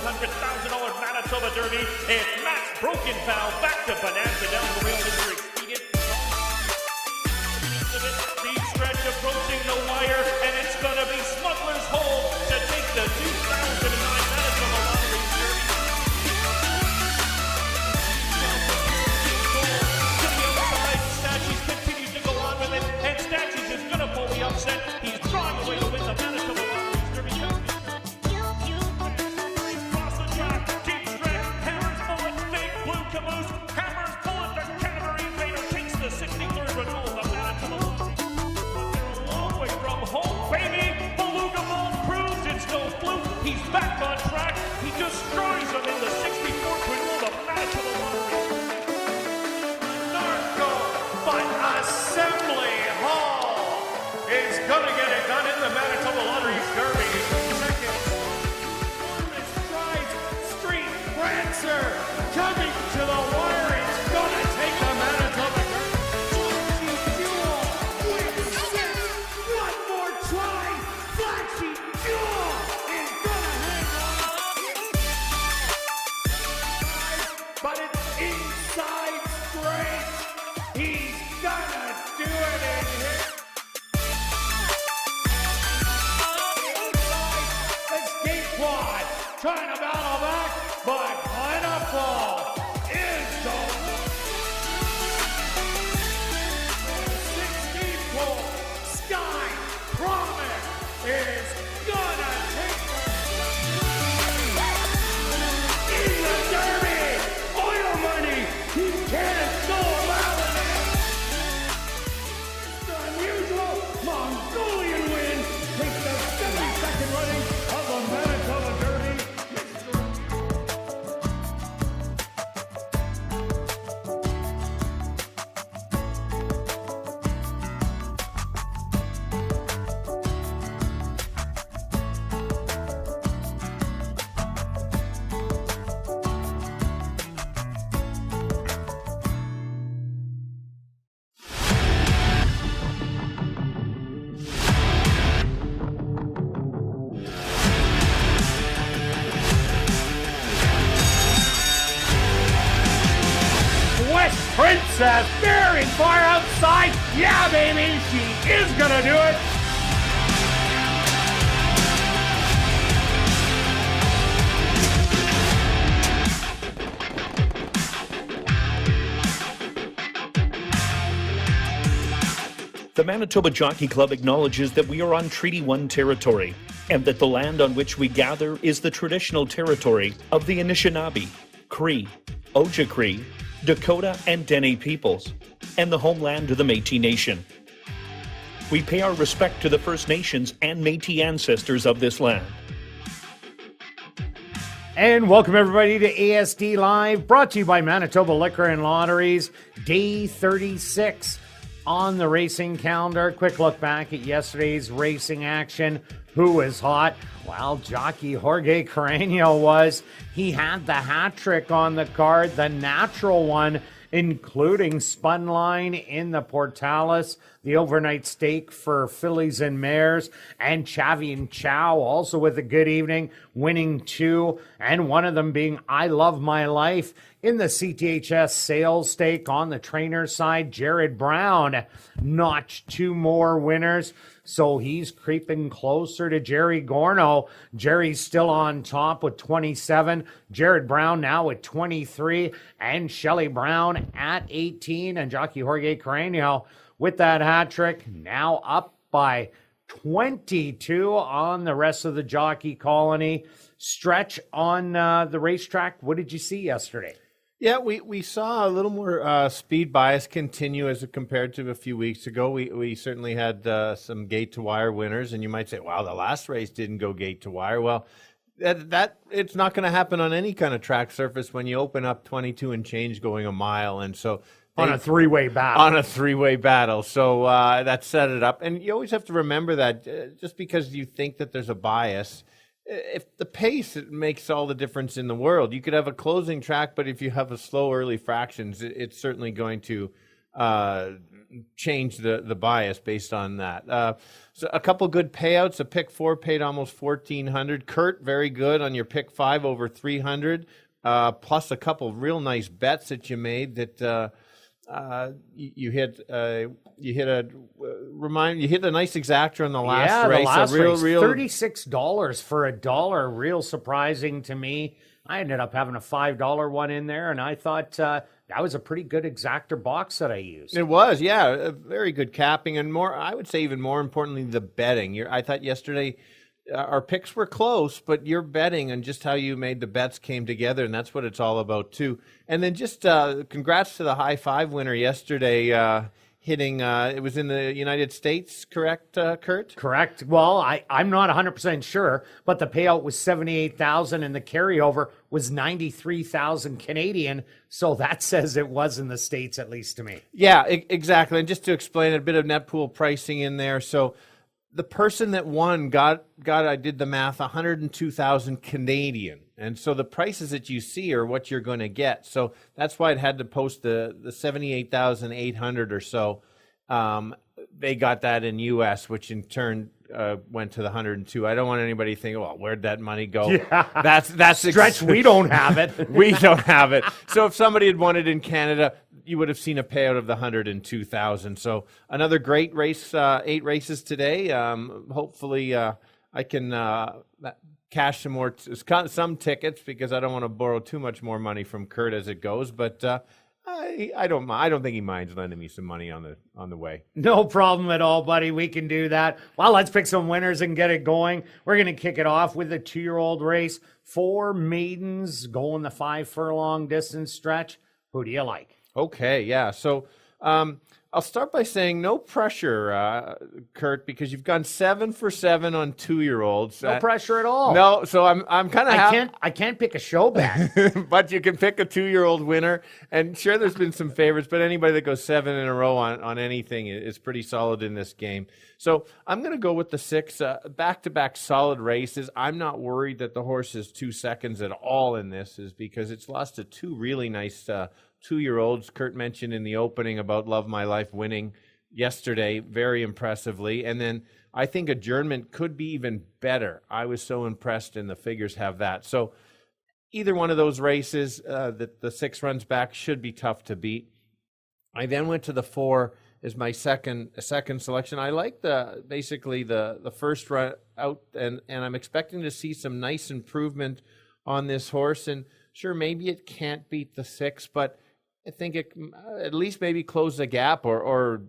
$100,000 Manitoba Derby. It's Matt's Broken Pal back to Bonanza down the rail. Mr. Expedient. approaching the wire, and it's going to be Smuggler's Hold to take the 2009 Manitoba Lottery Derby. To the outside, Statues continues to go on with it, and Statues is going to pull the upset. He's drawing away to win the Manitoba Lottery Derby Championship. Across the track, deep stretch, Hammer's bullet, big blue caboose, Hammer's bullet, the Canterbury Invader takes the 63rd renewal of the Manitoba Lottery. They're a long way from home, baby. Beluga Ball proves it's no fluke. He's back on track. He destroys them in the 64th renewal of the Manitoba Lottery. Narco, but Assembly Hall is going to get it done in the Manitoba Lottery Derby. Second, Enormous Strides, Street Prancer coming to the wire. It's going to take the Manitoba Derby. Flashy Jewel wins six. One more try. Flashy Jewel is going to hang on. But it's inside straight. He's gonna do it in here. Escape quad, trying to battle back, but Pineapple is the 64 Sky Promise is gonna take in the Derby. Oil money, he can't go around it. The unusual Mongolian win takes the 72nd running of the Manitoba Derby. West Princess very far outside. Yeah, baby, she is gonna do it. The Manitoba Jockey Club acknowledges that we are on Treaty 1 territory and that the land on which we gather is the traditional territory of the Anishinaabe, Cree, Ojibwe, Dakota, and Dene peoples, and the homeland of the Métis Nation. We pay our respect to the First Nations and Métis ancestors of this land. And welcome everybody to ASD Live, brought to you by Manitoba Liquor and Lotteries, day 36 on the racing calendar. Quick look back at yesterday's racing action. Who was hot? Well, jockey Jorge Carreño was. He had the hat trick on the card, the natural one, including spun line in the Portalis, the overnight stake for fillies and mares, and Chavi and Chow also with a good evening, winning two, and one of them being I Love My Life. In the CTHS sales stake on the trainer side, Jared Brown notched two more winners, so he's creeping closer to Jerry Gorno. Jerry's still on top with 27. Jared Brown now with 23. And Shelley Brown at 18. And jockey Jorge Carreño with that hat trick now up by 22 on the rest of the jockey colony. Stretch on the racetrack. What did you see yesterday? Yeah, we saw a little more speed bias continue as compared to a few weeks ago. We certainly had some gate-to-wire winners, and you might say, wow, the last race didn't go gate-to-wire. Well, that it's not going to happen on any kind of track surface when you open up 22 and change going a mile, and so on a three-way battle. On a three-way battle. So that set it up. And you always have to remember that just because you think that there's a bias, if the pace, it makes all the difference in the world. You could have a closing track, but if you have a slow early fractions, it's certainly going to change the bias based on that. So a couple good payouts. A pick 4 paid almost $1,400. Kirt, very good on your pick 5 over $300. Plus a couple real nice bets that you made that you hit a nice exactor on the last race. The last real $36 for $1. Real surprising to me. I ended up having a $5 one in there, and I thought that was a pretty good exactor box that I used. It was, yeah, a very good capping, and more. I would say even more importantly, the betting. I thought yesterday our picks were close, but your betting and just how you made the bets came together, and that's what it's all about too. And then just congrats to the high five winner yesterday. Hitting, it was in the United States, correct, Kirt? Correct. Well, I'm not 100% sure, but the payout was $78,000 and the carryover was $93,000 Canadian. So that says it was in the States, at least to me. Yeah, exactly. And just to explain a bit of net pool pricing in there. So the person that won got I did the math, 102,000 Canadian. And so the prices that you see are what you're going to get. So that's why it had to post the 78,800 or so. They got that in U.S., which in turn went to the 102. I don't want anybody thinking, well, where'd that money go? Yeah. That's Stretch, we don't have it. We don't have it. So if somebody had won it in Canada, you would have seen a payout of the 102,000. So another great race, 8 races today. Hopefully I can cash some tickets because I don't want to borrow too much more money from Kirt as it goes. But I don't think he minds lending me some money on the way. No problem at all, buddy. We can do that. Well, let's pick some winners and get it going. We're going to kick it off with a 2-year-old race. 4 maidens going the 5 furlong distance stretch. Who do you like? Okay, yeah. So I'll start by saying no pressure, Kirt, because you've gone 7 for 7 on 2-year-olds. No pressure at all. No, so I'm kind of I can't pick a show bet. but you can pick a 2-year-old winner. And sure, there's been some favorites, but anybody that goes 7 in a row on anything is pretty solid in this game. So I'm going to go with the 6 back-to-back solid races. I'm not worried that the horse is 2 seconds at all in this, is because it's lost to 2 really nice 2-year-olds. Kirt mentioned in the opening about Love My Life winning yesterday very impressively. And then I think Adjournment could be even better. I was so impressed, and the figures have that. So either one of those races, the 6 runs back should be tough to beat. I then went to the 4 as my second selection. I like the first run out, and I'm expecting to see some nice improvement on this horse. And sure, maybe it can't beat the 6, but I think it at least maybe close the gap, or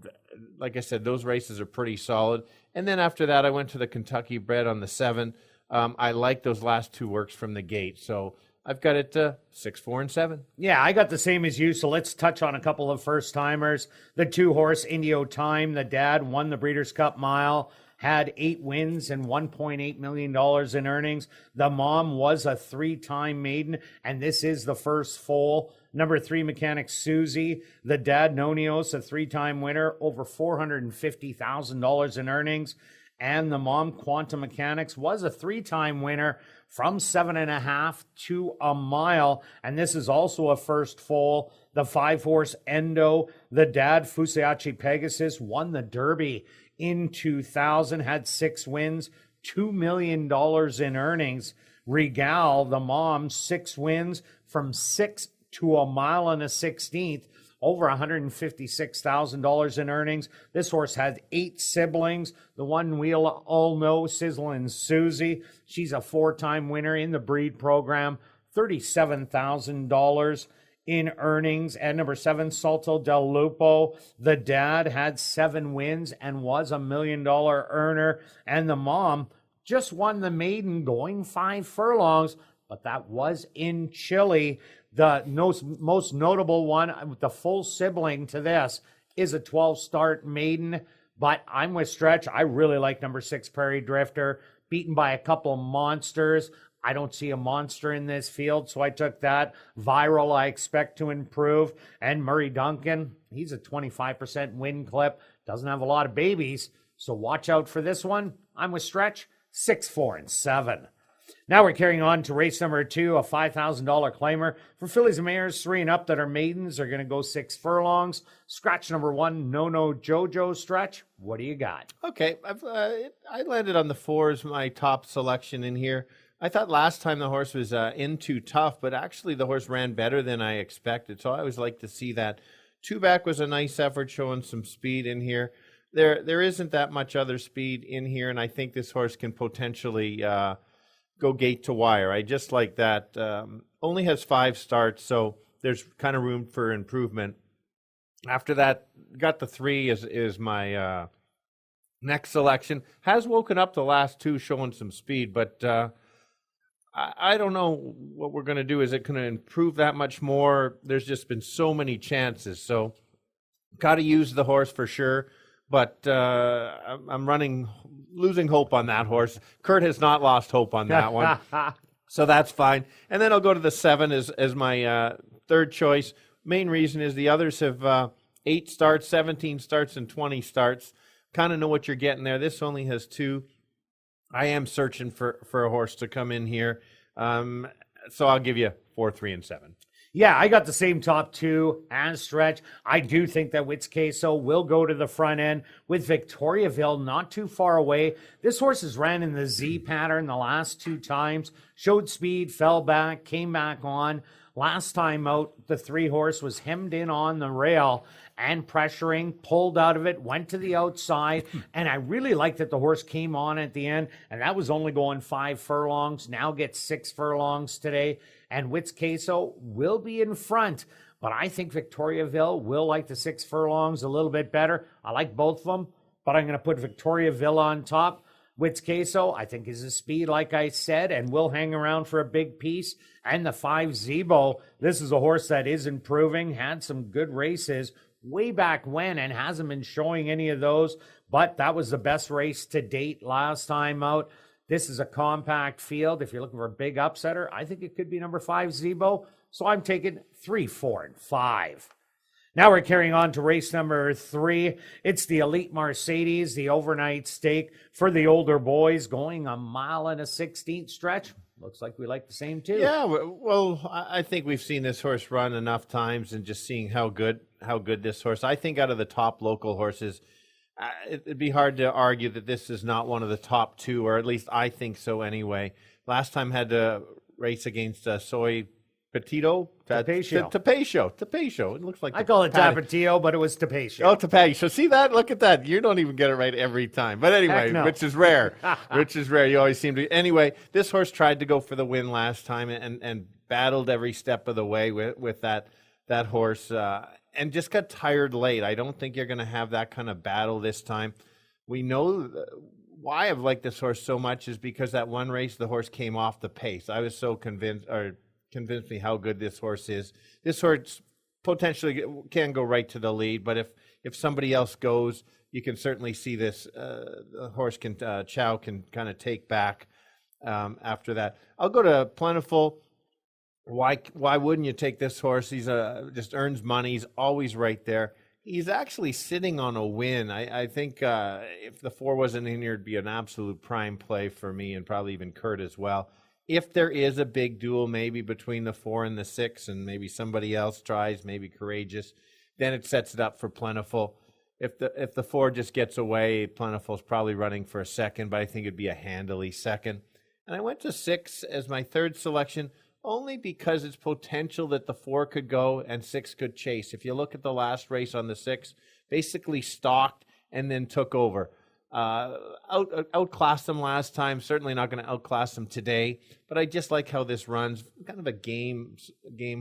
like I said, those races are pretty solid. And then after that, I went to the Kentucky Bred on the 7. I like those last 2 works from the gate. So I've got it 6, 4, and 7. Yeah, I got the same as you, so let's touch on a couple of first-timers. The 2-horse Indio Time, the dad won the Breeders' Cup Mile, had 8 wins and $1.8 million in earnings. The mom was a 3-time maiden, and this is the first foal. Number 3, Mechanic Susie. The dad, Nonios, a 3-time winner, over $450,000 in earnings. And the mom, Quantum Mechanics, was a 3-time winner from 7.5 to a mile. And this is also a first foal. The 5-horse Endo. The dad, Fusiachi Pegasus, won the Derby in 2000, had 6 wins, $2 million in earnings. Regal, the mom, 6 wins from 6 to a mile and a 16th, over $156,000 in earnings. This horse had 8 siblings. The one we all know, Sizzlin' Susie, she's a 4-time winner in the breed program, $37,000 in earnings. And number 7, Salto del Lupo, the dad had 7 wins and was $1 million earner. And the mom just won the maiden going 5 furlongs, but that was in Chile. The most notable one, the full sibling to this, is a 12-start maiden. But I'm with Stretch. I really like number 6, Prairie Drifter, beaten by a couple of monsters. I don't see a monster in this field, so I took that. Viral, I expect to improve. And Murray Duncan, he's a 25% win clip. Doesn't have a lot of babies, so watch out for this one. I'm with Stretch, 6, 4, and 7. Now we're carrying on to race number 2, a $5,000 claimer. For fillies and mares 3 and up that are maidens are going to go 6 furlongs. Scratch number 1, No Jojo. Stretch, what do you got? Okay, I landed on the 4 as my top selection in here. I thought last time the horse was in too tough, but actually the horse ran better than I expected. So I always like to see that. Two-back was a nice effort, showing some speed in here. There isn't that much other speed in here, and I think this horse can potentially go gate to wire. I just like that. Only has 5 starts, so there's kind of room for improvement. After that, got the 3 is my next selection. Has woken up the last 2, showing some speed, but I don't know what we're going to do. Is it going to improve that much more? There's just been so many chances, so got to use the horse for sure. But I'm losing hope on that horse. Kirt has not lost hope on that one, so that's fine. And then I'll go to the 7 as my third choice. Main reason is the others have 8 starts, 17 starts, and 20 starts. Kind of know what you're getting there. This only has 2. I am searching for a horse to come in here. So I'll give you 4, 3, and 7. Yeah, I got the same top 2 and stretch. I do think that Wits Queso will go to the front end with Victoriaville not too far away. This horse has ran in the Z pattern the last 2 times, showed speed, fell back, came back on. Last time out, the 3 horse was hemmed in on the rail and pressuring, pulled out of it, went to the outside, and I really like that the horse came on at the end, and that was only going 5 furlongs, now gets 6 furlongs today, and Wits Queso will be in front, but I think Victoriaville will like the 6 furlongs a little bit better. I like both of them, but I'm going to put Victoriaville on top. Wits Queso, I think, is a speed, like I said, and will hang around for a big piece. And the 5 Zebo, this is a horse that is improving, had some good races way back when and hasn't been showing any of those, but that was the best race to date last time out. This is a compact field. If you're looking for a big upsetter, I think it could be number 5 Zebo. So I'm taking 3, 4, and 5. Now we're carrying on to race number 3. It's the Elite Mercedes, the overnight stake for the older boys, going a 1.16 mile stretch. Looks like we like the same too. Yeah, well, I think we've seen this horse run enough times, and just seeing how good this horse. I think out of the top local horses, it'd be hard to argue that this is not one of the top 2, or at least I think so anyway. Last time had to race against Soy Tapatio. It looks like I call it Tapatio, but it was Tapatio. Oh, Tapatio. See that? Look at that. You don't even get it right every time. But anyway, no. which is rare. Which is rare. You always seem to. Anyway, this horse tried to go for the win last time and battled every step of the way with that horse and just got tired late. I don't think you're going to have that kind of battle this time. We know why I've liked this horse so much is because that one race the horse came off the pace. I was so convinced me how good this horse is. This horse potentially can go right to the lead, but if somebody else goes, you can certainly see this. The horse Chow can kind of take back after that. I'll go to Plentiful. Why wouldn't you take this horse? He's just earns money. He's always right there. He's actually sitting on a win. I think if the 4 wasn't in here, it'd be an absolute prime play for me, and probably even Kirt as well. If there is a big duel maybe between the 4 and the 6, and maybe somebody else tries, maybe Courageous, then it sets it up for Plentiful. If the 4 just gets away, Plentiful's probably running for a second, but I think it'd be a handily second. And I went to 6 as my third selection, only because it's potential that the 4 could go and 6 could chase. If you look at the last race on the 6, basically stalked and then took over. Outclassed them last time. Certainly not going to outclass them today. But I just like how this runs. Kind of a game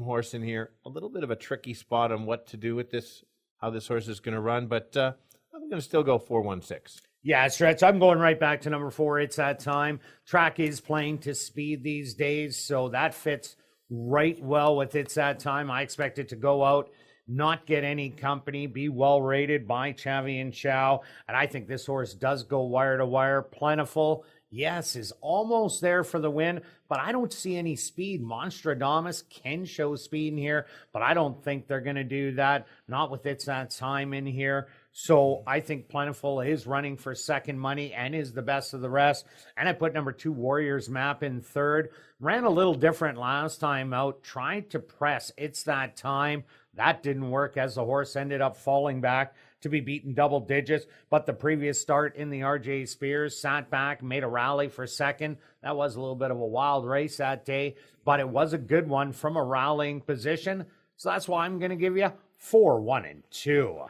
horse in here. A little bit of a tricky spot on what to do with this, how this horse is going to run. But I'm going to still go 4-1-6. Yeah, Stretch, I'm going right back to number 4. It's that time. Track is playing to speed these days, so that fits right well with It's That Time. I expect it to go out, not get any company, be well rated by Chavi and Chow. And I think this horse does go wire to wire. Plentiful, yes, is almost there for the win, but I don't see any speed. Monstradamus can show speed in here, but I don't think they're going to do that. Not with It's That Time in here. So I think Plentiful is running for second money and is the best of the rest. And I put number 2 Warriors Map in third. Ran a little different last time out. Tried to press It's That Time. That didn't work as the horse ended up falling back to be beaten double digits. But the previous start in the RJ Spears sat back, made a rally for second. That was a little bit of a wild race that day, but it was a good one from a rallying position. So that's why I'm going to give you 4, 1, and 2.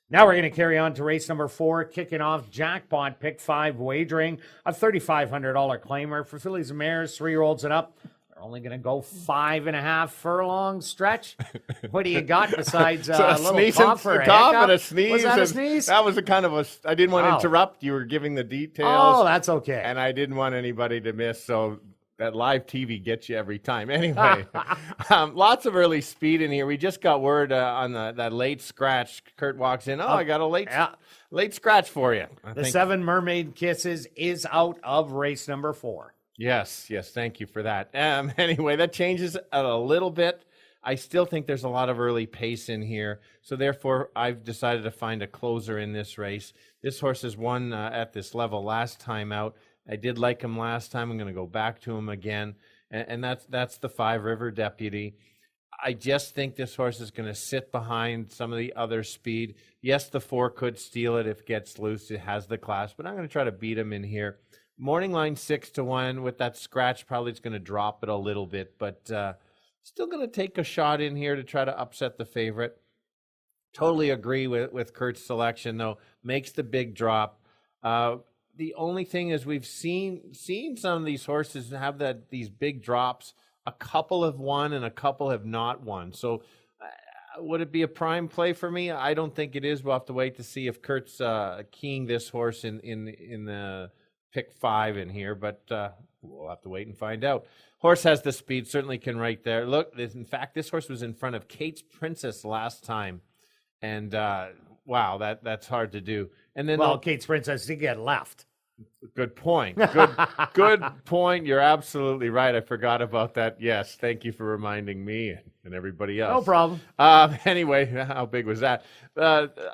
Now we're going to carry on to race number 4, kicking off jackpot pick 5 wagering, a $3,500 claimer for fillies and mares, 3-year-olds and up. They're only going to go 5.5 furlong stretch. What do you got besides a little sneeze cough or a cough hiccup? and a sneeze? Was that a and sneeze? That was a kind of a. I didn't want to Wow. interrupt. You were giving the details. Oh, that's okay. And I didn't want anybody to miss. So that live TV gets you every time. Anyway, lots of early speed in here. We just got word on that late scratch. Kirt walks in. I got a late scratch for you. The 7 Mermaid Kisses is out of race number 4. Yes. Thank you for that. Anyway, that changes a little bit. I still think there's a lot of early pace in here. So therefore, I've decided to find a closer in this race. This horse has won at this level last time out. I did like him last time. I'm going to go back to him again. And that's the 5 River Deputy. I just think this horse is going to sit behind some of the other speed. Yes, the 4 could steal it if it gets loose. It has the class, but I'm going to try to beat him in here. Morning line 6-1 with that scratch. Probably it's going to drop it a little bit, but still going to take a shot in here to try to upset the favorite. Totally agree with Kirt's selection, though. Makes the big drop. The only thing is we've seen some of these horses have these big drops. A couple have won and a couple have not won. So would it be a prime play for me? I don't think it is. We'll have to wait to see if Kirt's keying this horse in the pick 5 in here, but we'll have to wait and find out. Horse has the speed, certainly can right there. Look, in fact, this horse was in front of Kate's Princess last time, and wow, that's hard to do. And then Kate's Princess did get left. Good point. Good point. You're absolutely right. I forgot about that. Yes, thank you for reminding me and everybody else. No problem. Anyway, how big was that?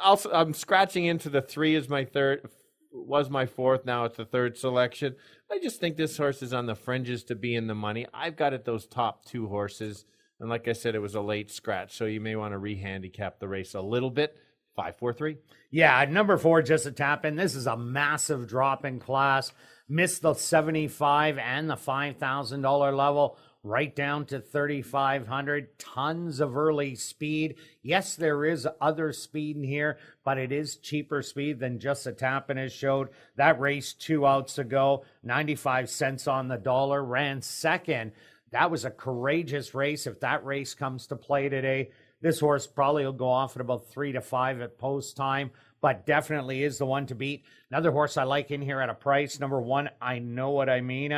Also, I'm scratching into the 3 as my third. Was my 4th. Now it's the 3rd selection. I just think this horse is on the fringes to be in the money. I've got it those top 2 horses. And like I said, it was a late scratch. So you may want to re-handicap the race a little bit. 5, 4, 3. Yeah, number 4, just a tap in. This is a massive drop in class. Missed the $75 and the $5,000 level. Right down to 3,500. Tons of early speed. Yes, there is other speed in here, but it is cheaper speed than just a tap in has showed. That race 2 outs ago, 95 cents on the dollar, ran second. That was a courageous race. If that race comes to play today, this horse probably will go off at about 3 to 5 at post time, but definitely is the one to beat. Another horse I like in here at a price, number 1, I Know What I Mean.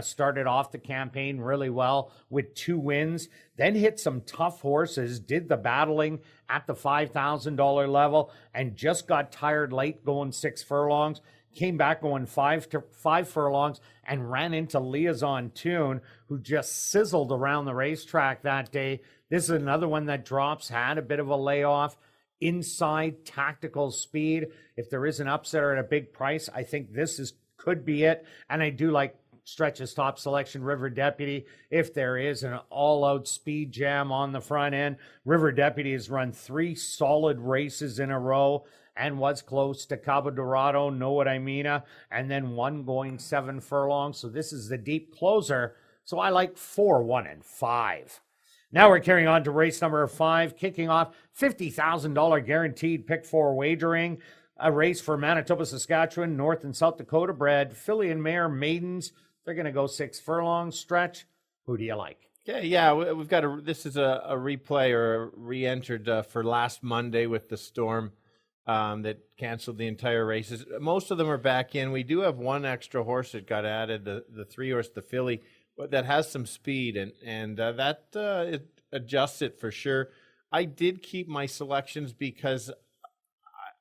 Started off the campaign really well with 2 wins, then hit some tough horses, did the battling at the $5,000 level, and just got tired late going 6 furlongs. Came back going 5 furlongs and ran into Liaison Tune, who just sizzled around the racetrack that day. This is another one that drops, had a bit of a layoff. Inside tactical speed. If there is an upsetter at a big price, I think this could be it. And I do like Stretch's top selection, River Deputy. If there is an all-out speed jam on the front end, River Deputy has run 3 solid races in a row and was close to Cabo Dorado, Know What I Mean, and then 1 going 7 furlongs. So this is the deep closer. So I like 4, 1, and 5. Now we're carrying on to race number 5, kicking off $50,000 guaranteed pick 4 wagering. A race for Manitoba, Saskatchewan, North and South Dakota bred filly and mare maidens. They're going to go 6 furlongs stretch. Who do you like? Yeah, we've got this is a replay or re-entered for last Monday with the storm that canceled the entire races. Most of them are back in. We do have 1 extra horse that got added, the 3 horse, the filly, that has some speed, and that it adjusts it for sure. I did keep my selections because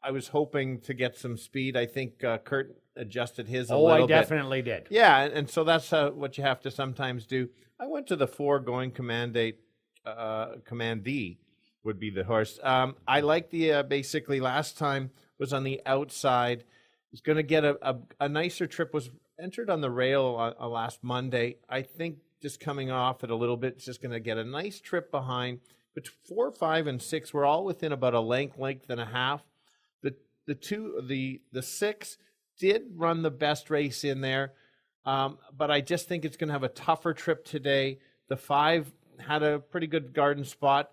I was hoping to get some speed. I think Kirt adjusted his a little bit. Oh, I definitely did. Yeah, and so that's what you have to sometimes do. I went to the 4 going Commandee would be the horse. I like the basically last time was on the outside. He's going to get a nicer trip. Was entered on the rail last Monday. I think just coming off it a little bit, it's just going to get a nice trip behind. But 4, 5, and 6 were all within about a length and a half. The 6 did run the best race in there, but I just think it's going to have a tougher trip today. The 5 had a pretty good garden spot,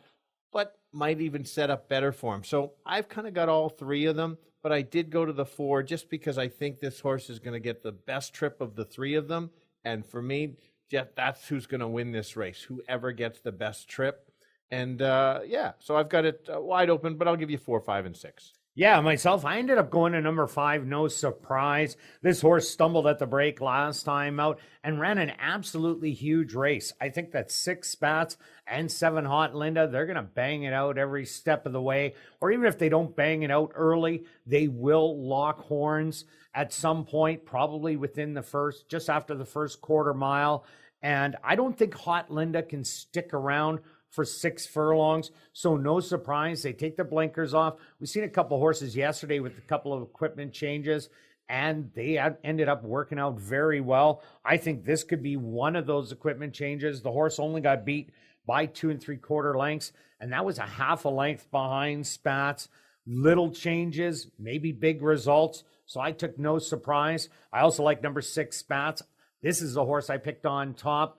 but might even set up better for him. So I've kind of got all three of them, but I did go to the 4 just because I think this horse is going to get the best trip of the 3 of them. And for me, that's who's going to win this race, whoever gets the best trip. And so I've got it wide open, but I'll give you 4, 5, and 6. Yeah, myself, I ended up going to number 5, No Surprise. This horse stumbled at the break last time out and ran an absolutely huge race. I think that 6 Spats and 7 Hot Linda, they're going to bang it out every step of the way. Or even if they don't bang it out early, they will lock horns at some point, probably within just after the first quarter mile. And I don't think Hot Linda can stick around for 6 furlongs. So No Surprise, they take the blinkers off. We've seen a couple horses yesterday with a couple of equipment changes, and they ended up working out very well. I think this could be one of those equipment changes. The horse only got beat by 2 3/4 lengths, and that was a half a length behind Spats. Little changes, maybe big results. So I took No Surprise. I also like number 6 Spats. This is the horse I picked on top,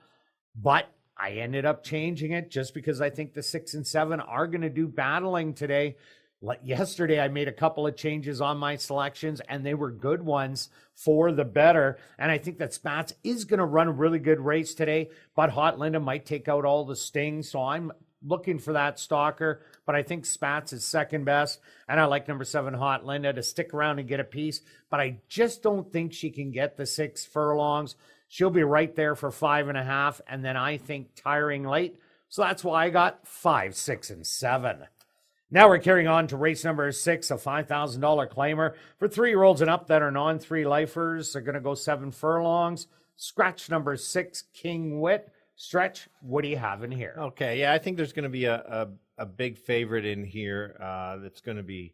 but I ended up changing it just because I think the 6 and 7 are going to do battling today. Yesterday, I made a couple of changes on my selections, and they were good ones for the better. And I think that Spats is going to run a really good race today, but Hot Linda might take out all the stings. So I'm looking for that stalker, but I think Spats is second best. And I like number 7, Hot Linda, to stick around and get a piece. But I just don't think she can get the 6 furlongs. She'll be right there for 5.5, and then I think tiring late. So that's why I got 5, 6, and 7. Now we're carrying on to race number 6, a $5,000 claimer for 3-year-olds and up that are non-3 lifers. They're going to go 7 furlongs. Scratch number 6, King Wit. Stretch, what do you have in here? Okay, yeah, I think there's going to be a big favorite in here that's going to be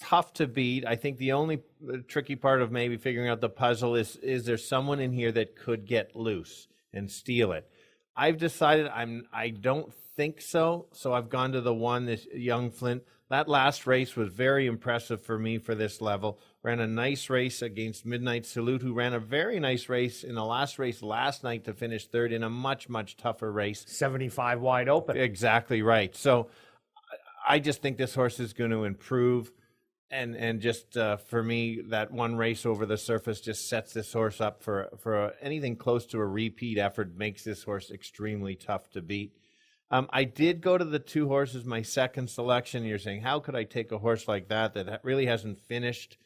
tough to beat. I think the only tricky part of maybe figuring out the puzzle is there someone in here that could get loose and steal it? I've decided I don't think so. So I've gone to the 1, this Young Flint. That last race was very impressive for me for this level. Ran a nice race against Midnight Salute, who ran a very nice race in the last race last night to finish 3rd in a much, much tougher race. 75 wide open. Exactly right. So I just think this horse is going to improve. And just for me, that one race over the surface just sets this horse up for anything close to a repeat effort, makes this horse extremely tough to beat. I did go to the 2 horses, my second selection. You're saying, how could I take a horse like that really hasn't finished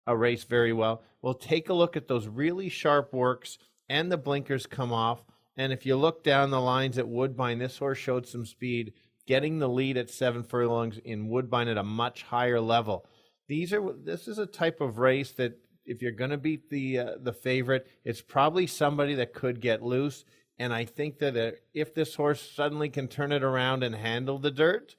a race very well? Well, take a look at those really sharp works and the blinkers come off. And if you look down the lines at Woodbine, this horse showed some speed, getting the lead at 7 furlongs in Woodbine at a much higher level. This is a type of race that if you're going to beat the favorite, it's probably somebody that could get loose. And I think that if this horse suddenly can turn it around and handle the dirt,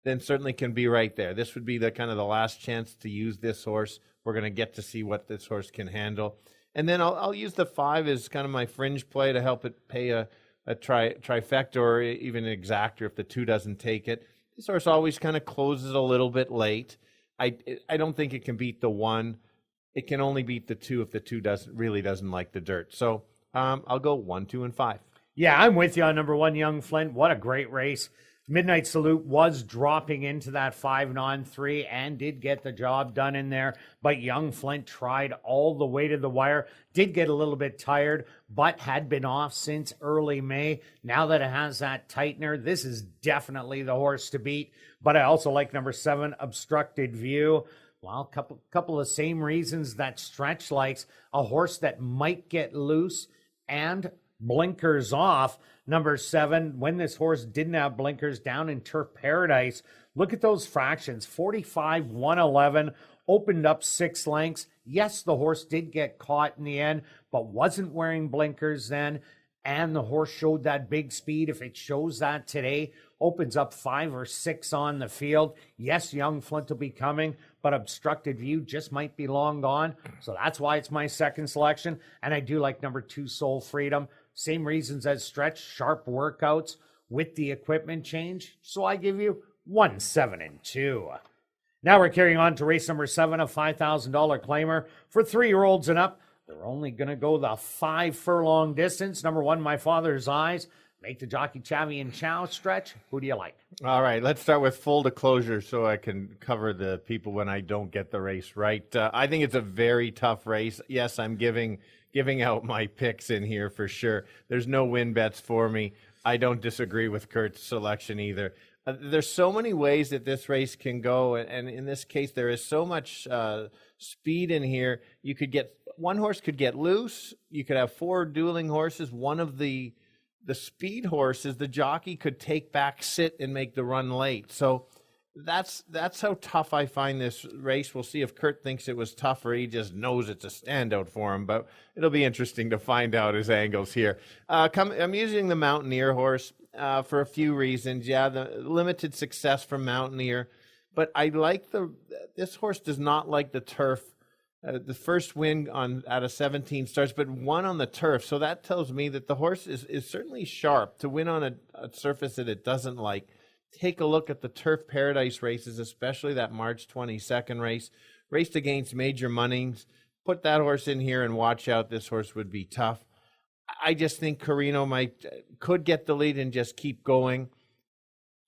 then certainly can be right there. This would be the kind of the last chance to use this horse. We're going to get to see what this horse can handle. And then I'll use the 5 as kind of my fringe play to help it pay a trifecta or even an exactor if the 2 doesn't take it. This horse always kind of closes a little bit late. I don't think it can beat the 1. It can only beat the 2 if the 2 really doesn't like the dirt. So I'll go 1, 2, and 5. Yeah, I'm with you on number 1, Young Flint. What a great race. Midnight Salute was dropping into that 5 non-3 and did get the job done in there. But Young Flint tried all the way to the wire. Did get a little bit tired, but had been off since early May. Now that it has that tightener, this is definitely the horse to beat. But I also like number 7, Obstructed View. Well, couple of same reasons that Stretch likes. A horse that might get loose and blinkers off. Number 7, when this horse didn't have blinkers down in Turf Paradise, look at those fractions. 45, 111, opened up 6 lengths. Yes, the horse did get caught in the end, but wasn't wearing blinkers then. And the horse showed that big speed. If it shows that today, opens up 5 or 6 on the field. Yes, Young Flint will be coming, but Obstructed View just might be long gone. So that's why it's my second selection. And I do like number 2, Soul Freedom. Same reasons as Stretch, sharp workouts with the equipment change. So I give you 1, 7, and 2. Now we're carrying on to race number 7, a $5,000 claimer for 3-year-olds and up. They're only going to go the 5 furlong distance. Number 1, My Father's Eyes. Make the jockey Chavi and Chow stretch. Who do you like? All right, let's start with full disclosure so I can cover the people when I don't get the race right. I think it's a very tough race. Yes, I'm giving out my picks in here for sure. There's no win bets for me. I don't disagree with Kirt's selection either. There's so many ways that this race can go, and in this case, there is so much speed in here. You could get one horse could get loose. You could have 4 dueling horses. One of the speed horses, the jockey could take back, sit, and make the run late. So that's how tough I find this race. We'll see if Kirt thinks it was tough or he just knows it's a standout for him. But it'll be interesting to find out his angles here. I'm using the Mountaineer horse for a few reasons. Yeah, the limited success from Mountaineer. But I like this horse does not like the turf. The first win out of 17 starts, but 1 on the turf. So that tells me that the horse is certainly sharp to win on a surface that it doesn't like. Take a look at the Turf Paradise races, especially that March 22nd race. Raced against Major Munnings. Put that horse in here and watch out. This horse would be tough. I just think Carino could get the lead and just keep going.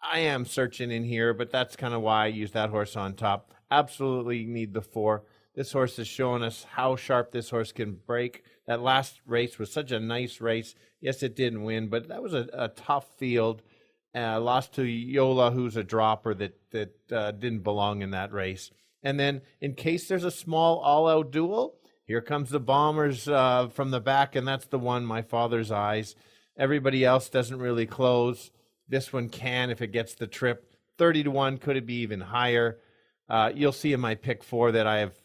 I am searching in here, but that's kind of why I use that horse on top. Absolutely need the 4. This horse is showing us how sharp this horse can break. That last race was such a nice race. Yes, it didn't win, but that was a tough field. Lost to Yola, who's a dropper that didn't belong in that race. And then in case there's a small all-out duel, here comes the Bombers from the back, and that's the one, My Father's Eyes. Everybody else doesn't really close. This one can if it gets the trip. 30-1, could it be even higher? You'll see in my pick 4 that I have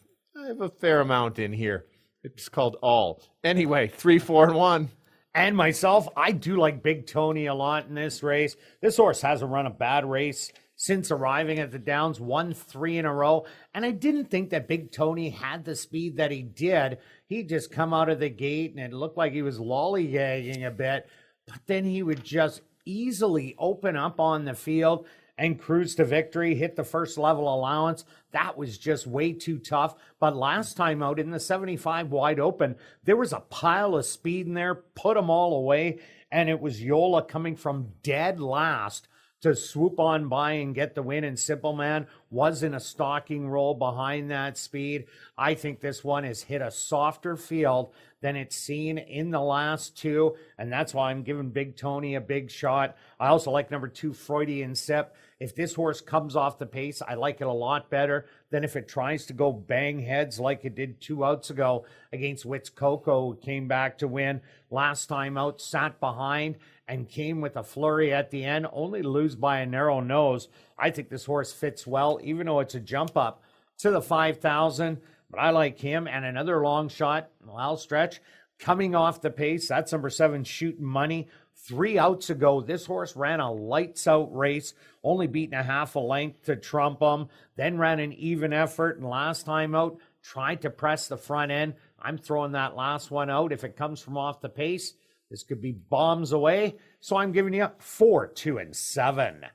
a fair amount in here. It's called all. Anyway, 3, 4, and 1. And myself, I do like Big Tony a lot in this race. This horse hasn't run a bad race since arriving at the Downs, won 3 in a row. And I didn't think that Big Tony had the speed that he did. He'd just come out of the gate and it looked like he was lollygagging a bit. But then he would just easily open up on the field and cruise to victory, hit the first level allowance. That was just way too tough. But last time out in the 75 wide open, there was a pile of speed in there, put them all away, and it was Yola coming from dead last to swoop on by and get the win, and Simple Man was in a stalking role behind that speed. I think this one has hit a softer field than it's seen in the last 2, and that's why I'm giving Big Tony a big shot. I also like number 2, Freudian Sip. If this horse comes off the pace, I like it a lot better than if it tries to go bang heads like it did 2 outs ago against Wits Coco, who came back to win. Last time out, sat behind and came with a flurry at the end, only to lose by a narrow nose. I think this horse fits well, even though it's a jump up to the 5,000. But I like him. And another long shot, well, stretch, coming off the pace. That's number 7, Shooting Money. 3 outs ago, this horse ran a lights-out race, only beaten a half a length to trump him, then ran an even effort, and last time out, tried to press the front end. I'm throwing that last one out. If it comes from off the pace, this could be bombs away. So I'm giving you 4, 2, and 7.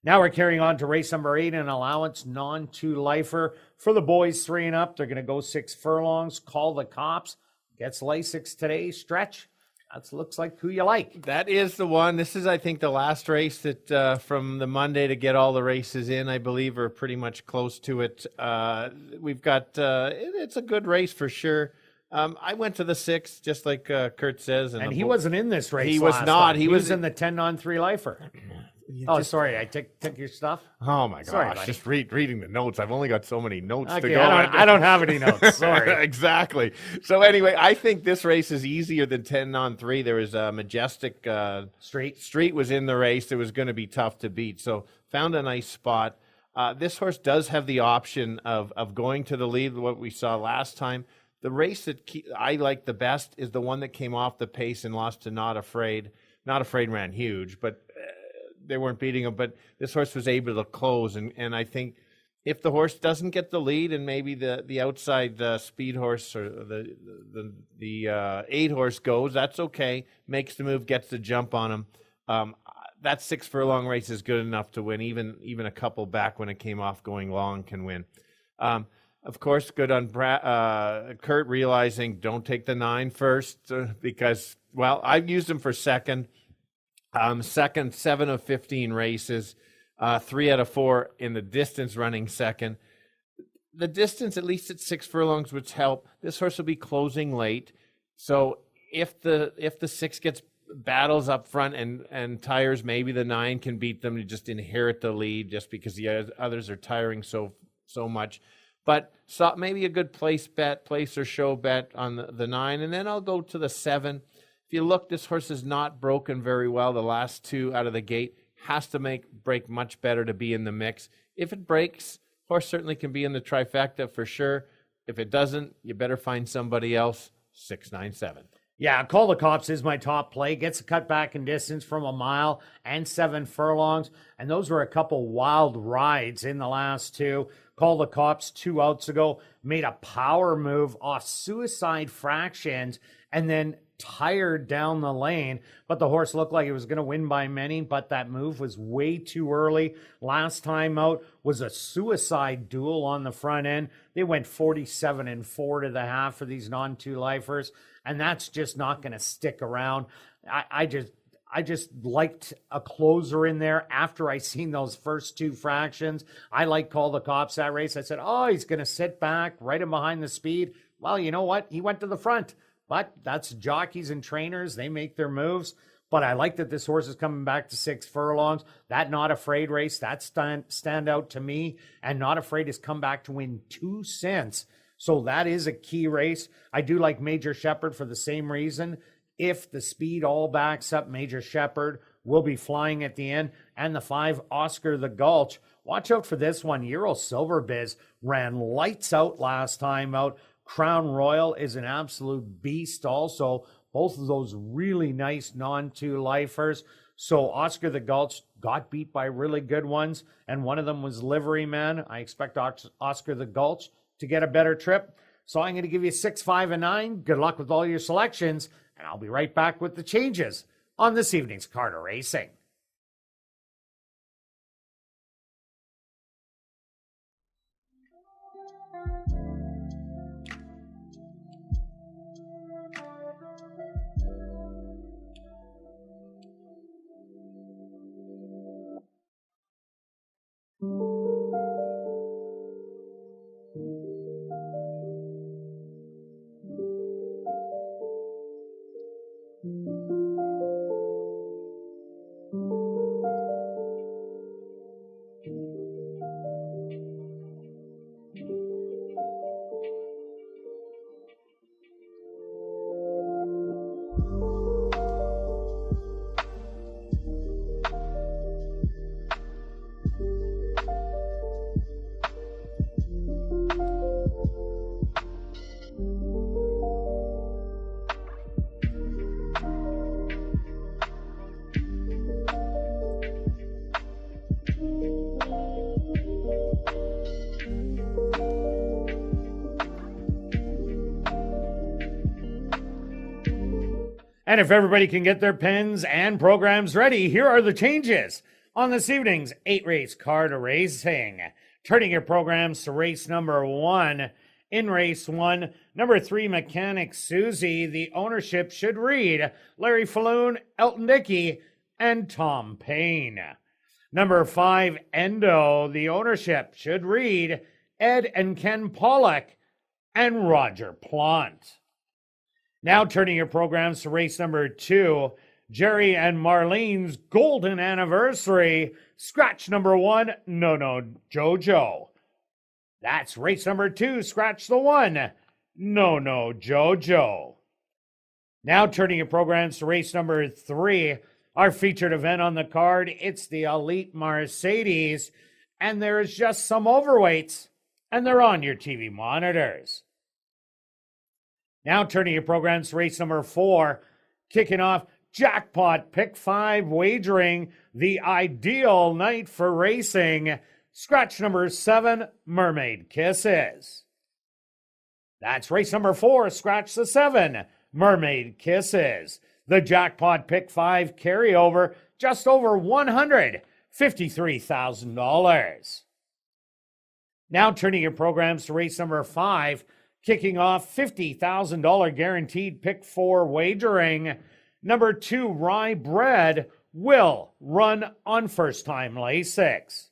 Now we're carrying on to race number 8, an allowance non-2-lifer. For the boys 3 and up, they're going to go 6 furlongs, Call the Cops. Gets Lasix today, stretch. That looks like who you like. That is the one. This is, I think, the last race that from the Monday to get all the races in, I believe, are pretty much close to it. We've got, it's a good race for sure. I went to the 6, just like Kirt says. And he wasn't in this race. He was not. Time. He was in the 10-on-3-lifer. Sorry, I took your stuff. Oh my gosh! Sorry, just reading the notes. I've only got so many notes to go. I don't have any notes. Sorry. Exactly. So anyway, I think this race is easier than 10-on-3. There was a Majestic Street was in the race. It was going to be tough to beat. So found a nice spot. This horse does have the option of going to the lead. What we saw last time. The race that I like the best is the one that came off the pace and lost to Not Afraid. Not Afraid ran huge, but they weren't beating him. But this horse was able to close, and I think if the horse doesn't get the lead and maybe the outside speed horse or the 8 horse goes, that's okay. Makes the move, gets the jump on him. That 6 furlong race is good enough to win. Even a couple back when it came off going long can win. Of course, good on Kirt realizing don't take the 9 first because, well, I've used him for second. Second, 7 of 15 races, 3 out of 4 in the distance running second. The distance, at least at 6 furlongs, would help. This horse will be closing late. So if the 6 gets battles up front and tires, maybe the 9 can beat them to just inherit the lead just because the others are tiring so much. But so maybe a good place or show bet on the 9. And then I'll go to the 7. If you look, this horse has not broken very well the last 2 out of the gate. Has to break much better to be in the mix. If it breaks, horse certainly can be in the trifecta for sure. If it doesn't, you better find somebody else. 6-9-7. Yeah, Call the Cops is my top play. Gets a cut back in distance from a mile and 7 furlongs. And those were a couple wild rides in the last 2. Call the Cops 2 outs ago. Made a power move off Suicide Fractions and then tired down the lane. But the horse looked like it was going to win by many. But that move was way too early. Last time out was a Suicide Duel on the front end. They went 47-4 to the half for these non-2 lifers. And that's just not going to stick around. I just liked a closer in there after I seen those first 2 fractions. I like Call the Cops that race. I said, oh, he's going to sit back right in behind the speed. Well, you know what? He went to the front. But that's jockeys and trainers. They make their moves. But I like that this horse is coming back to 6 furlongs. That Not Afraid race, that stand out to me. And Not Afraid has come back to win 2 since. So that is a key race. I do like Major Shepherd for the same reason. If the speed all backs up, Major Shepherd will be flying at the end. And the 5, Oscar the Gulch. Watch out for this one. Euro Silverbiz ran lights out last time out. Crown Royal is an absolute beast also. Both of those really nice non-2 lifers. So Oscar the Gulch got beat by really good ones. And one of them was Livery Man. I expect Oscar the Gulch to get a better trip. So I'm going to give you 6, 5, and 9. Good luck with all your selections. And I'll be right back with the changes on this evening's Carter Racing. And if everybody can get their pens and programs ready, here are the changes on this evening's 8-race Carter Racing. Turning your programs to race number 1. In race 1, number 3, Mechanic Susie. The ownership should read Larry Falloon, Elton Dickey, and Tom Payne. Number 5, Endo. The ownership should read Ed and Ken Pollock and Roger Plant. Now turning your programs to race number 2, Jerry and Marlene's Golden Anniversary. Scratch number 1, No Jojo. That's race number 2, scratch the 1, No Jojo. Now turning your programs to race number 3, our featured event on the card. It's the Elite Mercedes, and there is just some overweights, and they're on your TV monitors. Now turning your programs to race number 4, kicking off Jackpot Pick 5 wagering, the ideal night for racing. Scratch number 7, Mermaid Kisses. That's race number 4, scratch the 7, Mermaid Kisses. The Jackpot Pick 5 carryover, just over $153,000. Now turning your programs to race number 5, kicking off $50,000 guaranteed Pick 4 wagering. Number 2, Rye Bread, will run on first time lay 6.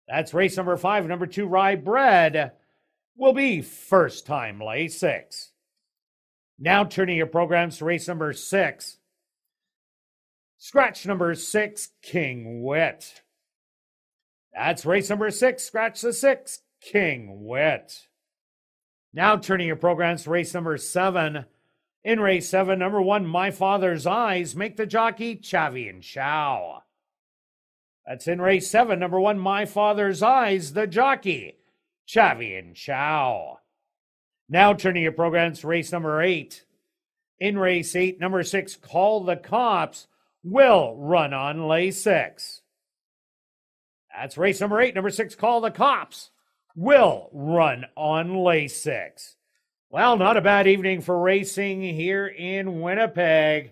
That's race number 5. Number 2, Rye Bread, will be first time lay 6. Now turning your programs to race number 6. Scratch number 6, King Wit. That's race number 6. Scratch the 6, King Wit. Now turning your programs to race number 7. In race 7, number 1, My Father's Eyes, make the jockey Chavi and Chow. That's in race 7, number 1, My Father's Eyes, the jockey Chavi and Chow. Now turning your programs to race number 8. In race 8, number 6, Call the Cops, will run on lay 6. That's race number 8, number 6, Call the Cops, will run on lay 6. Well, not a bad evening for racing here in Winnipeg.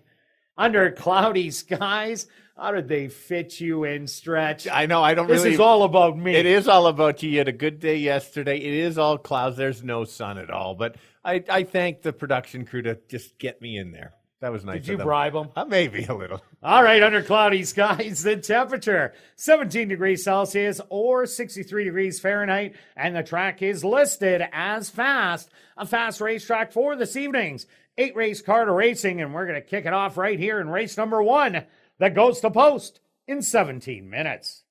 Under cloudy skies, how did they fit you in, Stretch? I know, I don't This really... is all about me. It is all about you. You had a good day yesterday. It is all clouds. There's no sun at all. But I thank the production crew to just get me in there. That was nice. Did you of them. bribe them? Maybe a little. All right, under cloudy skies, the temperature 17 degrees Celsius or 63 degrees Fahrenheit, and the track is listed as fast. A fast racetrack for this evening's 8-race card of racing, and we're going to kick it off right here in race number 1 that goes to post in 17 minutes.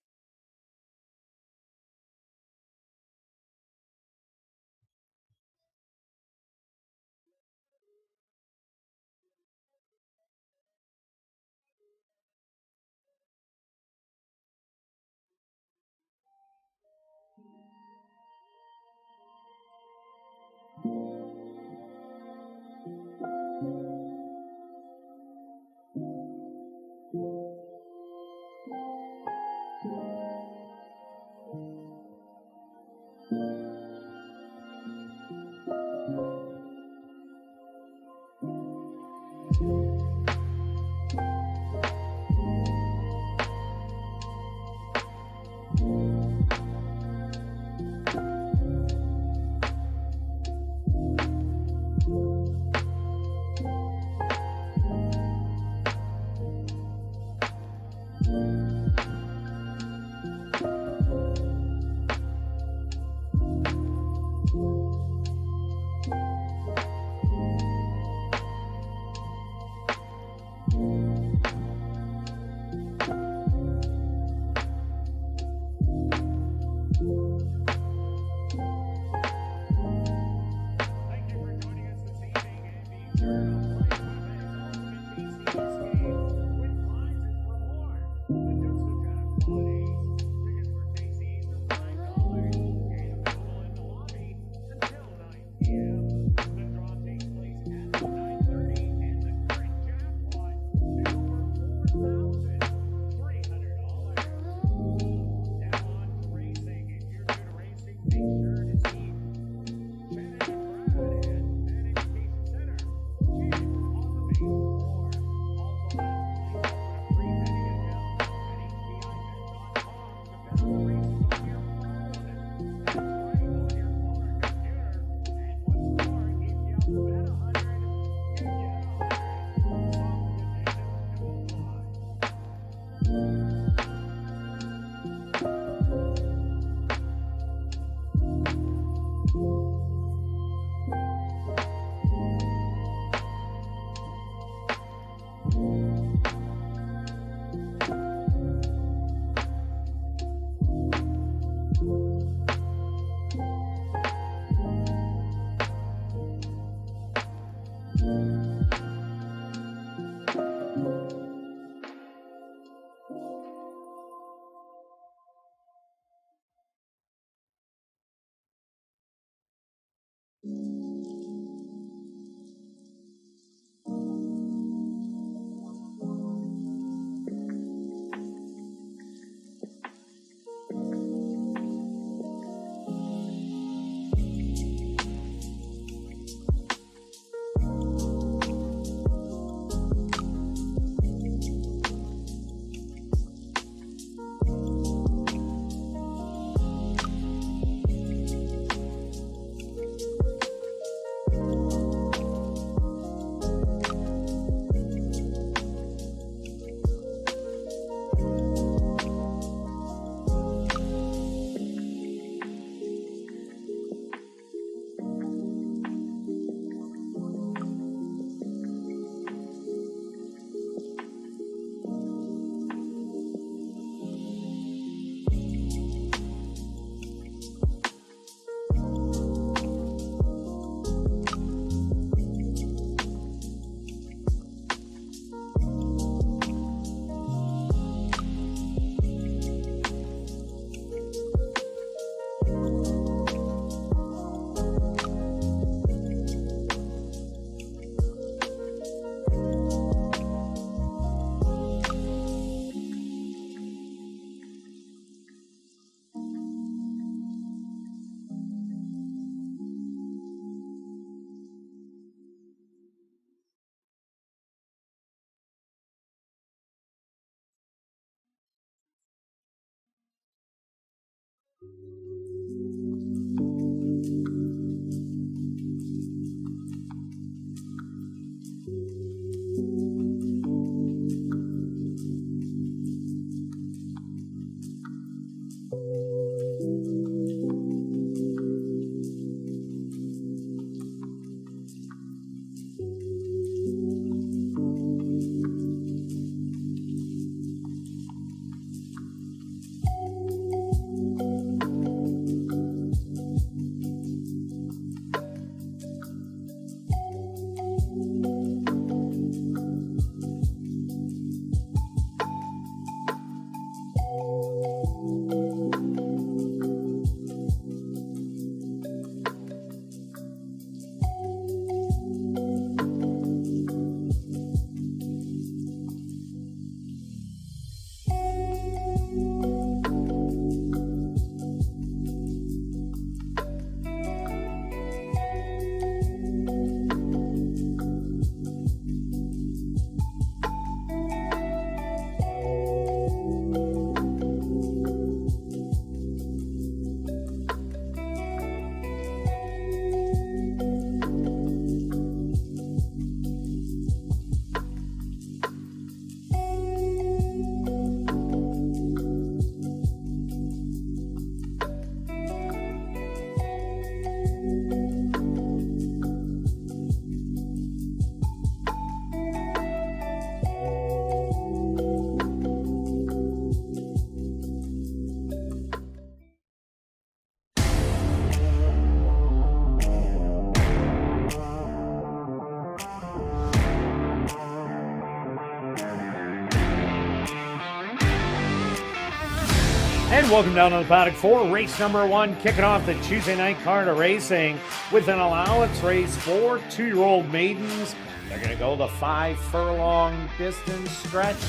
And welcome down to the paddock for race number 1, kicking off the Tuesday night card of racing with an allowance race for 2-year-old maidens. They're going to go the 5-furlong distance stretch.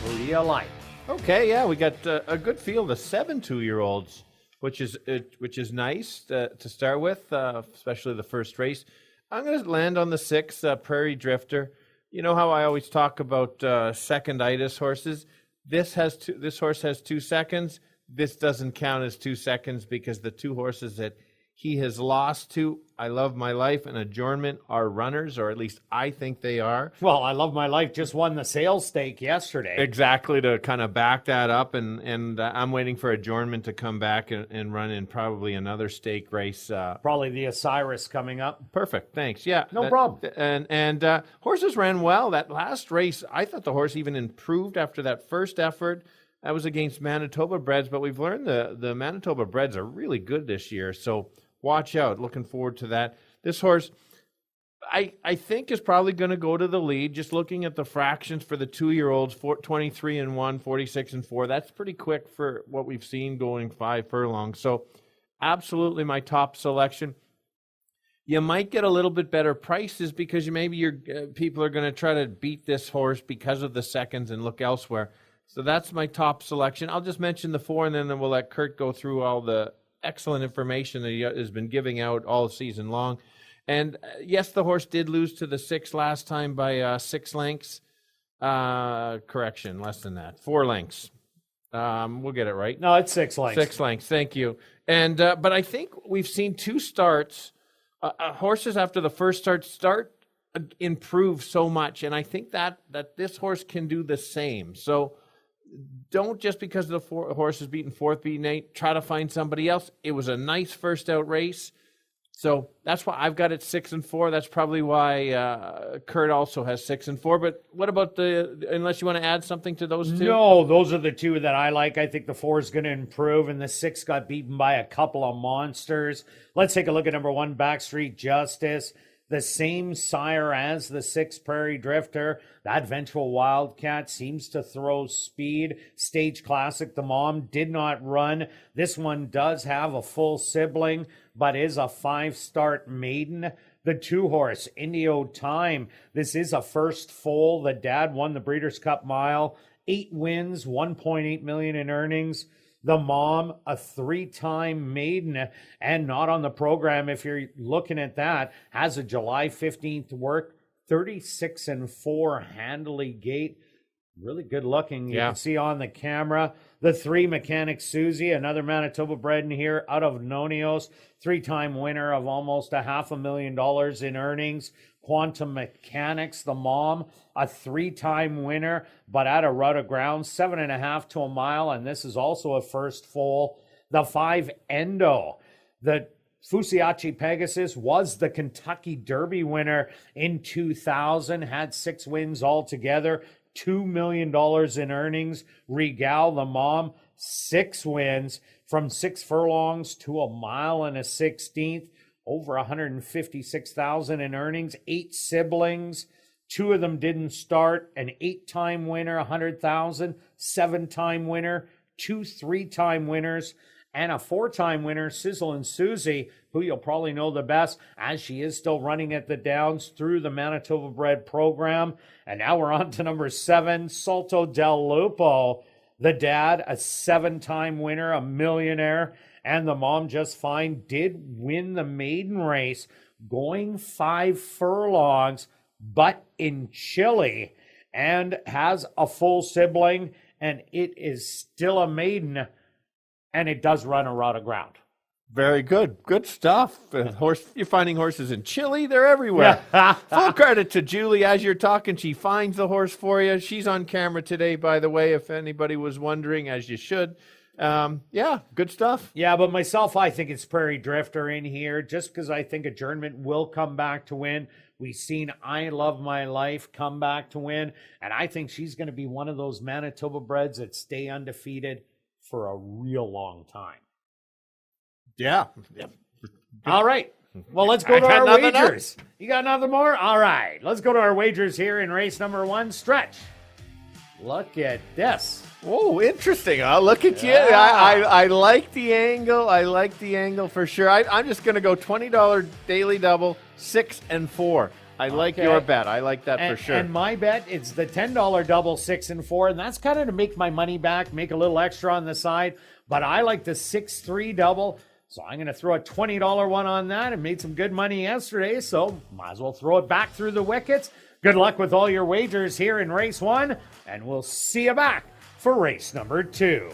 Who do you like? Okay, yeah, we got a good field of 7 2-year-olds, which is nice to start with, especially the first race. I'm going to land on the 6, Prairie Drifter. You know how I always talk about seconditis horses? This horse has 2 seconds. This doesn't count as 2 seconds because the 2 horses that he has lost to, I Love My Life and Adjournment, are runners, or at least I think they are. Well, I Love My Life just won the sales stake yesterday. Exactly, to kind of back that up, and I'm waiting for Adjournment to come back and run in probably another stake race. Probably the Osiris coming up. Perfect, thanks. Yeah, no problem. And horses ran well. That last race, I thought the horse even improved after that first effort. That was against Manitoba breds, but we've learned the Manitoba breds are really good this year, so watch out. Looking forward to that. This horse, I think, is probably going to go to the lead. Just looking at the fractions for the 2-year-olds, 23-1, 46-4. That's pretty quick for what we've seen going 5 furlongs. So absolutely my top selection. You might get a little bit better prices because maybe your people are going to try to beat this horse because of the seconds and look elsewhere. So that's my top selection. I'll just mention the 4, and then we'll let Kirt go through all the excellent information that he has been giving out all season long. And yes, the horse did lose to the 6 last time by 6 lengths. Correction, less than that. 4 lengths. We'll get it right. No, it's 6 lengths. 6 lengths, thank you. And but I think we've seen 2 starts. Horses after the first start improve so much. And I think that this horse can do the same. So don't just because the horse is beaten 4th, beaten 8, try to find somebody else. It was a nice first out race. So that's why I've got it 6-4. That's probably why Kirt also has 6-4. But what about unless you want to add something to those 2? No, those are the 2 that I like. I think the 4 is going to improve, and the 6 got beaten by a couple of monsters. Let's take a look at number 1, Backstreet Justice. The same sire as the 6, Prairie Drifter. That Ventral Wildcat seems to throw speed. Stage Classic, the mom, did not run. This one does have a full sibling, but is a 5-start maiden. The 2-horse, Indio Time. This is a first foal. The dad won the Breeders' Cup Mile. 8 wins, $1.8 million in earnings. The mom, a 3-time maiden, and not on the program if you're looking at that, has a July 15th work, 36-4 handily gait. Really good looking. You can see on the camera. The 3, Mechanic Susie, another Manitoba bred in here out of Nonios, 3-time winner of almost $500,000 in earnings. Quantum Mechanics, the mom, a 3-time winner, but at a rut of ground, 7.5 to a mile, and this is also a first foal. The 5, Endo, the Fusiachi Pegasus, was the Kentucky Derby winner in 2000, had 6 wins altogether, $2 million in earnings. Regal, the mom, 6 wins from 6 furlongs to a mile and a 16th. Over $156,000 in earnings, 8 siblings. 2 of them didn't start. An 8-time winner, $100,000. 7-time winner, 2 3-time winners, and a 4-time winner, Sizzle and Susie, who you'll probably know the best, as she is still running at the Downs through the Manitoba bred program. And now we're on to number 7, Salto del Lupo. The dad, a 7-time winner, a millionaire. And the mom, just fine, did win the maiden race, going 5 furlongs, but in Chile, and has a full sibling, and it is still a maiden, and it does run a rut of ground. Very good. Good stuff. You're finding horses in Chile. They're everywhere. Full credit to Julie. As you're talking, she finds the horse for you. She's on camera today, by the way, if anybody was wondering, as you should. Good stuff. Yeah, but myself, I think it's Prairie Drifter in here, just because I think Adjournment will come back to win. We've seen I Love My Life come back to win, and I think she's going to be one of those Manitoba breds that stay undefeated for a real long time. Yeah. All right. Well, let's go to our wagers. You got nothing more? All right. Let's go to our wagers here in race number 1, Stretch. Look at this. Oh, interesting. Look at you. Yeah. I like the angle. I like the angle for sure. I'm just going to go $20 daily double, 6 and 4. I like your bet. I like that for sure. And my bet is the $10 double, 6 and 4, and that's kind of to make my money back, make a little extra on the side. But I like the 6-3 double, so I'm going to throw a $20 one on that and made some good money yesterday, so might as well throw it back through the wickets. Good luck with all your wagers here in race 1, and we'll see you back for race number 2.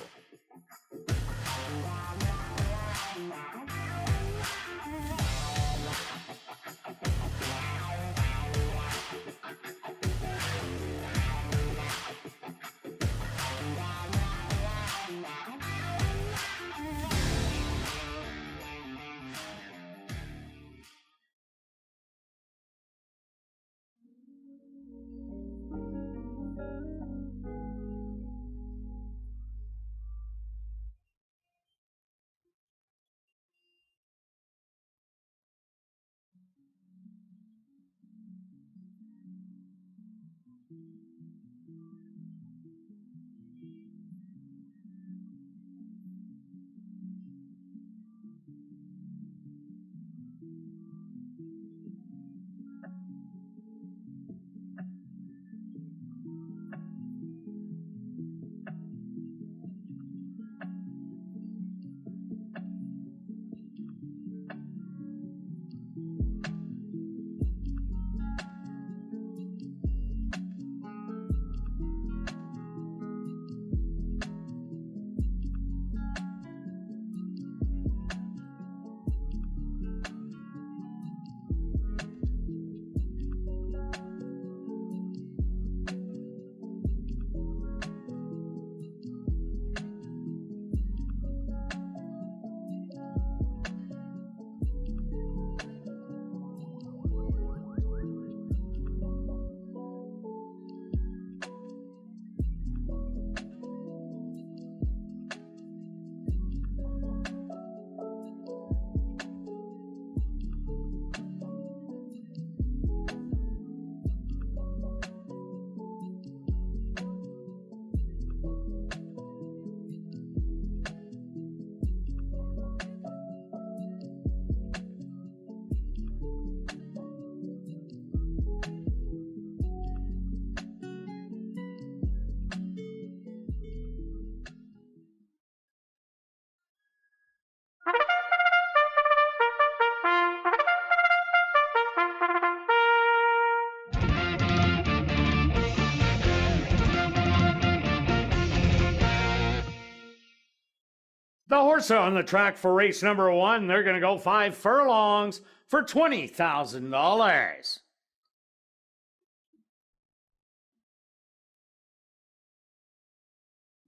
The horse on the track for race number 1, they're going to go 5 furlongs for $20,000.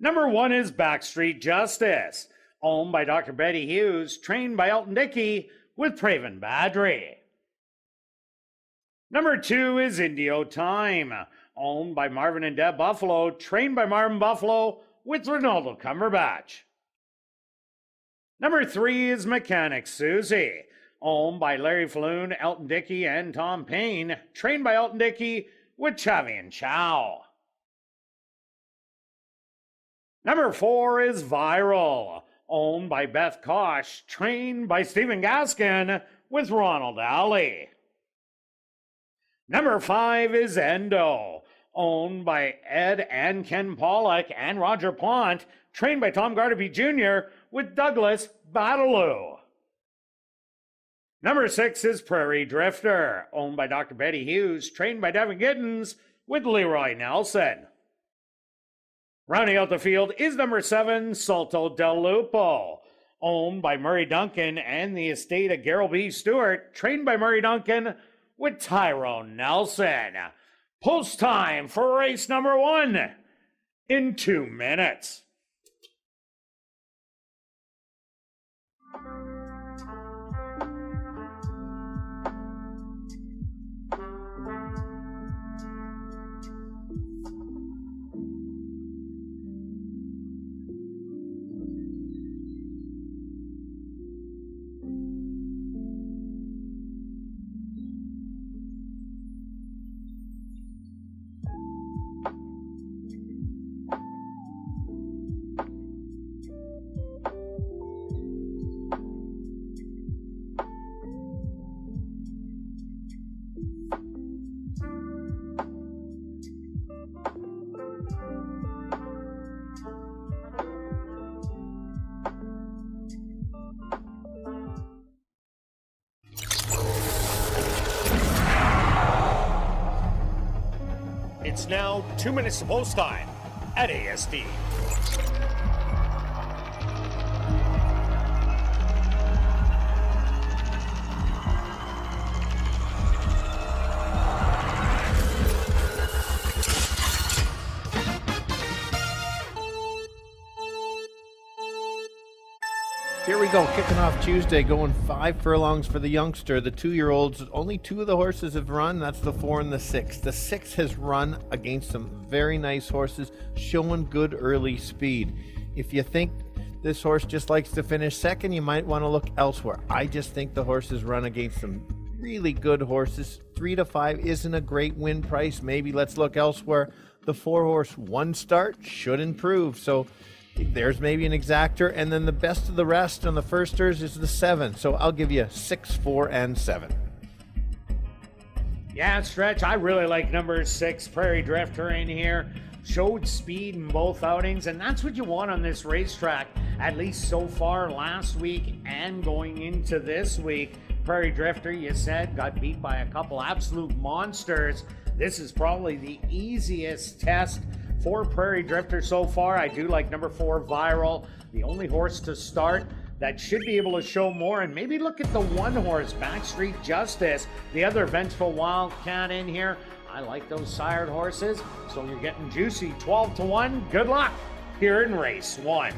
Number 1 is Backstreet Justice, owned by Dr. Betty Hughes, trained by Elton Dickey with Praven Badri. Number 2 is Indio Time, owned by Marvin and Deb Buffalo, trained by Marvin Buffalo with Ronaldo Cumberbatch. Number 3 is Mechanic Susie, owned by Larry Falloon, Elton Dickey, and Tom Payne, trained by Elton Dickey with Chavi and Chow. Number 4 is Viral, owned by Beth Kosh, trained by Stephen Gaskin with Ronald Alley. Number 5 is Endo, owned by Ed and Ken Pollock and Roger Pont, trained by Tom Gardaby Jr. with Douglas Bataloo. Number 6 is Prairie Drifter, owned by Dr. Betty Hughes, trained by Devin Gittins with Leroy Nelson. Rounding out the field is number 7, Salto del Lupo, owned by Murray Duncan and the estate of Gerald B. Stewart, trained by Murray Duncan with Tyrone Nelson. Post time for race number 1 in 2 minutes. It's now 2 minutes to post time at ASD. Here we go, kicking off Tuesday, going 5 furlongs for the youngster. The 2-year-olds, only 2 of the horses have run. That's the 4 and the 6. The 6 has run against some very nice horses, showing good early speed. If you think this horse just likes to finish second, you might want to look elsewhere. I just think the horse has run against some really good horses. 3 to 5 isn't a great win price. Maybe let's look elsewhere. The 4-horse 1 start should improve. So there's maybe an exactor, and then the best of the rest on the firsters is the 7. So I'll give you 6, 4, and 7. Yeah, Stretch, I really like number 6, Prairie Drifter in here. Showed speed in both outings, and that's what you want on this racetrack, at least so far last week and going into this week. Prairie Drifter, you said, got beat by a couple absolute monsters. This is probably the easiest test for Prairie Drifter so far. I do like number 4, Viral, the only horse to start that should be able to show more. And maybe look at the 1 horse, Backstreet Justice, the other vengeful Wildcat in here. I like those sired horses, so you're getting juicy 12 to 1. Good luck here in race 1.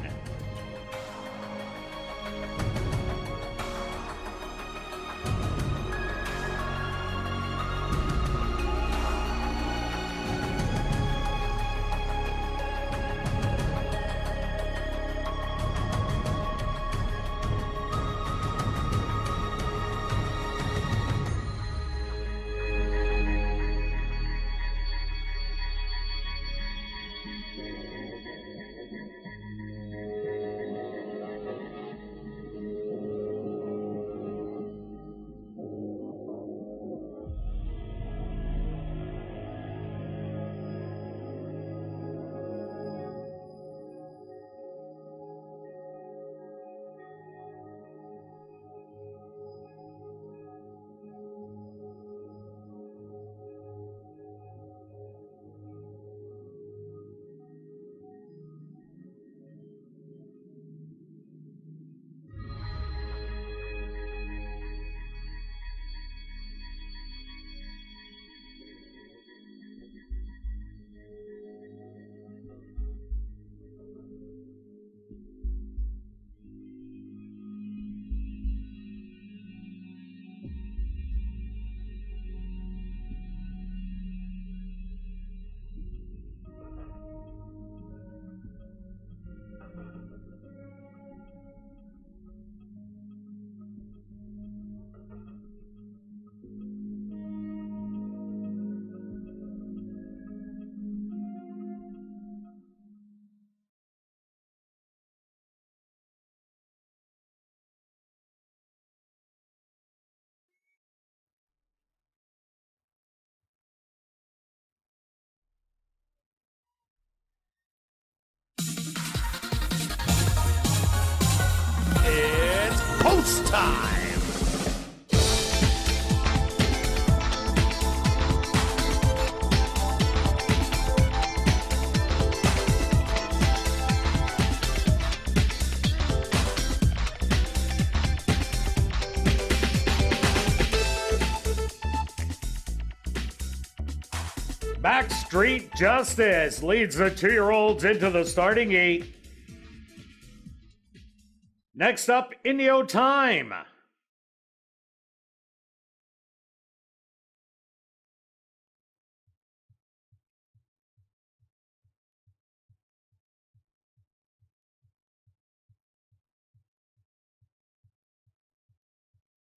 It's post time. Backstreet Justice leads the 2-year-olds into the starting gate. Next up, Indio Time.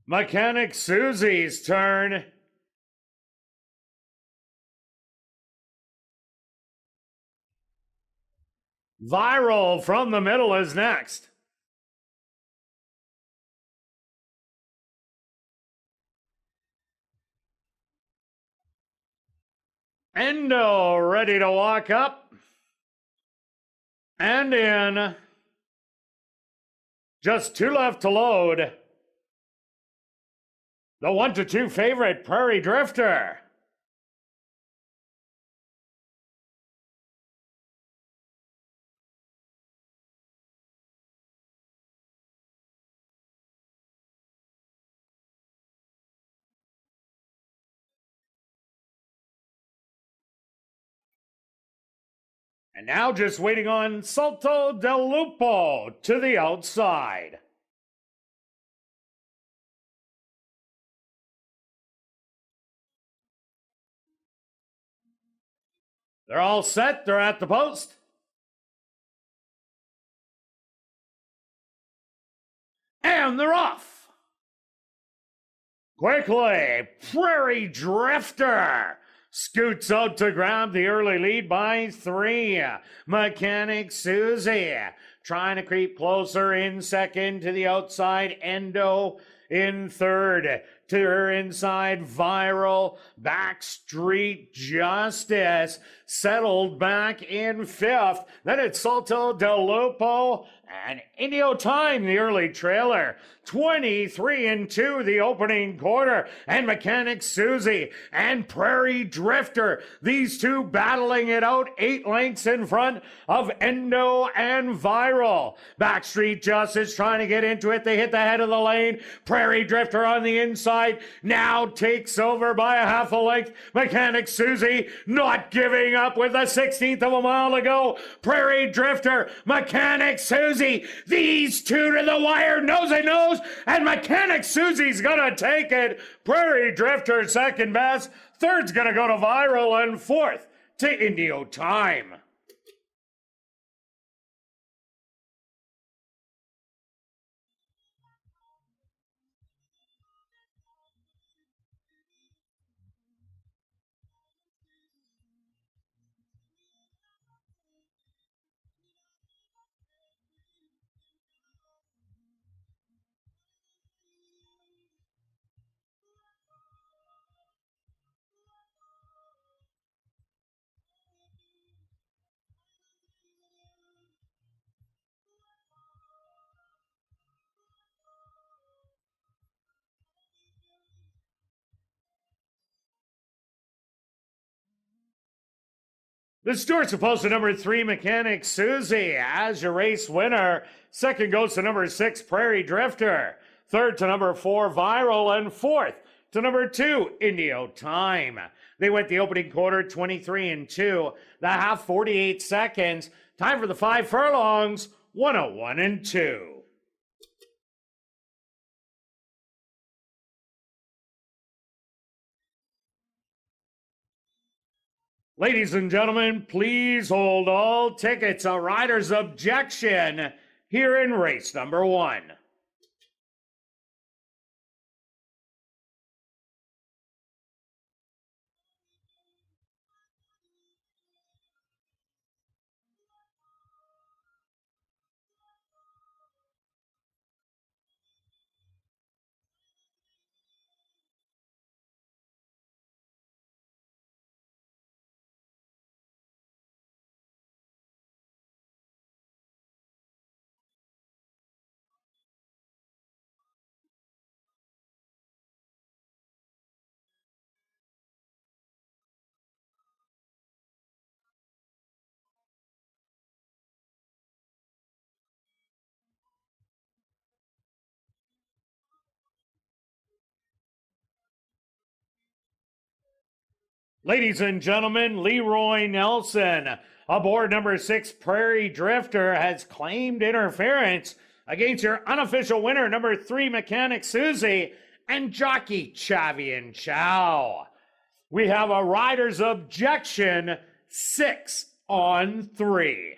Mechanic Susie's turn. Viral from the middle is next. Endo ready to walk up and in. Just 2 left to load. The 1 to 2 favorite, Prairie Drifter. And now just waiting on Salto del Lupo to the outside. They're all set. They're at the post. And they're off. Quickly, Prairie Drifter scoots out to grab the early lead by 3. Mechanic Susie trying to creep closer in second to the outside. Endo in third. To her inside, Viral. Backstreet Justice settled back in fifth. Then it's Salto del Lupo and Indio Time, the early trailer. 23-2 the opening quarter. And Mechanic Susie and Prairie Drifter. These two battling it out 8 lengths in front of Endo and Viral. Backstreet Justice trying to get into it. They hit the head of the lane. Prairie Drifter on the inside now takes over by a half a length. Mechanic Susie not giving up with a 16th of a mile to go. Prairie Drifter, Mechanic Susie, these two to the wire, nose and nose, and Mechanic Susie's gonna take it. Prairie Drifter second best, third's gonna go to Viral, and fourth to Indio Time. The Stewart's opposed to number 3, Mechanic Susie, as your race winner. Second goes to number 6, Prairie Drifter. Third to number 4, Viral. And fourth to number 2, Indio Time. They went the opening quarter 23-2. The half 48 seconds. Time for the 5 furlongs, 101-2. Ladies and gentlemen, please hold all tickets. A rider's objection here in race number 1. Ladies and gentlemen, Leroy Nelson, aboard number 6, Prairie Drifter, has claimed interference against your unofficial winner, number 3, Mechanic Susie, and jockey Chavi and Chow. We have a rider's objection, 6-3.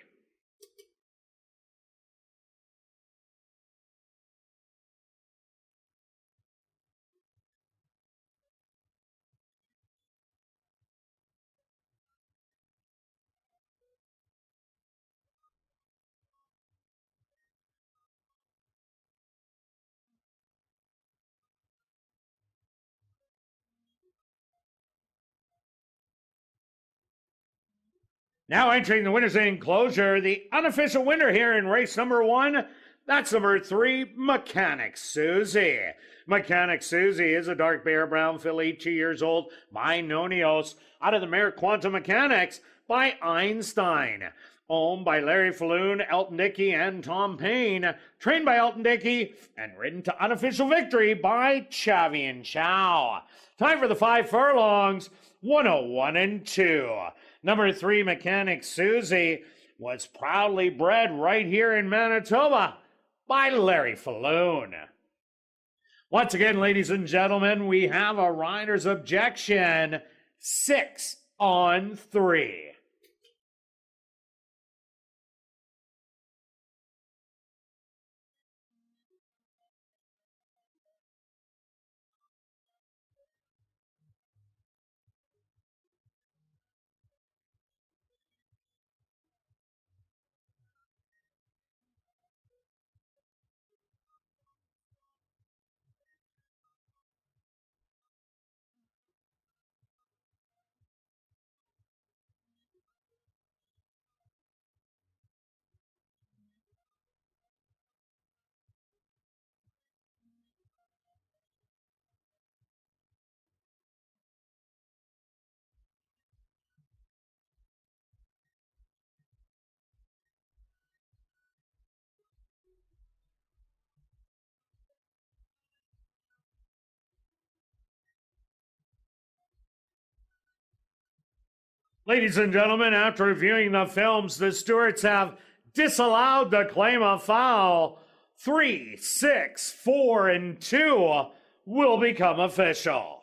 Now entering the winner's enclosure, the unofficial winner here in race number 1, that's number 3, Mechanic Susie. Mechanic Susie is a dark bear brown filly, 2 years old, by Nonios, out of the mare Quantum Mechanics by Einstein. Owned by Larry Falloon, Elton Dickey, and Tom Payne. Trained by Elton Dickey and ridden to unofficial victory by Chavi and Chow. Time for the 5 furlongs, 101-2. Number 3, Mechanic Susie, was proudly bred right here in Manitoba by Larry Falloon. Once again, ladies and gentlemen, we have a rider's objection, 6-3. Ladies and gentlemen, after reviewing the films, the stewards have disallowed the claim of foul. 3, 6, 4, and 2 will become official.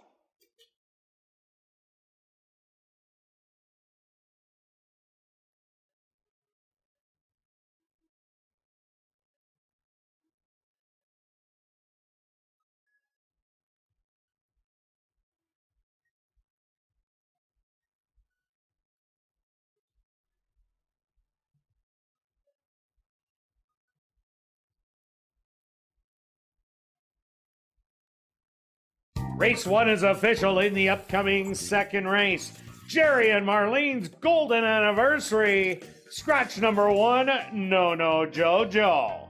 Race 1 is official in the upcoming second race. Jerry and Marlene's golden anniversary. Scratch number 1, No Jojo.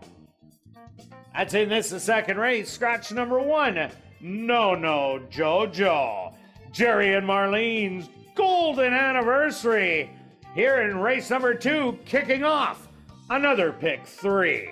That's in this the second race. Scratch number 1, No Jojo. Jerry and Marlene's golden anniversary. Here in race number 2, kicking off another pick 3.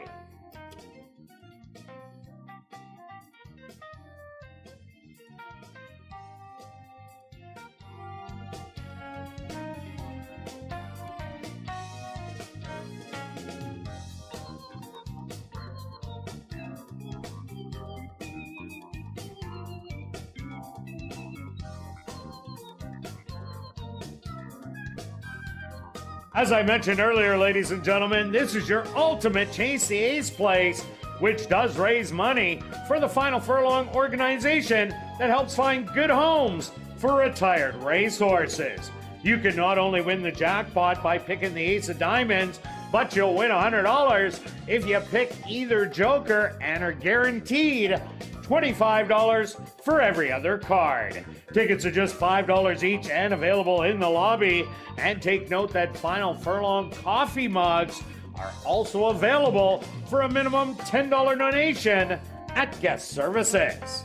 As I mentioned earlier, ladies and gentlemen, this is your ultimate Chase the Ace place, which does raise money for the Final Furlong organization that helps find good homes for retired racehorses. You can not only win the jackpot by picking the Ace of Diamonds, but you'll win $100 if you pick either Joker and are guaranteed $25 for every other card. Tickets are just $5 each and available in the lobby. And take note that Final Furlong coffee mugs are also available for a minimum $10 donation at guest services.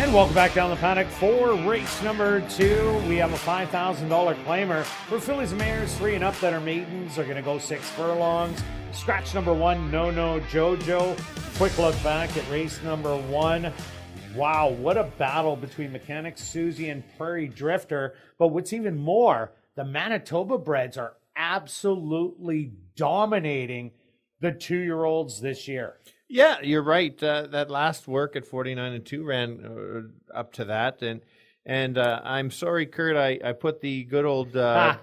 And welcome back down the paddock for race number 2. We have a $5,000 claimer for fillies and mares 3 and up that are maidens. Are going to go 6 furlongs. Scratch number 1, No Jojo. Quick look back at race number 1. Wow, what a battle between Mechanic Susie and Prairie Drifter. But what's even more, the Manitoba breds are absolutely dominating the 2-year-olds this year. Yeah, you're right. That last work at 49-2 ran up to that, and I'm sorry, Kirt. I put the good old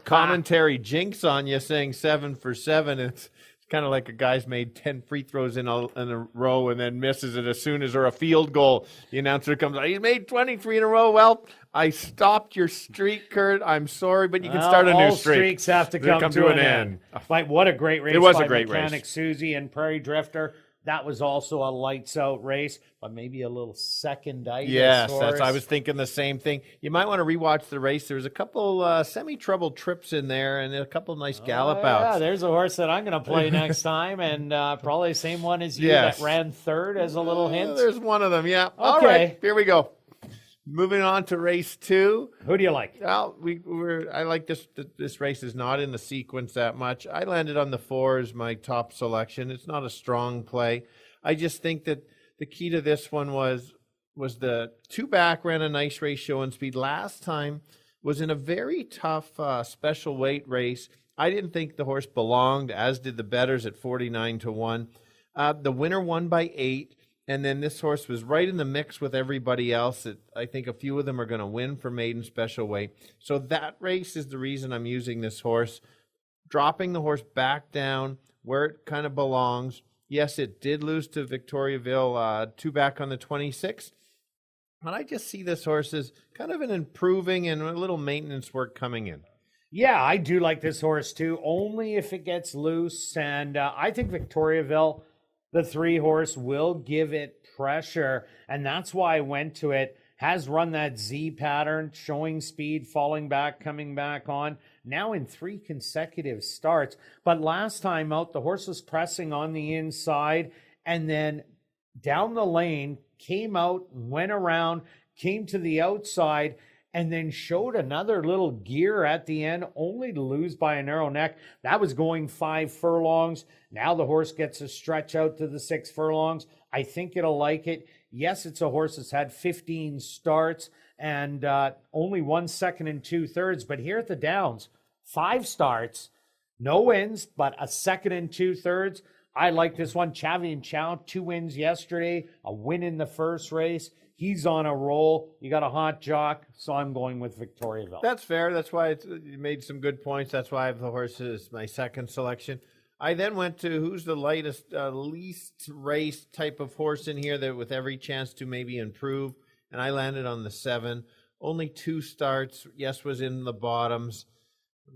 commentary jinx on you, saying 7 for 7. It's kind of like a guy's made 10 free throws in a row and then misses it as soon as or a field goal. The announcer comes out. He's made 23 in a row. Well, I stopped your streak, Kirt. I'm sorry, but you can start a new streak. All streaks have to come to an end. But what a great race! It was by a great Mechanic race. Susie and Prairie Drifter. That was also a lights out race, but maybe a little seconditis. Yes, horse. I was thinking the same thing. You might want to rewatch the race. There was a couple semi-troubled trips in there and a couple nice gallop outs. Yeah, there's a horse that I'm going to play next time, and probably the same one as you that ran third as a little hint. There's one of them, yeah. Okay. All right, here we go. Moving on to race 2. Who do you like? Well, I like this. This race is not in the sequence that much. I landed on the 4 as my top selection. It's not a strong play. I just think that the key to this one was the 2 back ran a nice race showing speed. Last time was in a very tough special weight race. I didn't think the horse belonged, as did the bettors at 49-1. The winner won by 8. And then this horse was right in the mix with everybody else. I think a few of them are going to win for maiden special weight. So that race is the reason I'm using this horse. Dropping the horse back down where it kind of belongs. Yes, it did lose to Victoriaville, 2 back on the 26th. But I just see this horse as kind of an improving and a little maintenance work coming in. Yeah, I do like this horse too, only if it gets loose. And I think Victoriaville, the 3 horse, will give it pressure, and that's why I went to it. Has run that Z pattern, showing speed, falling back, coming back on, now in 3 consecutive starts. But last time out, the horse was pressing on the inside, and then down the lane, came out, went around, came to the outside, and then showed another little gear at the end, only to lose by a narrow neck. That was going 5 furlongs. Now the horse gets a stretch out to the 6 furlongs. I think it'll like it. Yes, it's a horse that's had 15 starts and only 1 second and 2/3. But here at the Downs, 5 starts, no wins, but a second and 2/3. I like this one. Chavi and Chow, 2 wins yesterday, a win in the first race. He's on a roll. You got a hot jock, so I'm going with Victoriaville. That's fair. That's why you made some good points. That's why I have the horse as my second selection. I then went to who's the lightest, least race type of horse in here that with every chance to maybe improve, and I landed on the 7. Only 2 starts. Yes, was in the bottoms.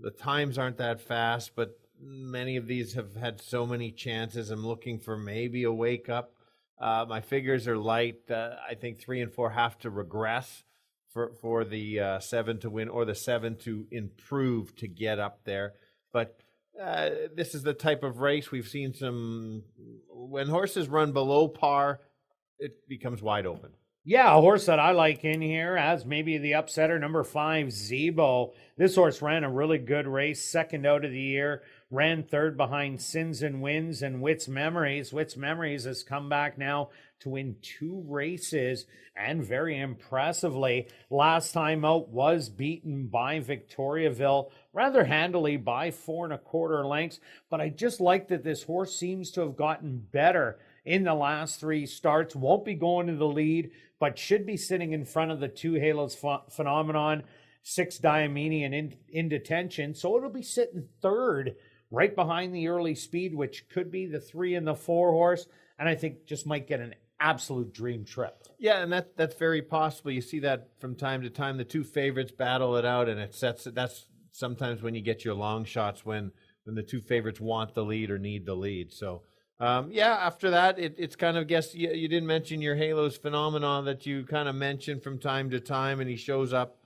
The times aren't that fast, but many of these have had so many chances. I'm looking for maybe a wake up. My figures are light. I think 3 and 4 have to regress for the 7 to win or the 7 to improve to get up there. But this is the type of race we've seen when horses run below par, it becomes wide open. Yeah, a horse that I like in here as maybe the upsetter, number 5, Zebo. This horse ran a really good race, second out of the year, ran third behind Sins and Wins and Wits Memories. Wits Memories has come back now to win 2 races, and very impressively. Last time out was beaten by Victoriaville rather handily by 4 1/4 lengths, but I just like that this horse seems to have gotten better in the last 3 starts. Won't be going to the lead, but should be sitting in front of the 2 Halos Phenomenon, 6 Diamini and in detention. So it'll be sitting third, right behind the early speed, which could be the 3 and the 4 horse. And I think just might get an absolute dream trip. Yeah, and that's very possible. You see that from time to time. The 2 favorites battle it out, and that's sometimes when you get your long shots when the 2 favorites want the lead or need the lead. So after that, it's kind of, guess you didn't mention your Halos Phenomenon that you kind of mentioned from time to time, and he shows up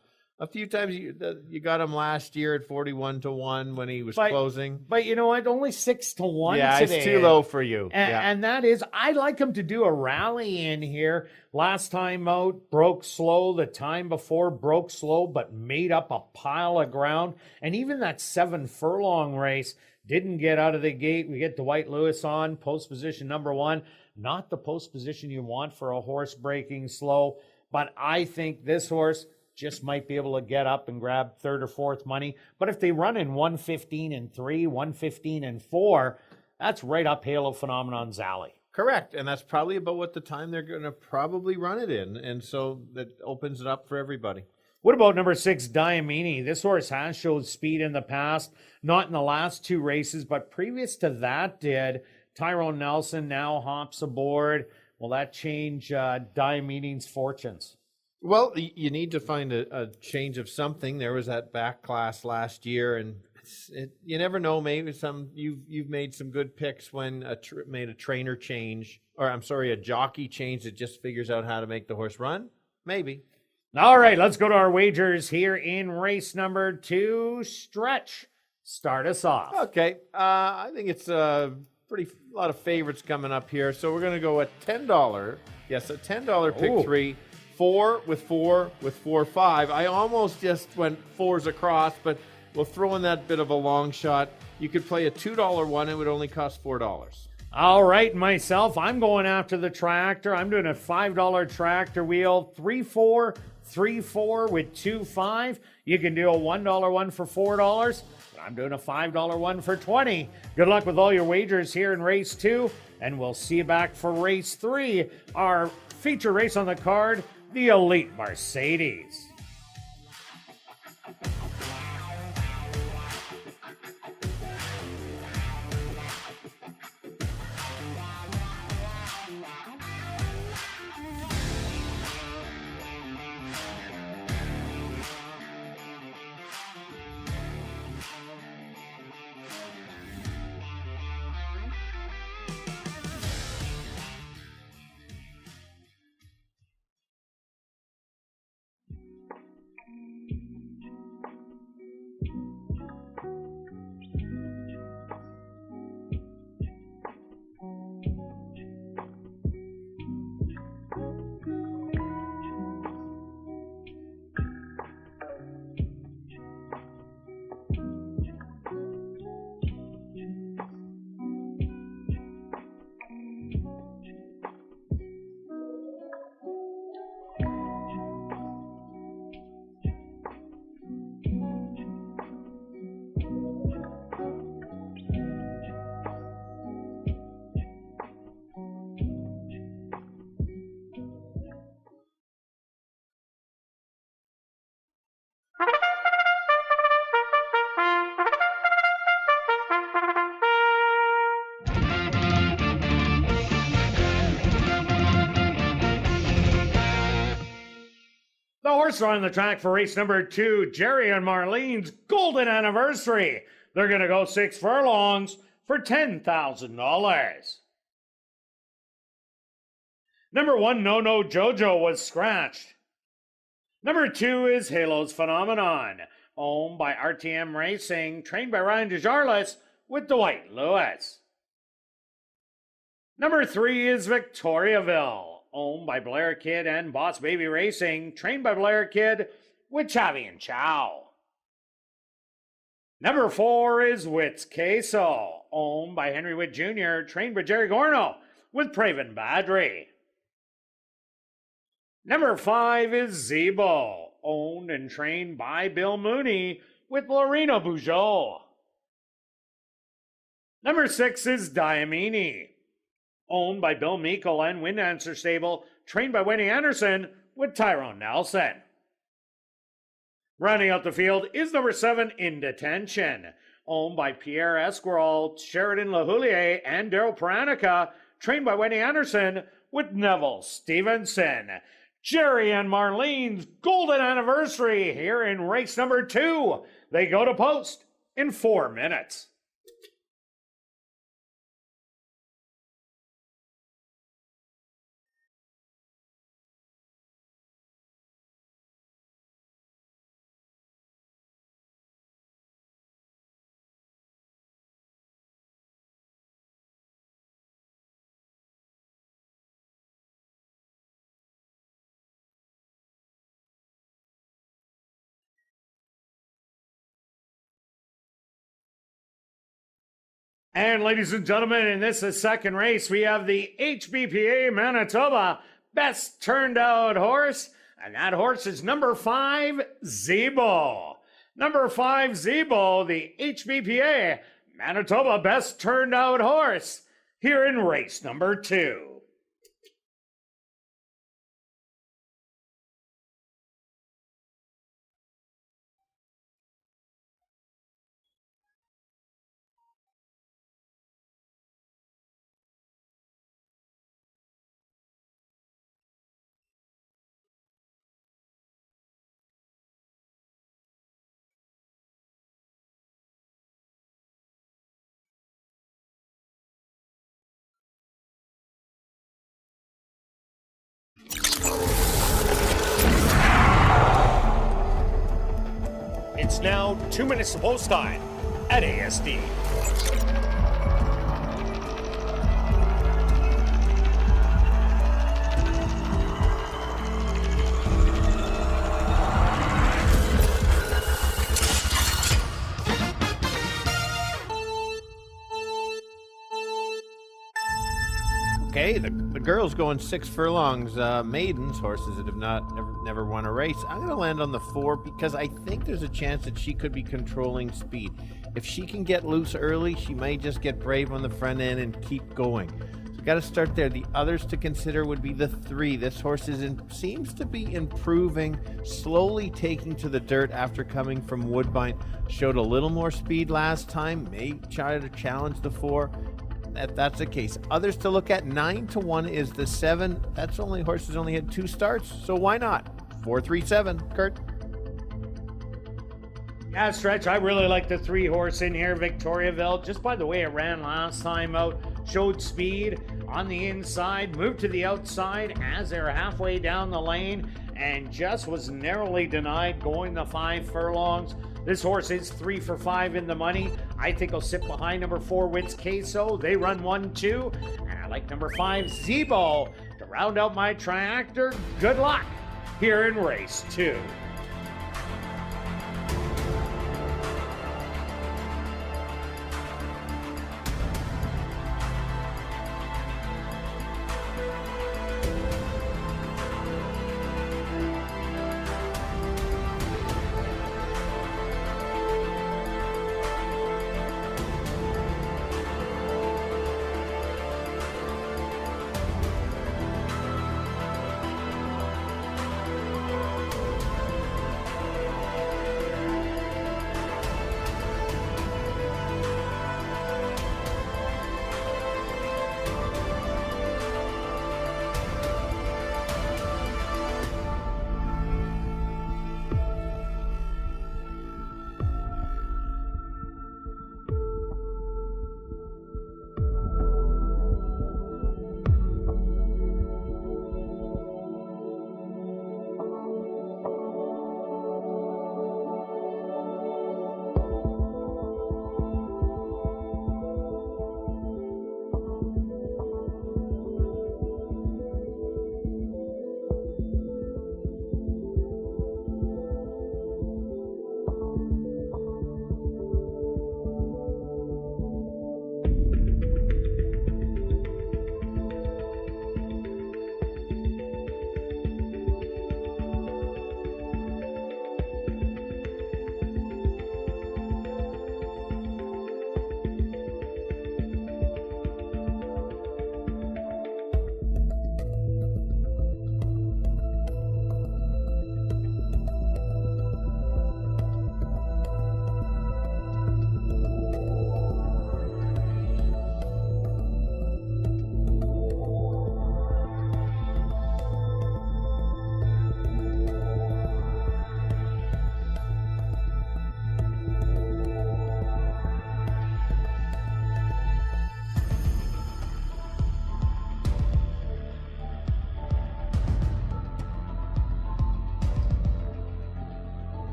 A few times you got him last year at 41-1 when he was closing. But you know what? Only 6-1 yeah, today. it's too low for you. And that is, I like him to do a rally in here. Last time out, broke slow. The time before, broke slow, but made up a pile of ground. And even that 7 furlong race didn't get out of the gate. We get Dwight Lewis on, post position number 1. Not the post position you want for a horse breaking slow. But I think this horse just might be able to get up and grab third or fourth money. But if they run in 115-3, 115-4, that's right up Halo Phenomenon's alley. Correct. And that's probably about what the time they're going to probably run it in. And so that opens it up for everybody. What about number 6, Diamini? This horse has showed speed in the past, not in the last 2 races, but previous to that did. Tyrone Nelson now hops aboard. Will that change Diamini's fortunes? Well, you need to find a change of something. There was that back class last year, and you never know. Maybe you've made some good picks when made a trainer change, or I'm sorry, a jockey change that just figures out how to make the horse run. Maybe. All right, let's go to our wagers here in race number 2. Stretch, start us off. Okay, I think it's a lot of favorites coming up here, so we're going to go at $10. Yes, a $10 pick. Ooh. 3. 4 with 4-5. I almost just went 4s across, but we'll throw in that bit of a long shot. You could play a $2 one. It would only cost $4. All right, myself, I'm going after the tractor. I'm doing a $5 tractor wheel. 3-4, 3-4 with 2-5. You can do a $1 one for $4. I'm doing a $5 one for $20. Good luck with all your wagers here in race 2, and we'll see you back for race 3, our feature race on the card, the Elite Mercedes. The horse are on the track for race number 2, Jerry and Marlene's Golden Anniversary. They're going to go 6 furlongs for $10,000. Number 1, No No Jojo, was scratched. Number 2 is Halo's Phenomenon, owned by RTM Racing, trained by Ryan DeJarlis with Dwight Lewis. Number 3 is Victoriaville, owned by Blair Kidd and Boss Baby Racing, trained by Blair Kidd with Chavi and Chow. Number 4 is Witt's Queso, owned by Henry Witt Jr., trained by Jerry Gorno with Praven Badri. Number 5 is Zebo, owned and trained by Bill Mooney with Lorena Bugeaud. Number 6 is Diamini, owned by Bill Meikle and Wind Answer Stable, trained by Wendy Anderson with Tyrone Nelson. Rounding out the field is number 7, In Detention, owned by Pierre Esquirol, Sheridan LaHoulier, and Daryl Paranica, trained by Wendy Anderson with Neville Stevenson. Jerry and Marlene's Golden Anniversary here in race number 2. They go to post in 4 minutes. And ladies and gentlemen, in this second race, we have the HBPA Manitoba Best Turned Out Horse. And that horse is number 5, Zebo. Number 5, Zebo, the HBPA Manitoba Best Turned Out Horse, here in race number 2. It's now 2 minutes to post time at ASD. Okay, the girls going 6 furlongs, maidens, horses that have never won a race. I'm going to land on the 4 because I think there's a chance that she could be controlling speed. If she can get loose early, she may just get brave on the front end and keep going. So got to start there. The others to consider would be the 3. This horse seems to be improving, slowly taking to the dirt after coming from Woodbine. Showed a little more speed last time, may try to challenge the 4. That's the case. Others to look at, 9-1 is the 7. That's horses only had 2 starts, so why not? 4-3-7, Kirt. Yeah, Stretch, I really like the 3 horse in here, Victoriaville. Just by the way it ran last time out, showed speed on the inside, moved to the outside as they were halfway down the lane, and just was narrowly denied going the 5 furlongs. This horse is 3 for 5 in the money. I think he'll sit behind number 4, Wits Queso. They run 1-2. And I like number 5, Zebo, to round out my triactor. Good luck here in race 2.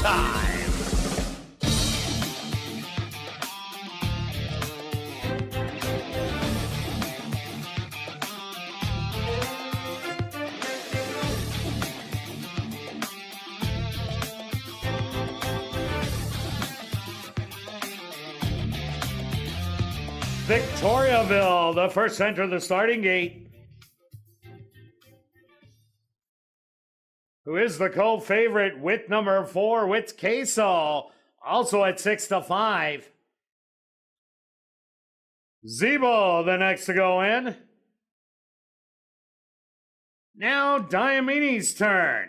time. Victoriaville, the first to enter the starting gate. Who is the co-favorite with number 4, Wits Queso, also at 6-5. Zebo, the next to go in. Now Diamini's turn.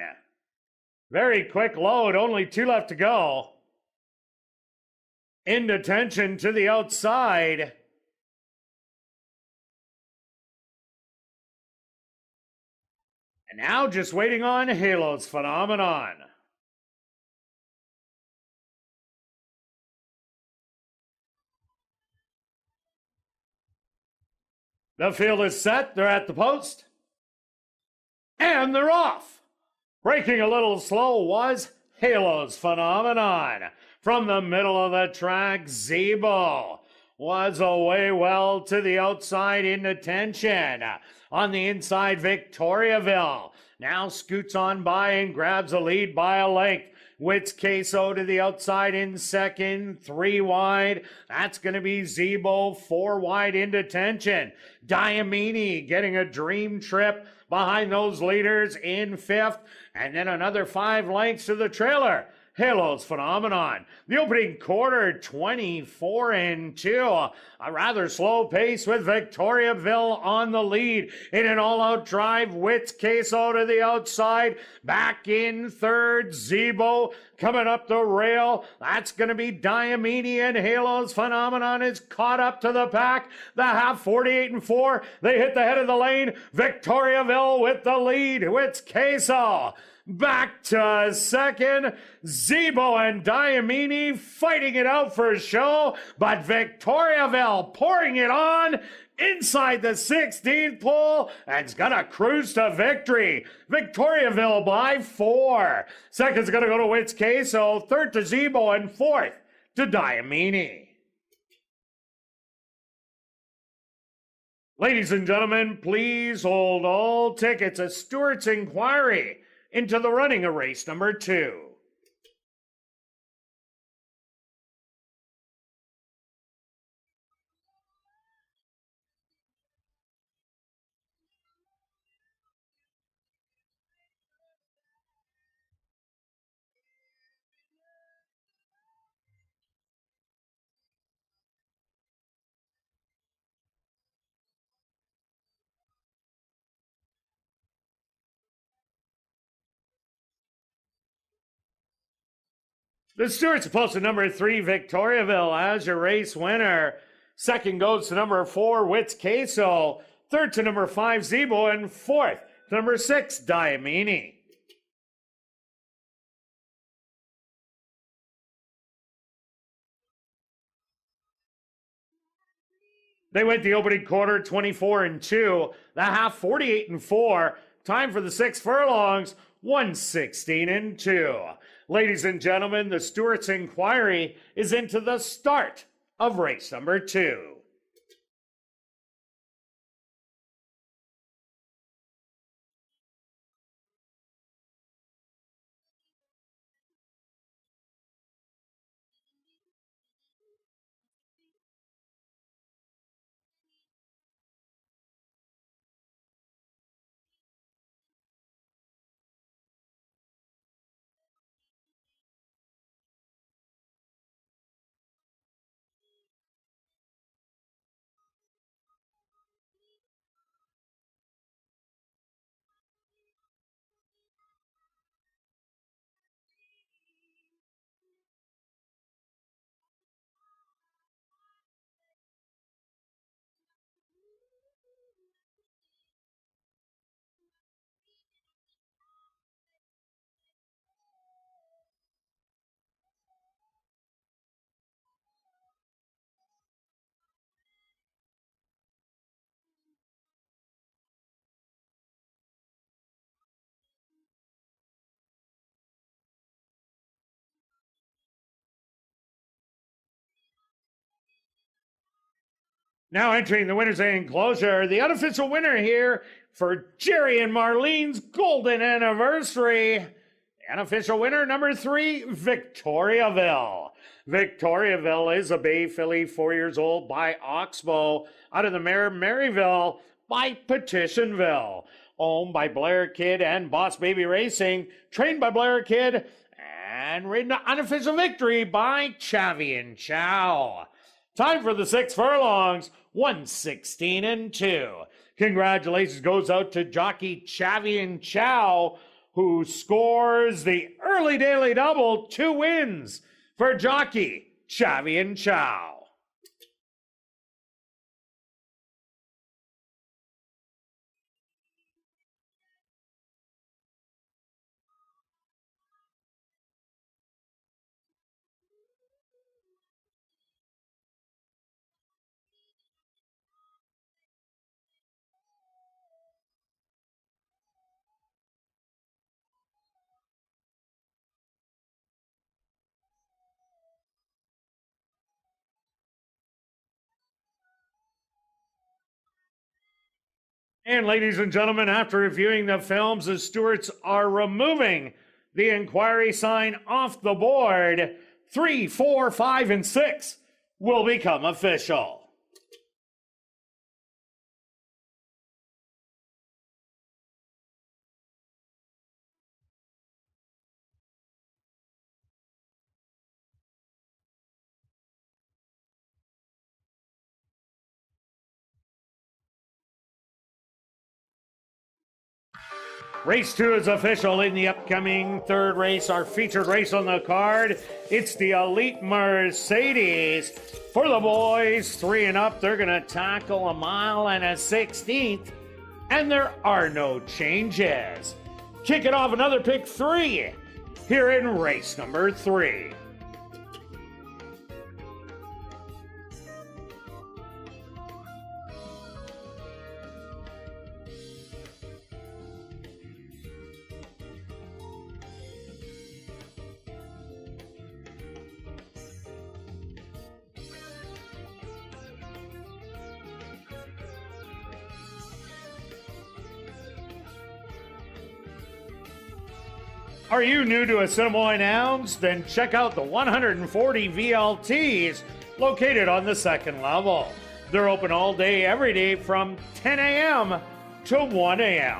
Very quick load, only 2 left to go. In detention to the outside. And now just waiting on Halo's Phenomenon. The field is set. They're at the post. And they're off. Breaking a little slow was Halo's Phenomenon. From the middle of the track, Zebo was away well to the outside in detention. On the inside, Victoriaville now scoots on by and grabs a lead by a length. Wits Queso to the outside in second, 3 wide. That's going to be Zebo, 4 wide in detention. Diamini getting a dream trip behind those leaders in 5th. And then another 5 lengths to the trailer. Halo's Phenomenon. The opening quarter, 24-2. A rather slow pace with Victoriaville on the lead. In an all-out drive, Wits Queso to the outside. Back in third, Zebo coming up the rail. That's going to be Diamini, and Halo's Phenomenon is caught up to the pack. The half, 48-4. They hit the head of the lane. Victoriaville with the lead. Wits Queso back to second. Zebo and Diamini fighting it out for show, but Victoriaville pouring it on inside the 16th pole and's gonna cruise to victory. Victoriaville by 4. Second's gonna go to Wits Queso, third to Zebo, and 4th to Diamini. Ladies and gentlemen, please hold all tickets. A Stewart's inquiry into the running of race number 2. The Stewart's opposed to number 3, Victoriaville, as your race winner. Second goes to number 4, Wits Queso. Third to number 5, Zebo. And 4th to number 6, Diamini. They went the opening quarter 24-2. The half 48-4. Time for the 6 furlongs, 116-2. Ladies and gentlemen, the Stewart's inquiry is into the start of race number 2. Now entering the winner's enclosure, the unofficial winner here for Jerry and Marlene's golden anniversary. The unofficial winner, number 3, Victoriaville. Victoriaville is a Bay filly, 4 years old, by Oxbow, out of the mare Maryville by Petitionville. Owned by Blair Kidd and Boss Baby Racing, trained by Blair Kidd, and ridden to unofficial victory by Chavi and Chow. Time for the 6 furlongs, 1:16 and 2. Congratulations goes out to jockey Chavi and Chow, who scores the early daily double, 2 wins for jockey Chavi and Chow. And ladies and gentlemen, after reviewing the films, the stewards are removing the inquiry sign off the board. 3, 4, 5, and 6 will become official. Race 2 is official in the upcoming third race, our featured race on the card. It's the Elite Mercedes. For the boys 3 and up, they're going to tackle a mile and a 16th, and there are no changes. Kick it off another pick 3 here in race number 3. Are you new to Assiniboia Downs? Then check out the 140 VLTs located on the second level. They're open all day, every day from 10 a.m. to 1 a.m.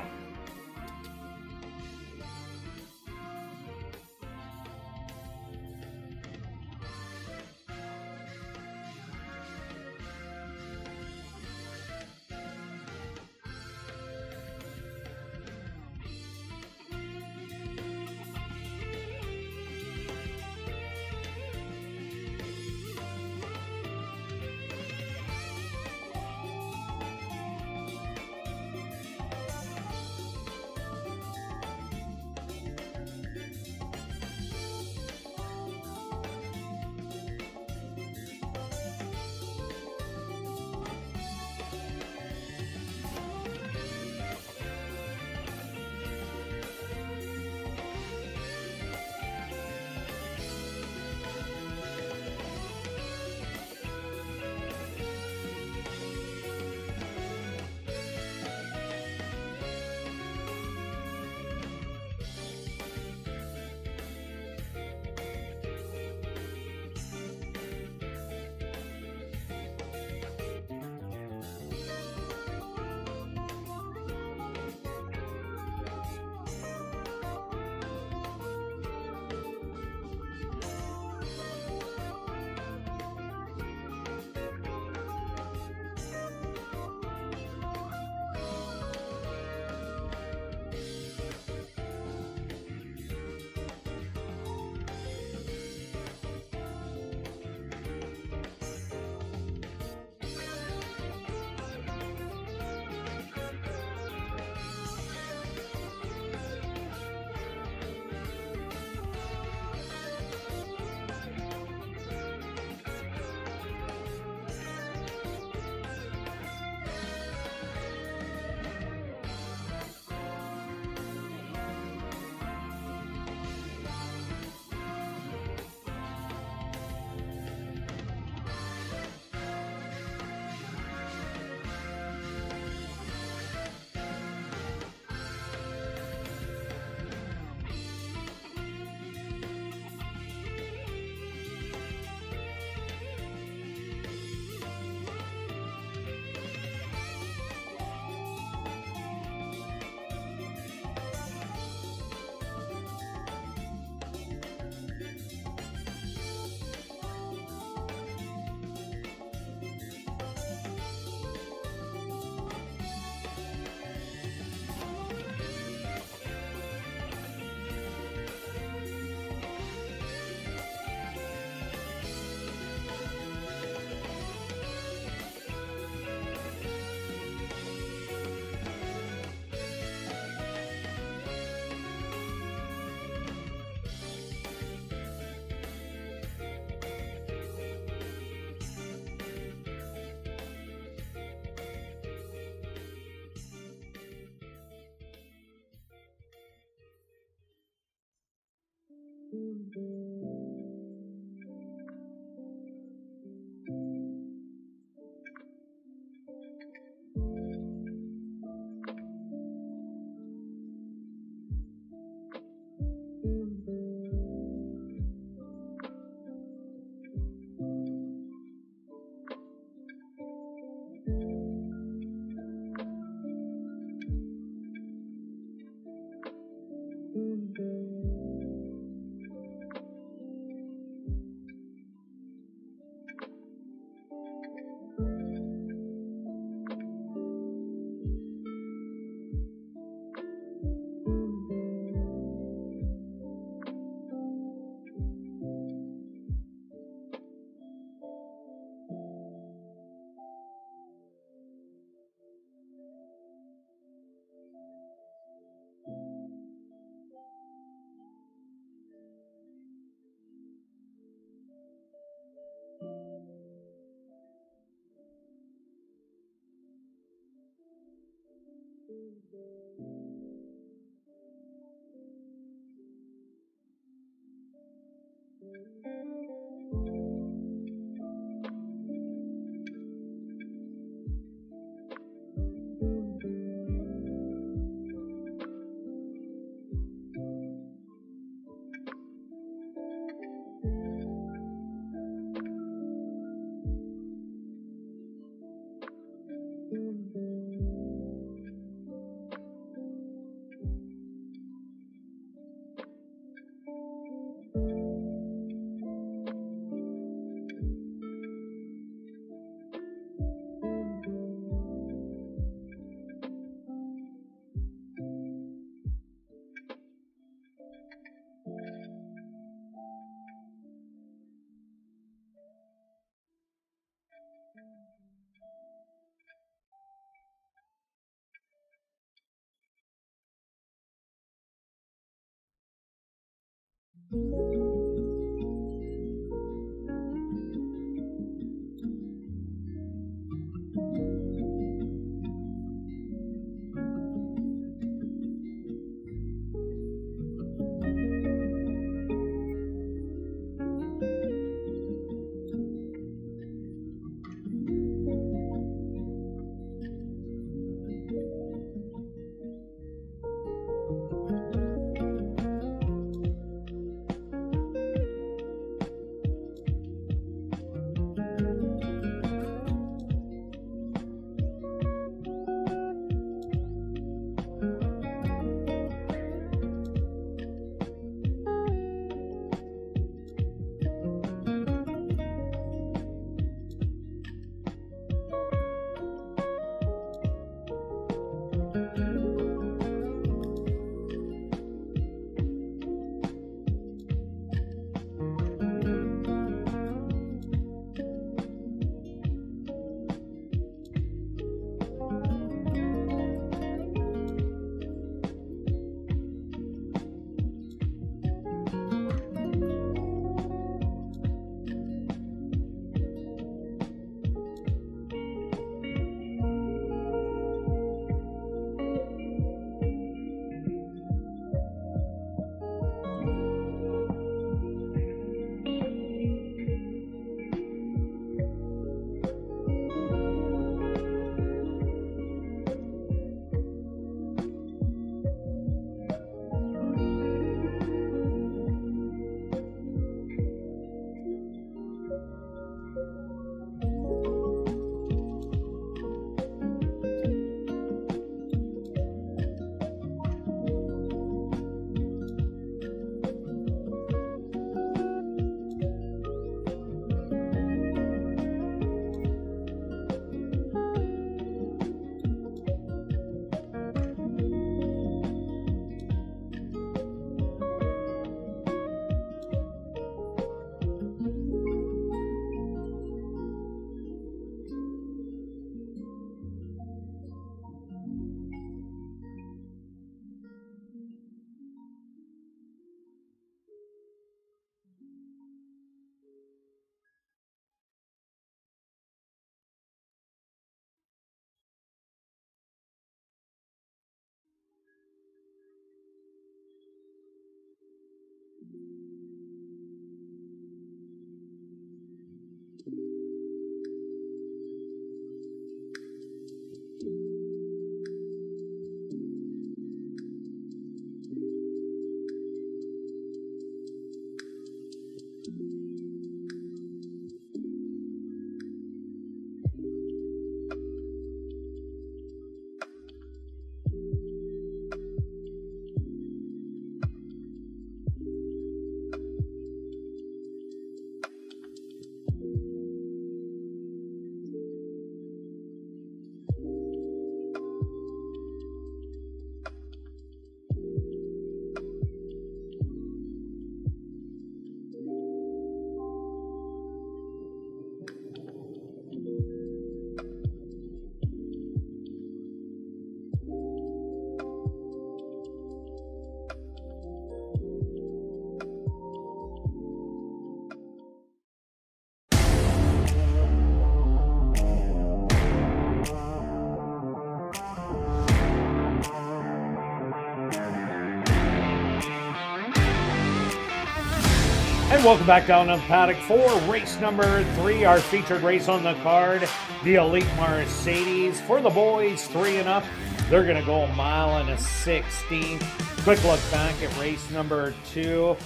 And welcome back down to paddock 4, race number 3, our featured race on the card, the Elite Mercedes. For the boys, 3 and up, they're going to go 1 mile and a 16. Quick look back at race number 2.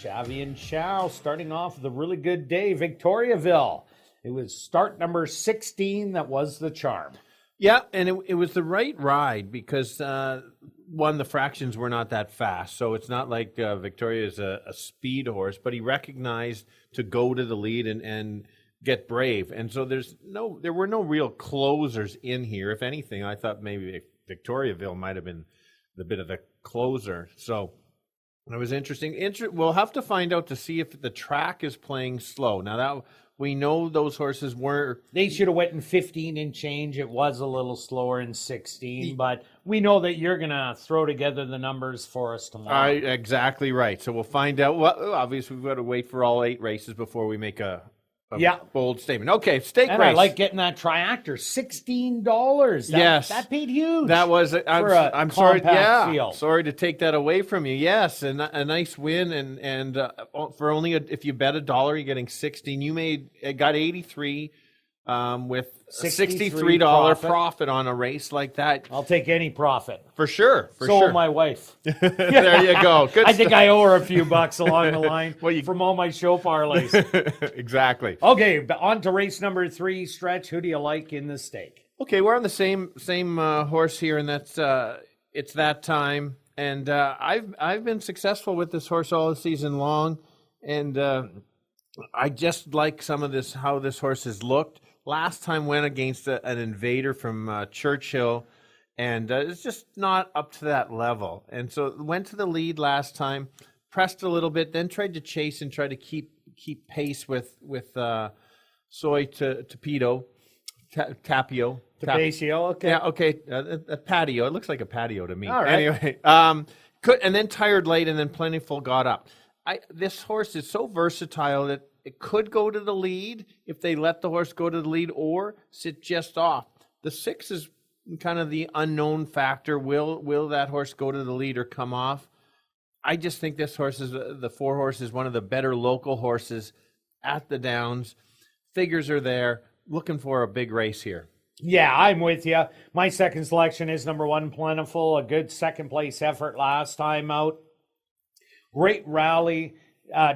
Xavi and Chow starting off with a really good day. Victoriaville. It was start number 16 that was the charm. Yeah, and it was the right ride because, one, the fractions were not that fast. So it's not like Victoria is a speed horse, but he recognized to go to the lead and get brave. And so there were no real closers in here. If anything, I thought maybe Victoriaville might have been the bit of the closer. So it was interesting. We'll have to find out to see if the track is playing slow. Now that we know those horses were. They should have went in 15 and change. It was a little slower in 16, but we know that you're going to throw together the numbers for us tomorrow. Exactly right. So we'll find out. Well, obviously, we've got to wait for all 8 races before we make a bold statement. Okay, stake and race. I like getting that triactor. $16. Yes. That paid huge. That was I'm sorry. Yeah. Field. Sorry to take that away from you. Yes, and a nice win and for only if you bet $1, you're getting 16. Got 83 with a $63 profit on a race like that. I'll take any profit. For sure. So will my wife. There you go. Good I think I owe her a few bucks along the line from all my show parlays. Exactly. Okay, on to race number 3, Stretch. Who do you like in the stake? Okay, we're on the same horse here, and that's it's that time. And I've been successful with this horse all season long, and I just like some of how this horse has looked. Last time went against an invader from Churchill, and it's just not up to that level. And so went to the lead last time, pressed a little bit, then tried to chase and try to keep pace with Soy Tapio. Tapatio, okay. Yeah, okay. A patio. It looks like a patio to me. All right. Anyway, and then tired late, and then Plentiful got up. This horse is so versatile that it could go to the lead if they let the horse go to the lead or sit just off. The 6 is kind of the unknown factor. Will that horse go to the lead or come off? I just think this horse the 4 horse is one of the better local horses at the Downs. Figures are there. Looking for a big race here. Yeah, I'm with you. My second selection is number 1, Plentiful. A good second place effort last time out. Great rally.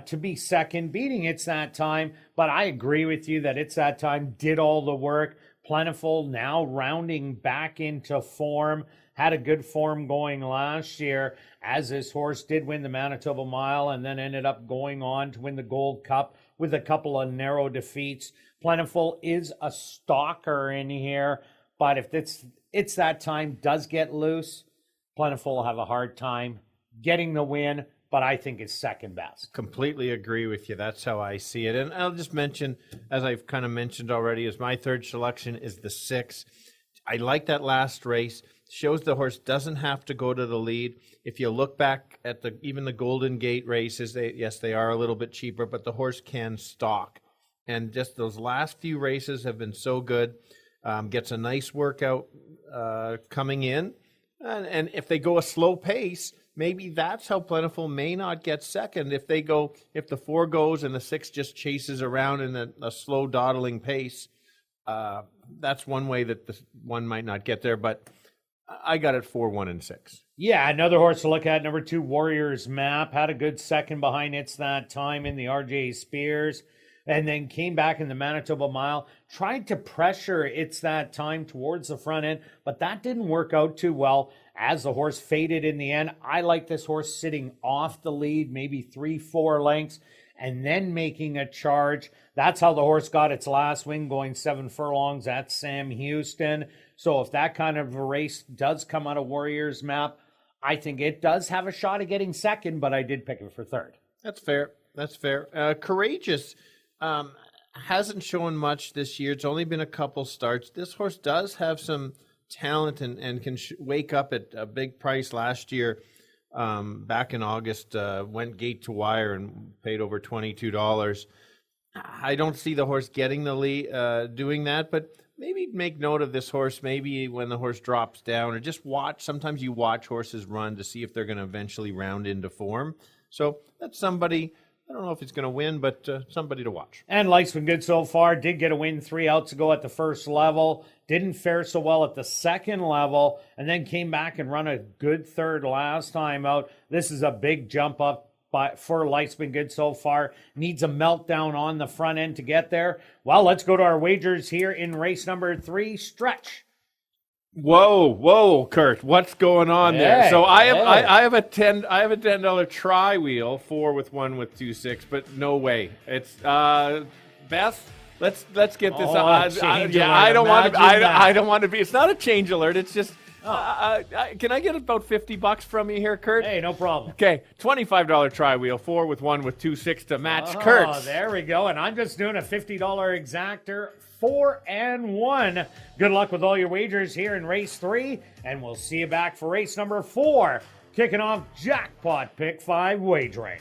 To be second, beating It's That Time, but I agree with you that It's That Time did all the work. Plentiful now rounding back into form, had a good form going last year as this horse did win the Manitoba Mile and then ended up going on to win the Gold Cup with a couple of narrow defeats. Plentiful is a stalker in here, but if It's That Time does get loose, Plentiful will have a hard time getting the win, but I think it's second best. Completely agree with you. That's how I see it. And I'll just mention, as I've kind of mentioned already, is my third selection is the 6. I like that last race. Shows the horse doesn't have to go to the lead. If you look back at even the Golden Gate races, they are a little bit cheaper, but the horse can stalk. And just those last few races have been so good. Gets a nice workout coming in. And if they go a slow pace, maybe that's how Plentiful may not get second. If the 4 goes and the 6 just chases around in a slow dawdling pace, that's one way that the 1 might not get there. But I got it 4, 1, and 6. Yeah, another horse to look at, number 2, Warriors Map. Had a good second behind It's That Time in the RJ Spears. And then came back in the Manitoba Mile. Tried to pressure It's That Time towards the front end, but that didn't work out too well as the horse faded in the end. I like this horse sitting off the lead, maybe 3-4 lengths, and then making a charge. That's how the horse got its last win, going 7 furlongs at Sam Houston. So if that kind of a race does come out of Warriors Map, I think it does have a shot at getting second, but I did pick it for third. That's fair. Courageous hasn't shown much this year. It's only been a couple starts. This horse does have some talent and can wake up at a big price last year. Back in August, went gate to wire and paid over $22. I don't see the horse getting the lead, doing that, but maybe make note of this horse, maybe when the horse drops down, or just watch. Sometimes you watch horses run to see if they're going to eventually round into form. So that's somebody I don't know if he's going to win, but somebody to watch. And life's been good so far. Did get a win 3 outs ago at the first level. Didn't fare so well at the second level. And then came back and run a good third last time out. This is a big jump up for Life's Been Good so far. Needs a meltdown on the front end to get there. Well, let's go to our wagers here in race number 3. Stretch. Whoa, Kirt! What's going on there? So I have a $10 try wheel, 4 with 1 with 2 6, but no way. It's Beth. Let's get this. I don't want to. I don't want to be. It's not a change alert. It's just. Can I get about $50 from you here, Kirt? Hey, no problem. Okay, $25 try wheel, 4 with 1 with 2 6 to match Kirt's. Oh, there we go. And I'm just doing a $50 exactor. 4 and 1. Good luck with all your wagers here in race 3, and we'll see you back for race number 4, kicking off Jackpot Pick 5 wagering.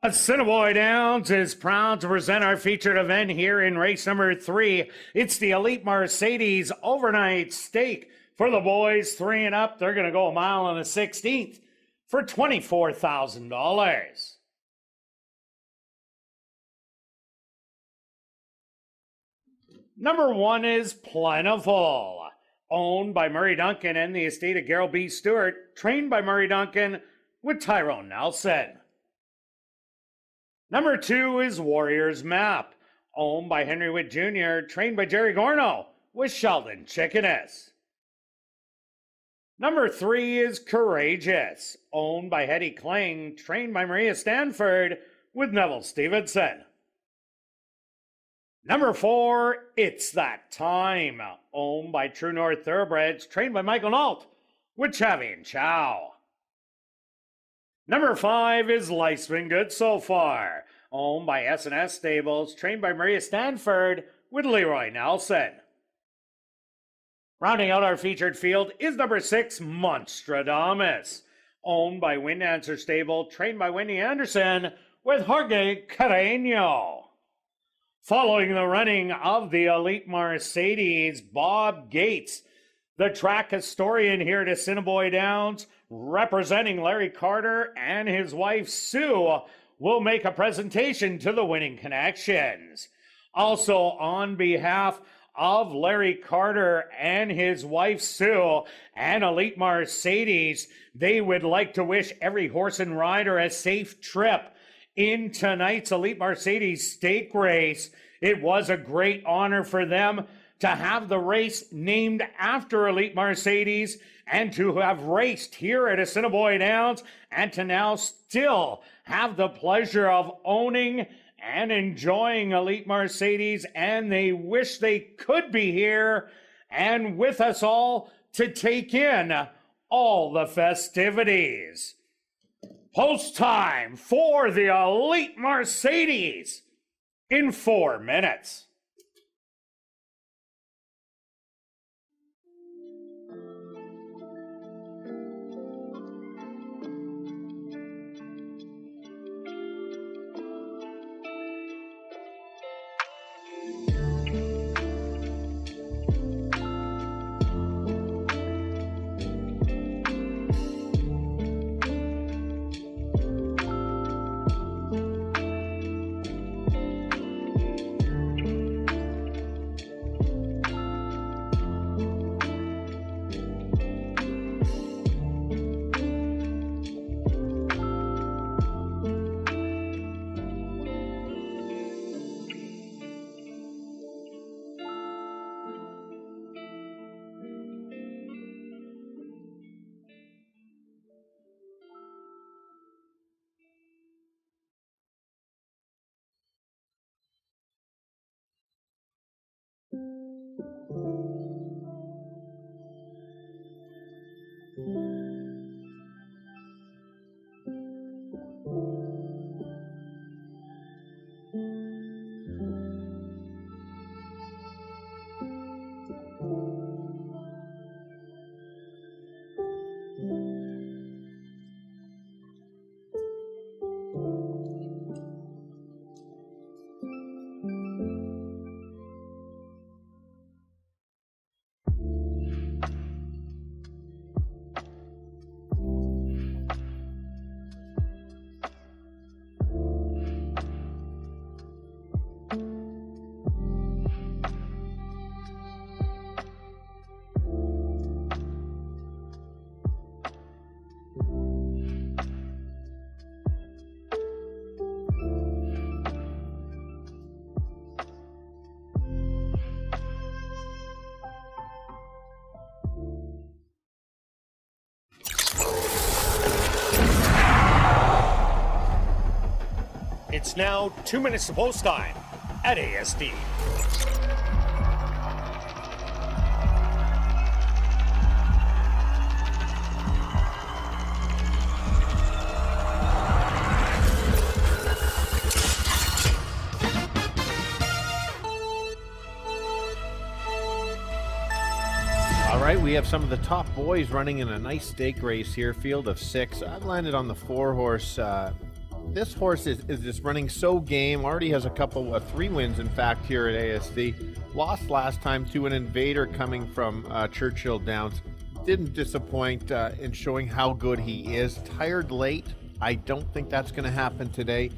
Assiniboia Downs is proud to present our featured event here in race number 3. It's the Elite Mercedes Overnight Stake. For the boys 3 and up, they're going to go a mile and a 16th for $24,000. Number 1 is Plentiful, owned by Murray Duncan and the estate of Gerald B. Stewart, trained by Murray Duncan with Tyrone Nelson. Number 2 is Warrior's Map, owned by Henry Witt Jr., trained by Jerry Gorno with Sheldon Chickeness. Number 3 is Courageous, owned by Hetty Kling, trained by Maria Stanford with Neville Stevenson. Number 4, It's That Time, owned by True North Thoroughbreds, trained by Michael Nault with Chavi and Chow. Number 5 is Life's Been Good So Far, owned by S&S Stables, trained by Maria Stanford with Leroy Nelson. Rounding out our featured field is number 6, Monstradamus, owned by Wind Answer Stable, trained by Wendy Anderson with Jorge Carreño. Following the running of the Elite Mercedes, Bob Gates, the track historian here at Assiniboia Downs, representing Larry Carter and his wife Sue, will make a presentation to the winning connections. Also, on behalf of Larry Carter and his wife Sue and Elite Mercedes, they would like to wish every horse and rider a safe trip in tonight's Elite Mercedes stake race. It was a great honor for them to have the race named after Elite Mercedes and to have raced here at Assiniboia Downs and to now still have the pleasure of owning and enjoying Elite Mercedes, and they wish they could be here and with us all to take in all the festivities. Post time for the Elite Mercedes in 4 minutes. It's now 2 minutes to post time at ASD. All right, we have some of the top boys running in a nice stake race here, field of 6. I've landed on the 4-horse. This horse is just running so game. Already has a couple of 3 wins, in fact, here at ASD. Lost last time to an Invader coming from Churchill Downs. Didn't disappoint in showing how good he is. Tired late. I don't think that's going to happen today.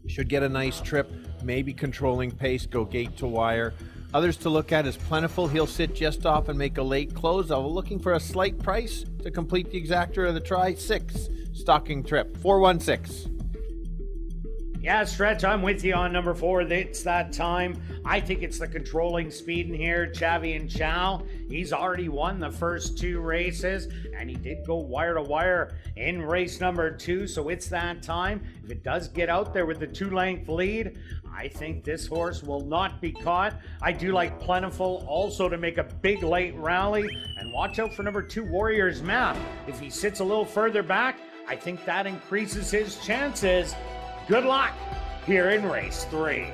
Should get a nice trip, maybe controlling pace, go gate to wire. Others to look at is Plentiful. He'll sit just off and make a late close. I'm looking for a slight price to complete the exactor of the try. 6, stocking trip, 416. Yeah, Stretch, I'm with you on number 4. It's that time. I think it's the controlling speed in here, Chavi and Chow. He's already won the first 2 races, and he did go wire to wire in race number 2, so it's that time. If it does get out there with the 2-length lead, I think this horse will not be caught. I do like Plentiful also to make a big late rally, and watch out for number 2, Warrior's Map. If he sits a little further back, I think that increases his chances. Good luck here in race 3.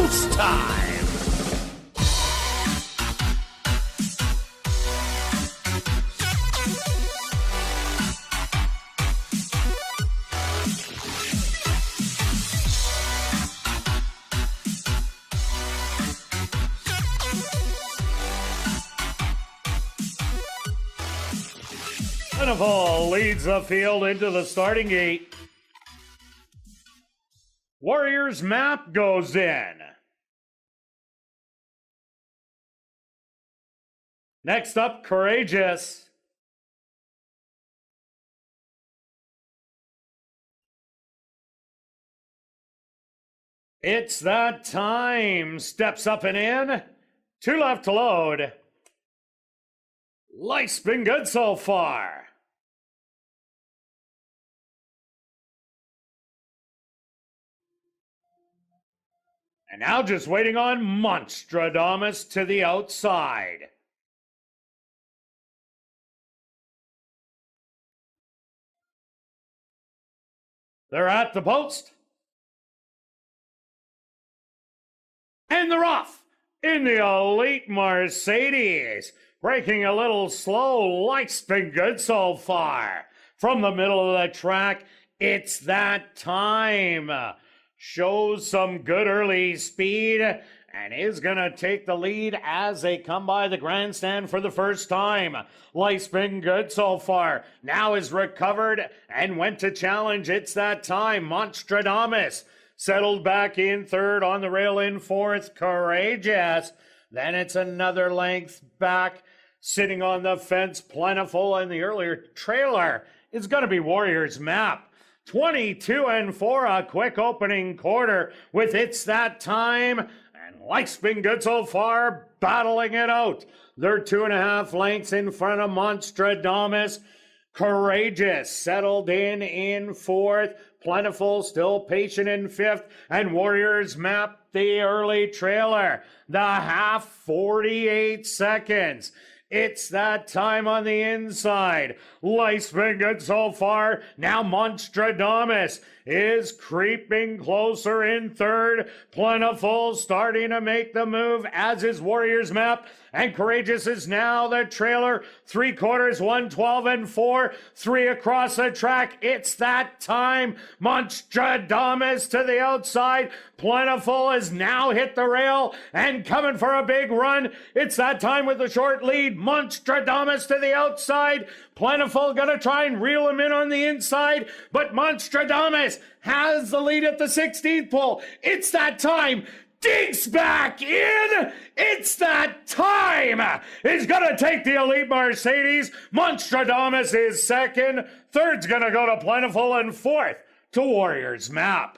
post time. Plentiful leads the field into the starting gate. Warriors map goes in. Next up, Courageous. It's that time. Steps up and in. 2 left to load. Life's been good so far. And now just waiting on Monstradamus to the outside. They're at the post. And they're off in the elite Mercedes. Breaking a little slow. Life's been good so far. From the middle of the track, it's that time. Shows some good early speed and is going to take the lead as they come by the grandstand for the first time. Life's been good so far. Now is recovered and went to challenge. It's that time. Monstradamus settled back in third, on the rail in fourth. Courageous. Then it's another length back. Sitting on the fence, Plentiful, and the earlier trailer is going to be Warriors Map. 22 and 4, a quick opening quarter with It's That Time. And Life's been good so far, battling it out. They're 2.5 lengths in front of Monstradamus. Courageous settled in fourth. Plentiful still patient in fifth. And Warriors Map, the early trailer. The half, 48 seconds. It's that time on the inside. Life's been good so far. Now Monstradamus is creeping closer in third. Plentiful starting to make the move, as is Warriors Map. And Courageous is now the trailer. 3/4, 112 and 4. 3 across the track. It's that time. Monstradamus to the outside. Plentiful has now hit the rail and coming for a big run. It's that time with the short lead. Monstradamus to the outside. Plentiful gonna try and reel him in on the inside, but Monstradamus has the lead at the 16th pole. It's that time. Digs back in. It's that time. He's gonna take the elite Mercedes. Monstradamus is second. Third's gonna go to Plentiful, and fourth to Warriors Map.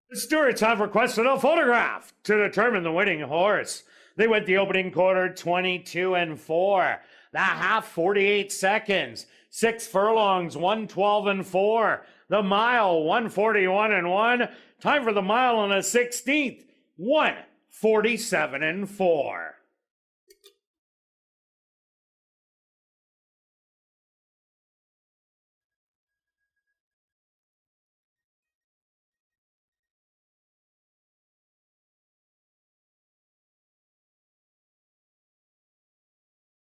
The stewards have requested a photograph to determine the winning horse. They went the opening quarter 22 and 4. The half 48 seconds. 6 furlongs 112 and 4. The mile 141 and 1. Time for the mile on the 16th 147 and 4.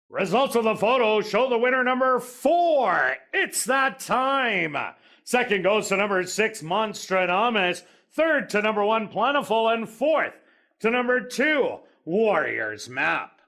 Results of the photo show the winner number 4. It's that time. Second goes to number 6, Monstradamus. Third to number 1, Plentiful. And fourth to number 2, Warriors Map.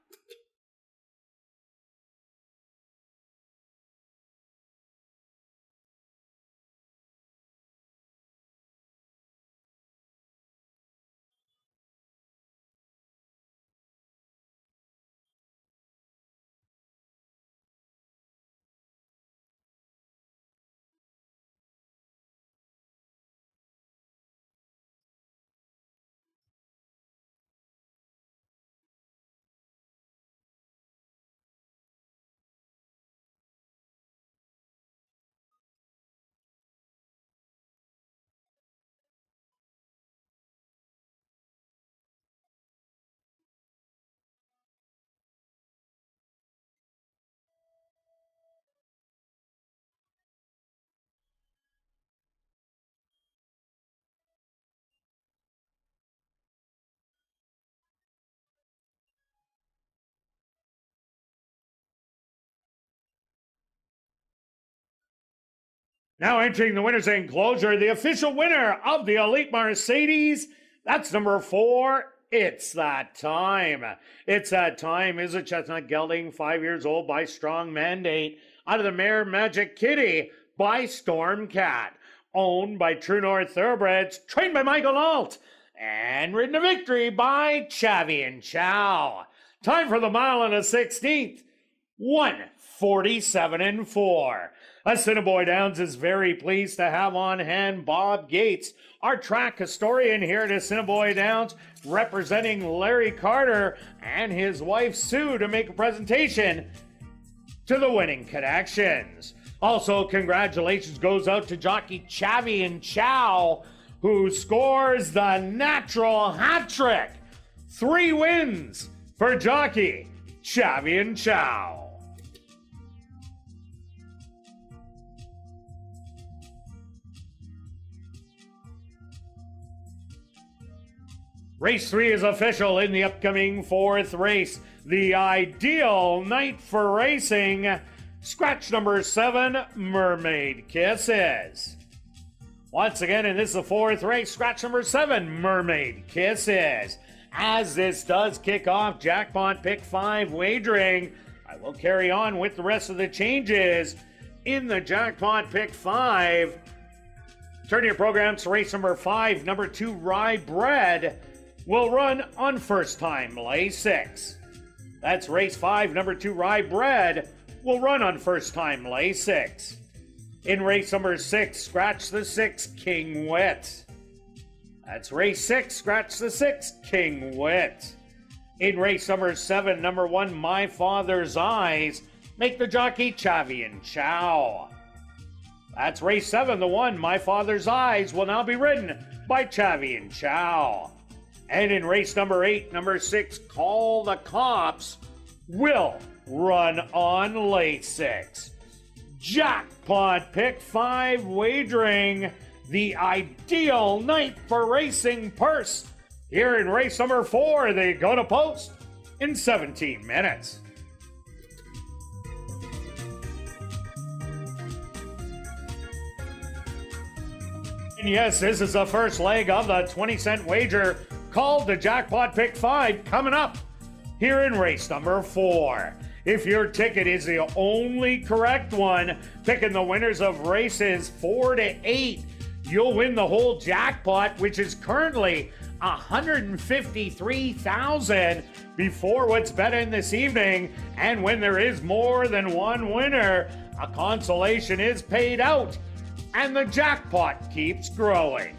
Now entering the winner's enclosure, the official winner of the Elite Mercedes, that's number 4. It's That Time. It's That Time is a chestnut gelding, 5 years old by strong mandate, out of the mare Magic Kitty by Stormcat, owned by True North Thoroughbreds, trained by Michael Alt, and ridden to victory by Chavi and Chow. Time for the mile and a 16th, 1:47.4. Assiniboia Downs is very pleased to have on hand Bob Gates, our track historian here at Assiniboia Downs, representing Larry Carter and his wife Sue to make a presentation to the winning connections. Also, congratulations goes out to jockey Chavi and Chow, who scores the natural hat trick. 3 wins for jockey Chavi and Chow. Race 3 is official in the upcoming 4th race. The ideal night for racing. Scratch number 7, Mermaid Kisses. Once again, and this is the 4th race, scratch number 7, Mermaid Kisses. As this does kick off Jackpot Pick 5 wagering, I will carry on with the rest of the changes in the Jackpot Pick 5. Turn your programs to race number 5, number 2, Rye Bread, will run on first time lay 6. That's race 5, number 2, Rye Bread, will run on first time lay 6. In race number 6, scratch the 6, King Wit. That's race 6, scratch the 6, King Wit. In race number 7, number 1, My Father's Eyes, make the jockey Chavi and Chow. That's race 7, the 1, My Father's Eyes, will now be ridden by Chavi and Chow. And in race number 8, number 6, Call the Cops, will run on late 6. Jackpot Pick 5 wagering, the ideal night for racing purse. Here in race number 4, they go to post in 17 minutes. And yes, this is the first leg of the 20-cent wager called the Jackpot Pick 5 coming up here in race number 4. If your ticket is the only correct one, picking the winners of races 4 to 8, you'll win the whole jackpot, which is currently $153,000 before what's bet in this evening. And when there is more than one winner, a consolation is paid out, and the jackpot keeps growing.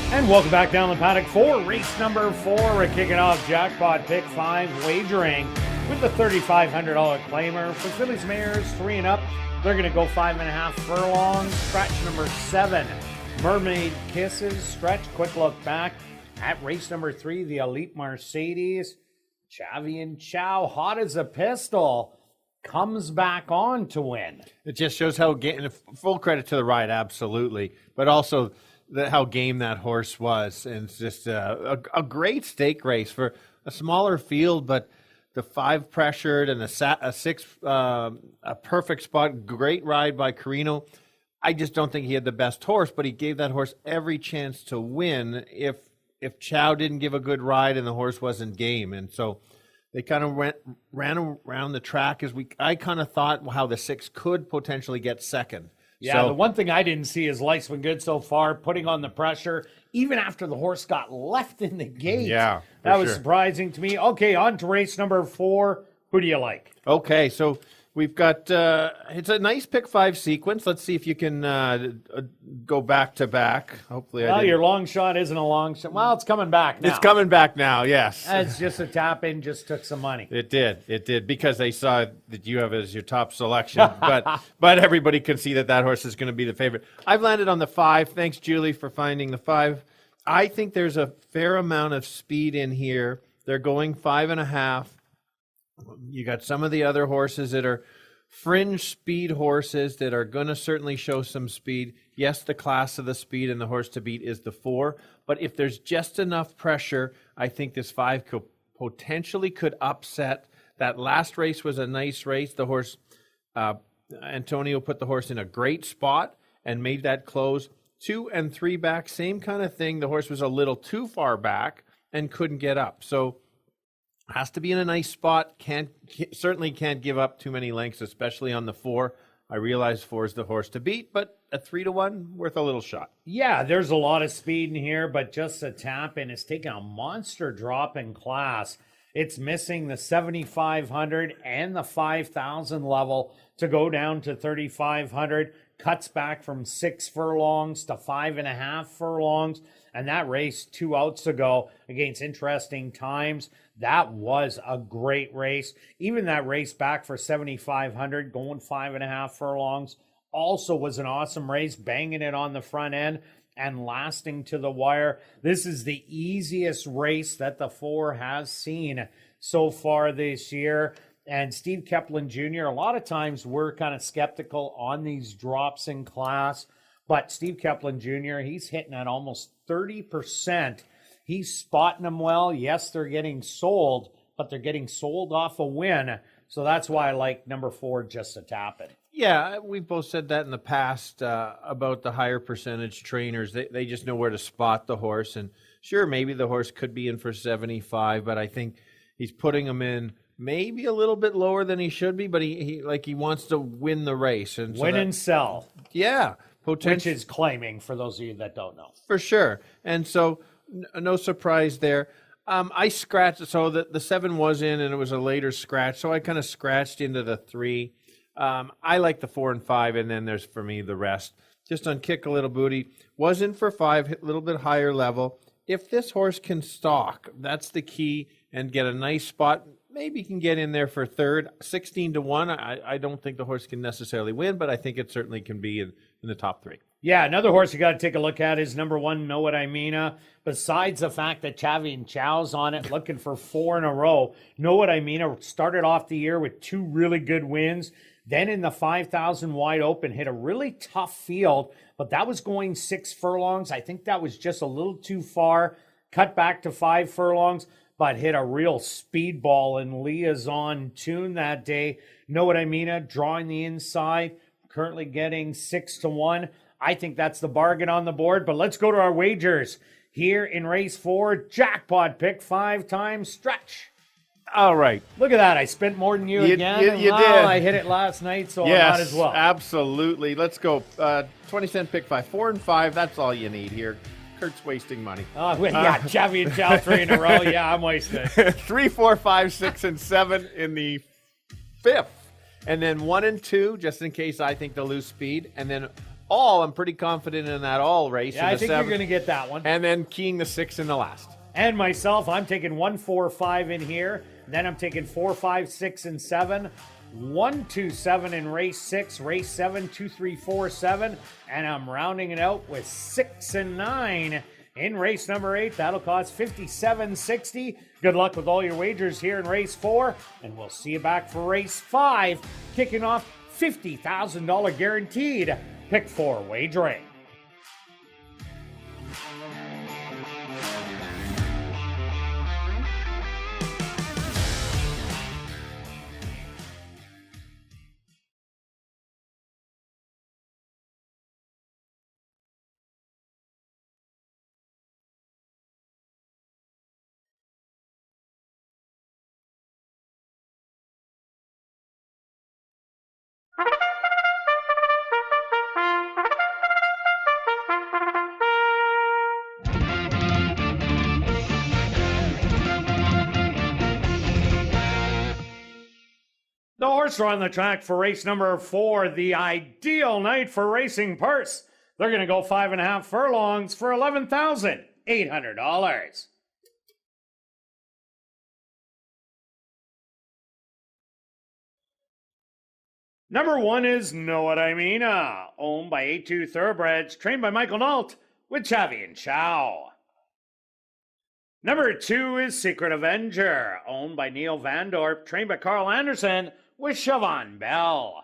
And welcome back down the paddock for race number 4. We're kicking off Jackpot Pick 5 wagering with the $3,500 claimer. For fillies, mares, 3 and up, they're going to go 5.5 furlongs. Stretch number 7, Mermaid Kisses. Stretch, quick look back at race number 3, the Elite Mercedes. Chavi and Chow, hot as a pistol, comes back on to win. It just shows how full credit to the ride, absolutely, but also how game that horse was. And it's just a great stake race for a smaller field, but the 5 pressured and a 6 a perfect spot. Great ride by Carino. I just don't think he had the best horse, but he gave that horse every chance to win if Chow didn't give a good ride and the horse wasn't game. And so they kind of ran around the track I kind of thought how the 6 could potentially get second. Yeah, So, the one thing I didn't see is Life's Been Good so far, putting on the pressure, even after the horse got left in the gate. Yeah, that was sure. surprising to me. Okay, on to race number 4. Who do you like? Okay, so we've got, it's a nice pick 5 sequence. Let's see if you can go back to back. Hopefully Well, your long shot isn't a long shot. Well, it's coming back now. It's coming back now, yes. It's just a tap in, just took some money. It did, because they saw that you have it as your top selection. but everybody can see that horse is going to be the favorite. I've landed on the 5. Thanks, Julie, for finding the 5. I think there's a fair amount of speed in here. They're going 5.5. You got some of the other horses that are fringe speed horses that are going to certainly show some speed. Yes, the class of the speed and the horse to beat is the 4. But if there's just enough pressure, I think this 5 potentially could upset. That last race was a nice race. The horse, Antonio put the horse in a great spot and made that close. 2 and 3 back, same kind of thing. The horse was a little too far back and couldn't get up. So has to be in a nice spot. Certainly can't give up too many lengths, especially on the 4. I realize 4 is the horse to beat, but a 3-1 worth a little shot. Yeah, there's a lot of speed in here, but just a tap in. It's taking a monster drop in class. It's missing the 7,500 and the 5,000 level to go down to 3,500. Cuts back from 6 furlongs to 5.5 furlongs. And that race 2 outs ago against Interesting Times, That was a great race. Even that race back for 7,500, going 5.5 furlongs, also was an awesome race, banging it on the front end and lasting to the wire. This is the easiest race that the 4 has seen so far this year. And Steve Kepplin Jr., a lot of times we're kind of skeptical on these drops in class, but Steve Kepplin Jr., he's hitting at almost 30%. He's spotting them well. Yes, they're getting sold, but they're getting sold off a win. So that's why I like number 4 just a tap it. Yeah, we've both said that in the past about the higher percentage trainers. They just know where to spot the horse. And sure, maybe the horse could be in for 75, but I think he's putting him in maybe a little bit lower than he should be, but he wants to win the race. And so win and sell. Yeah. Which is claiming, for those of you that don't know. For sure. And so no surprise there. I scratched, so the 7 was in and it was a later scratch, so I kind of scratched into the 3. I like the 4 and 5, and then there's, for me, the rest. Just on Kick a Little Booty, was in for 5, a little bit higher level. If this horse can stalk, that's the key, and get a nice spot, maybe can get in there for third. 16-1, I don't think the horse can necessarily win, but I think it certainly can be in the top 3. Yeah, another horse you got to take a look at is number 1, Know What I Mean. Besides the fact that Chavi and Chow's on it, looking for 4 in a row. Know What I Mean started off the year with 2 really good wins. Then in the 5,000 wide open, hit a really tough field, but that was going 6 furlongs. I think that was just a little too far. Cut back to 5 furlongs, but hit a real speedball in liaison tune that day. Know What I Mean? Drawing the inside, currently getting 6-1. I think that's the bargain on the board, but let's go to our wagers. Here in race 4, jackpot pick 5 times stretch. All right. Look at that. I spent more than you again. You did. I hit it last night, so yes, I might as well. Absolutely. Let's go. 20-cent pick 5. 4 and 5, that's all you need here. Kurt's wasting money. Yeah, Chavi and Chow 3 in a row. Yeah, I'm wasting. 3, 4, 5, 6, and 7 in the 5th. And then 1 and 2, just in case I think they'll lose speed. And then all, I'm pretty confident in that all race. Yeah, I think you're going to get that one. And then keying the 6 in the last. And myself, I'm taking 1, 4, 5 in here. Then I'm taking 4, 5, 6, and 7. 1, 2, 7 in race 6. Race 7, 2, 3, 4, 7. And I'm rounding it out with 6 and 9 in race number 8. That'll cost $57.60. Good luck with all your wagers here in race 4. And we'll see you back for race 5, kicking off $50,000 guaranteed Pick 4 wagering. The horse are on the track for race number 4, the ideal night for racing purse. They're going to go 5.5 furlongs for $11,800. Number 1 is Know What I Mean, owned by ASD Thoroughbreds, trained by Michael Nault with Chavi and Chow. Number 2 is Secret Avenger, owned by Neil Vandorp, trained by Carl Anderson with Siobhan Bell.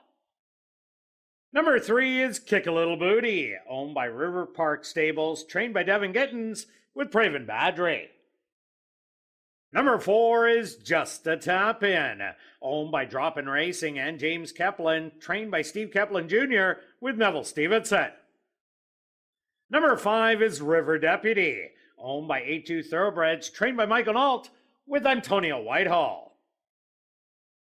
Number 3 is Kick a Little Booty, owned by River Park Stables, trained by Devin Gittins with Praven Badri. Number 4 is Just a Tap In, owned by Drop-In Racing and James Kepplin, trained by Steve Kepplin Jr. with Neville Stevenson. Number 5 is River Deputy, owned by ASD Thoroughbreds, trained by Michael Nault with Antonio Whitehall.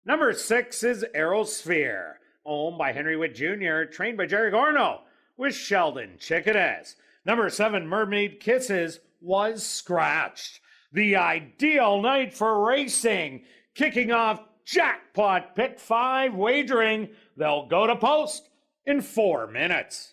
Number 6 is Aerosphere, owned by Henry Witt Jr., trained by Jerry Gorno with Sheldon Chickadas. Number 7, Mermaid Kisses, was scratched. The ideal night for racing, kicking off jackpot pick 5 wagering. They'll go to post in 4 minutes.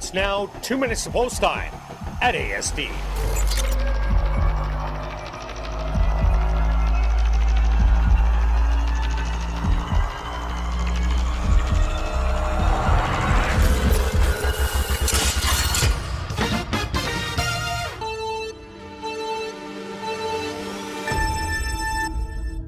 It's now 2 minutes to post time at ASD.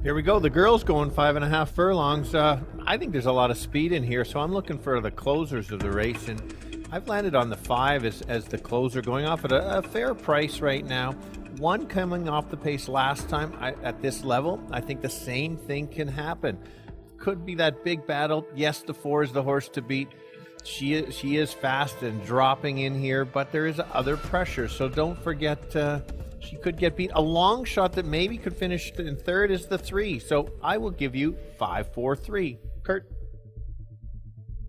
Here we go. The girls going 5.5 furlongs. I think there's a lot of speed in here, so I'm looking for the closers of the race, and I've landed on the 5 as the closer, going off at a fair price right now. 1 coming off the pace last time at this level. I think the same thing can happen. Could be that big battle. Yes, the 4 is the horse to beat. She is fast and dropping in here, but there is other pressure, so don't forget she could get beat. A long shot that maybe could finish in third is the 3. So I will give you 5-4-3. Kirt?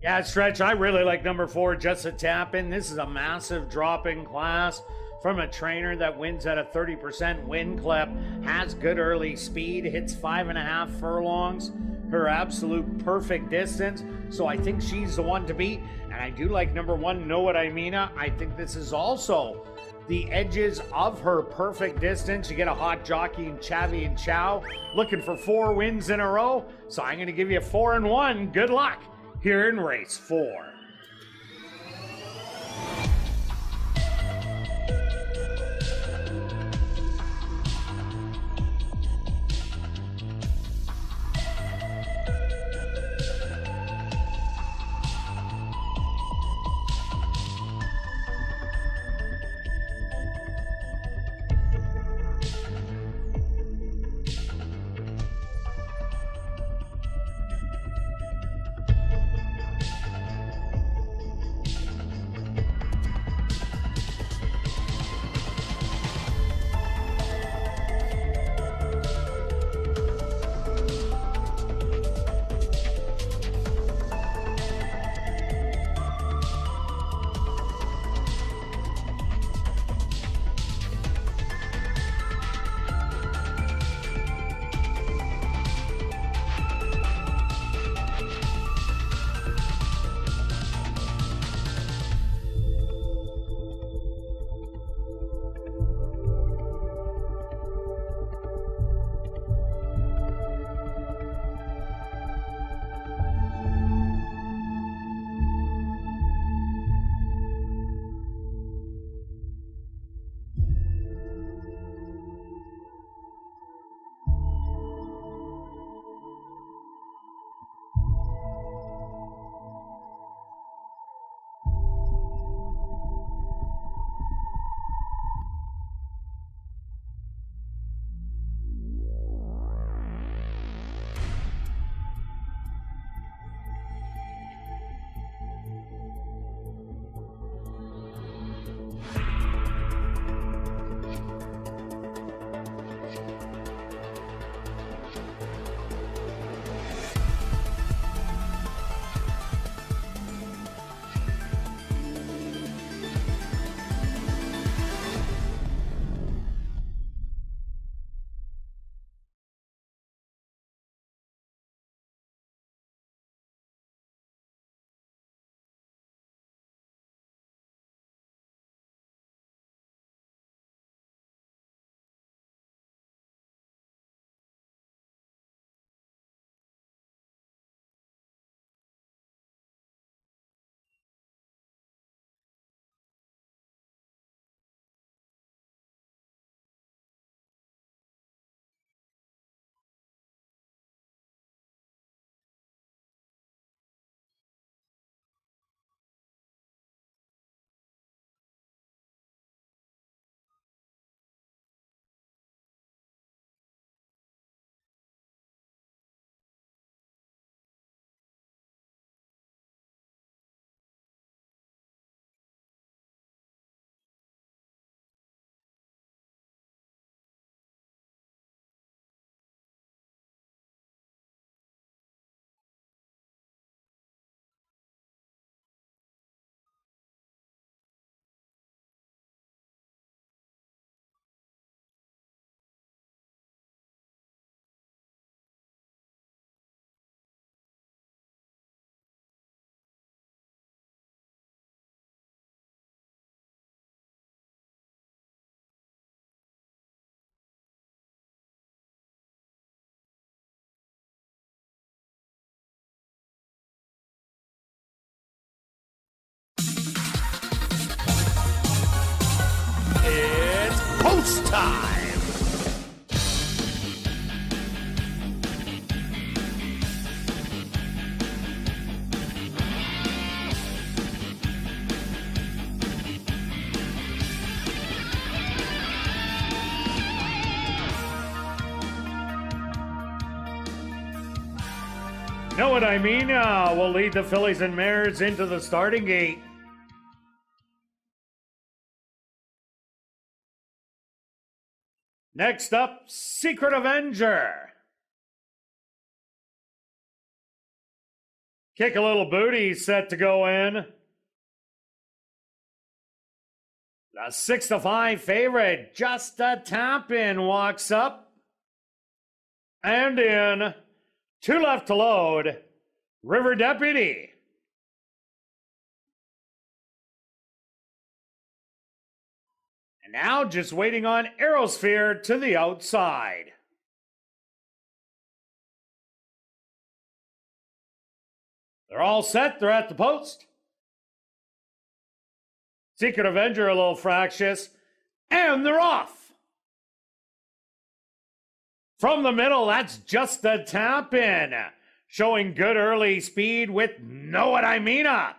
Yeah, Stretch, I really like number 4, Just a Tap In. This is a massive drop in class from a trainer that wins at a 30% win clip, has good early speed, hits 5.5 furlongs, her absolute perfect distance. So I think she's the one to beat. And I do like number 1, Know What I Mean. I think this is also the edges of her perfect distance. You get a hot jockey in Chavi and Chow looking for 4 wins in a row. So I'm going to give you 4 and 1. Good luck here in race 4. Know what I mean? Will lead the fillies and mares into the starting gate. Next up, Secret Avenger. Kick a Little Booty set to go in. The 6-5 favorite, Just a Tap In, walks up. And in. 2 left to load, River Deputy. And now just waiting on Aerosphere to the outside. They're all set, they're at the post. Secret Avenger a little fractious, and they're off. From the middle, that's Just a Tap In. Showing good early speed with Know What I Mean-a.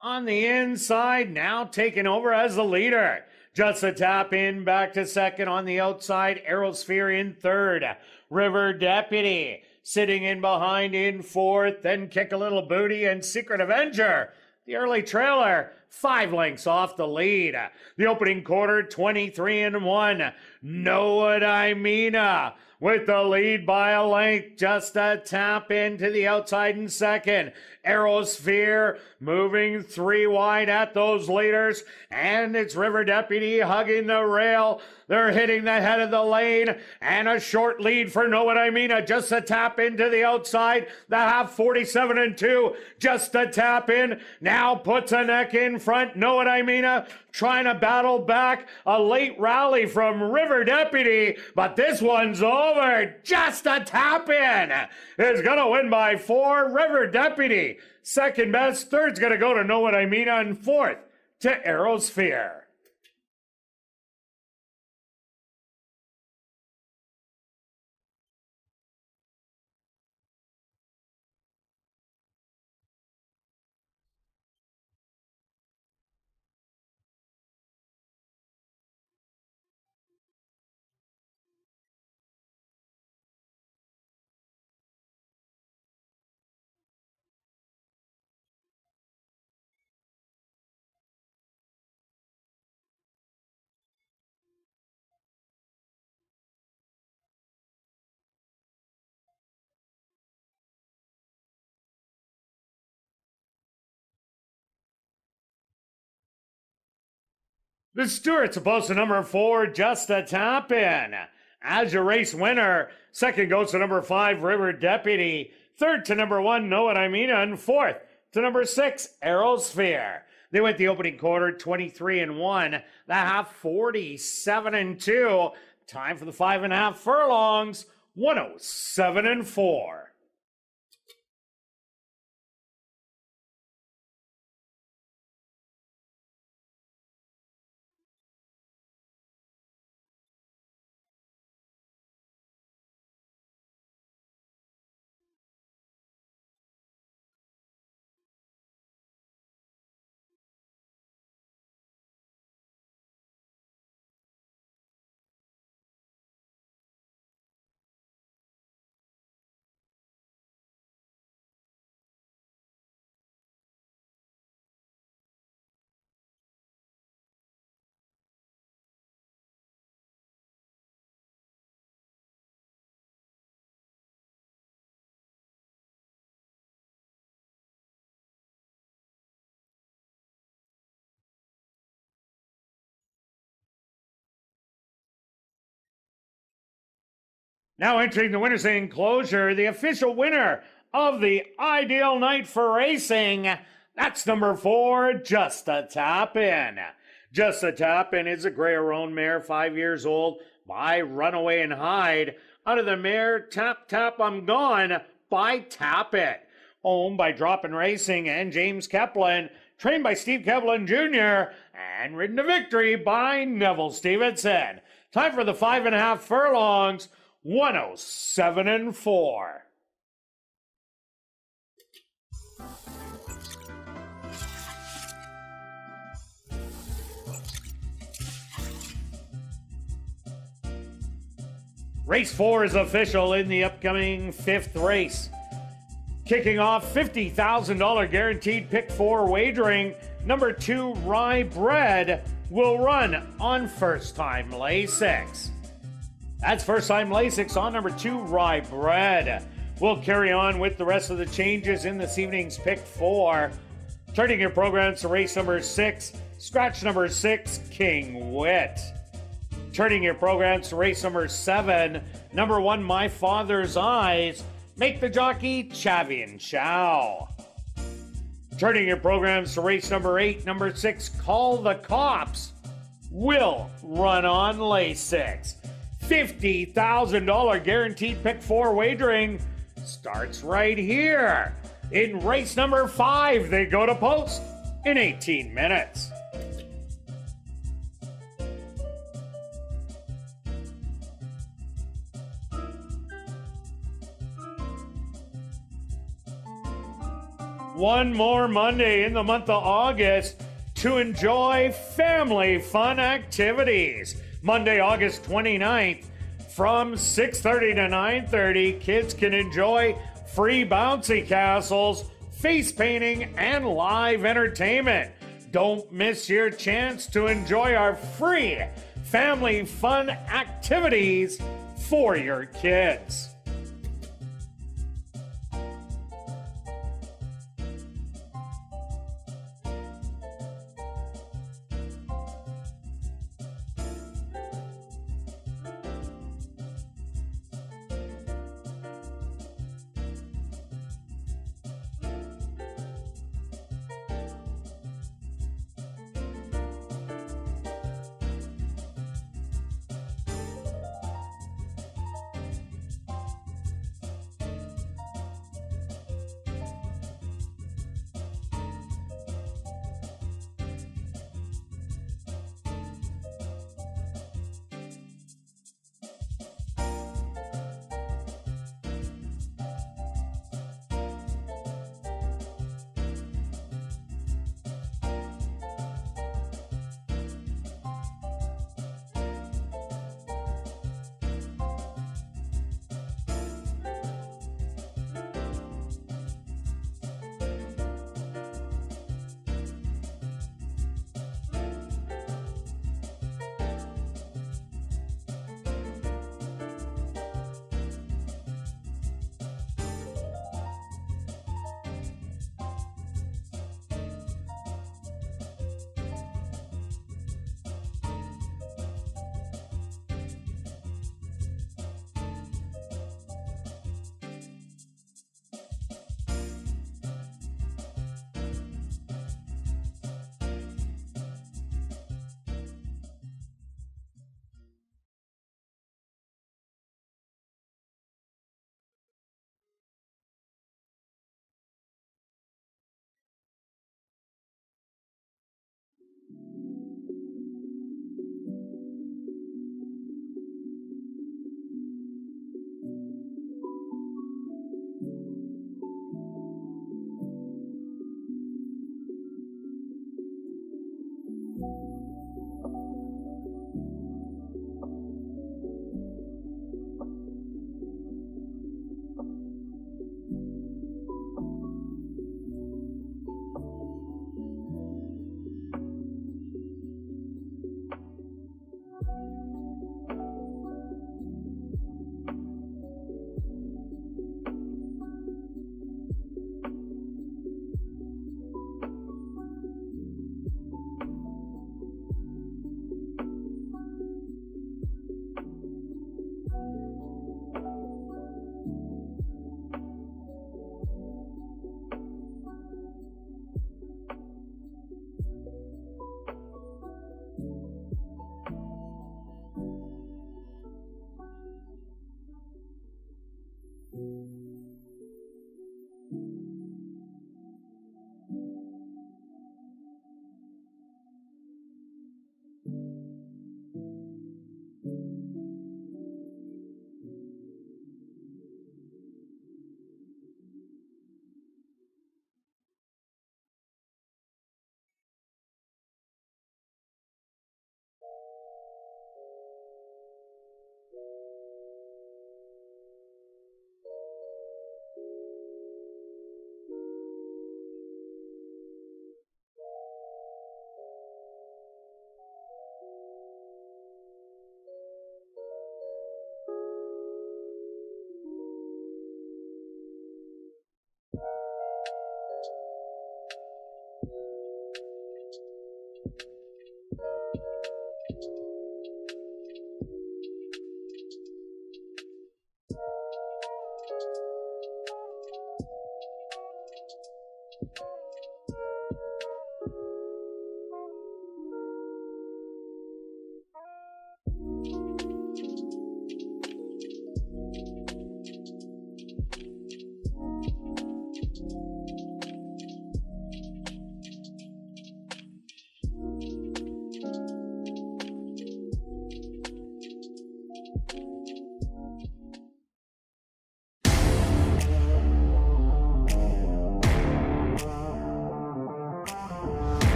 On the inside, now taking over as the leader. Just a Tap In back to second. On the outside, Aerosphere in third. River Deputy sitting in behind in fourth. Then Kick a Little Booty and Secret Avenger. The early trailer, 5 lengths off the lead. The opening quarter, 23-1. Know What I Mean-a. With the lead by a length, Just a Tap In to the outside in second. Aerosphere moving 3 wide at those leaders. And it's River Deputy hugging the rail. They're hitting the head of the lane. And a short lead for Know What I Mean-a. Just a Tap In to the outside. The half 47-2. Just a Tap In. Now puts a neck in front. Know What I Mean-a. Trying to battle back. A late rally from River Deputy. But this one's over. Just a Tap In is going to win by 4. River Deputy, second best. Third's going to go to Know What I Mean-a. And fourth to Aerosphere. The Stewart's opposed to number 4, Just a Tap In. As your race winner, second goes to number 5, River Deputy. Third to number 1, Know What I Mean-a. And fourth to number 6, Aerosphere. They went the opening quarter 23-1. The half 47-2. Time for the 5.5 furlongs, 107-4. Now entering the winner's enclosure, the official winner of the ideal night for racing. That's number 4, Just a Tap In. Just a Tap In is a Gray-Roan mare, 5 years old, by Runaway and Hide. Out of the mare, Tap Tap I'm Gone by Tap It. Owned by Droppin' Racing and James Keplin. Trained by Steve Keplin Jr. and ridden to victory by Neville Stevenson. Time for the 5.5 furlongs, 107-4. Race 4 is official in the upcoming 5th race. Kicking off $50,000 guaranteed pick 4 wagering, number 2 Rye Bread will run on first time Lasix. That's first time Lasix on number 2 Rye Bread. We'll carry on with the rest of the changes in this evening's pick 4. Turning your programs to race number 6, scratch number 6, King Wit. Turning your programs to race number 7, number 1 My Father's Eyes, make the jockey Chavian Chow. Turning your programs to race number 8, number 6, Call the Cops, will run on Lasix. $50,000 guaranteed pick 4 wagering starts right here. In race number 5, they go to post in 18 minutes. One more Monday in the month of August to enjoy family fun activities. Monday, August 29th, from 6:30 to 9:30, kids can enjoy free bouncy castles, face painting, and live entertainment. Don't miss your chance to enjoy our free family fun activities for your kids.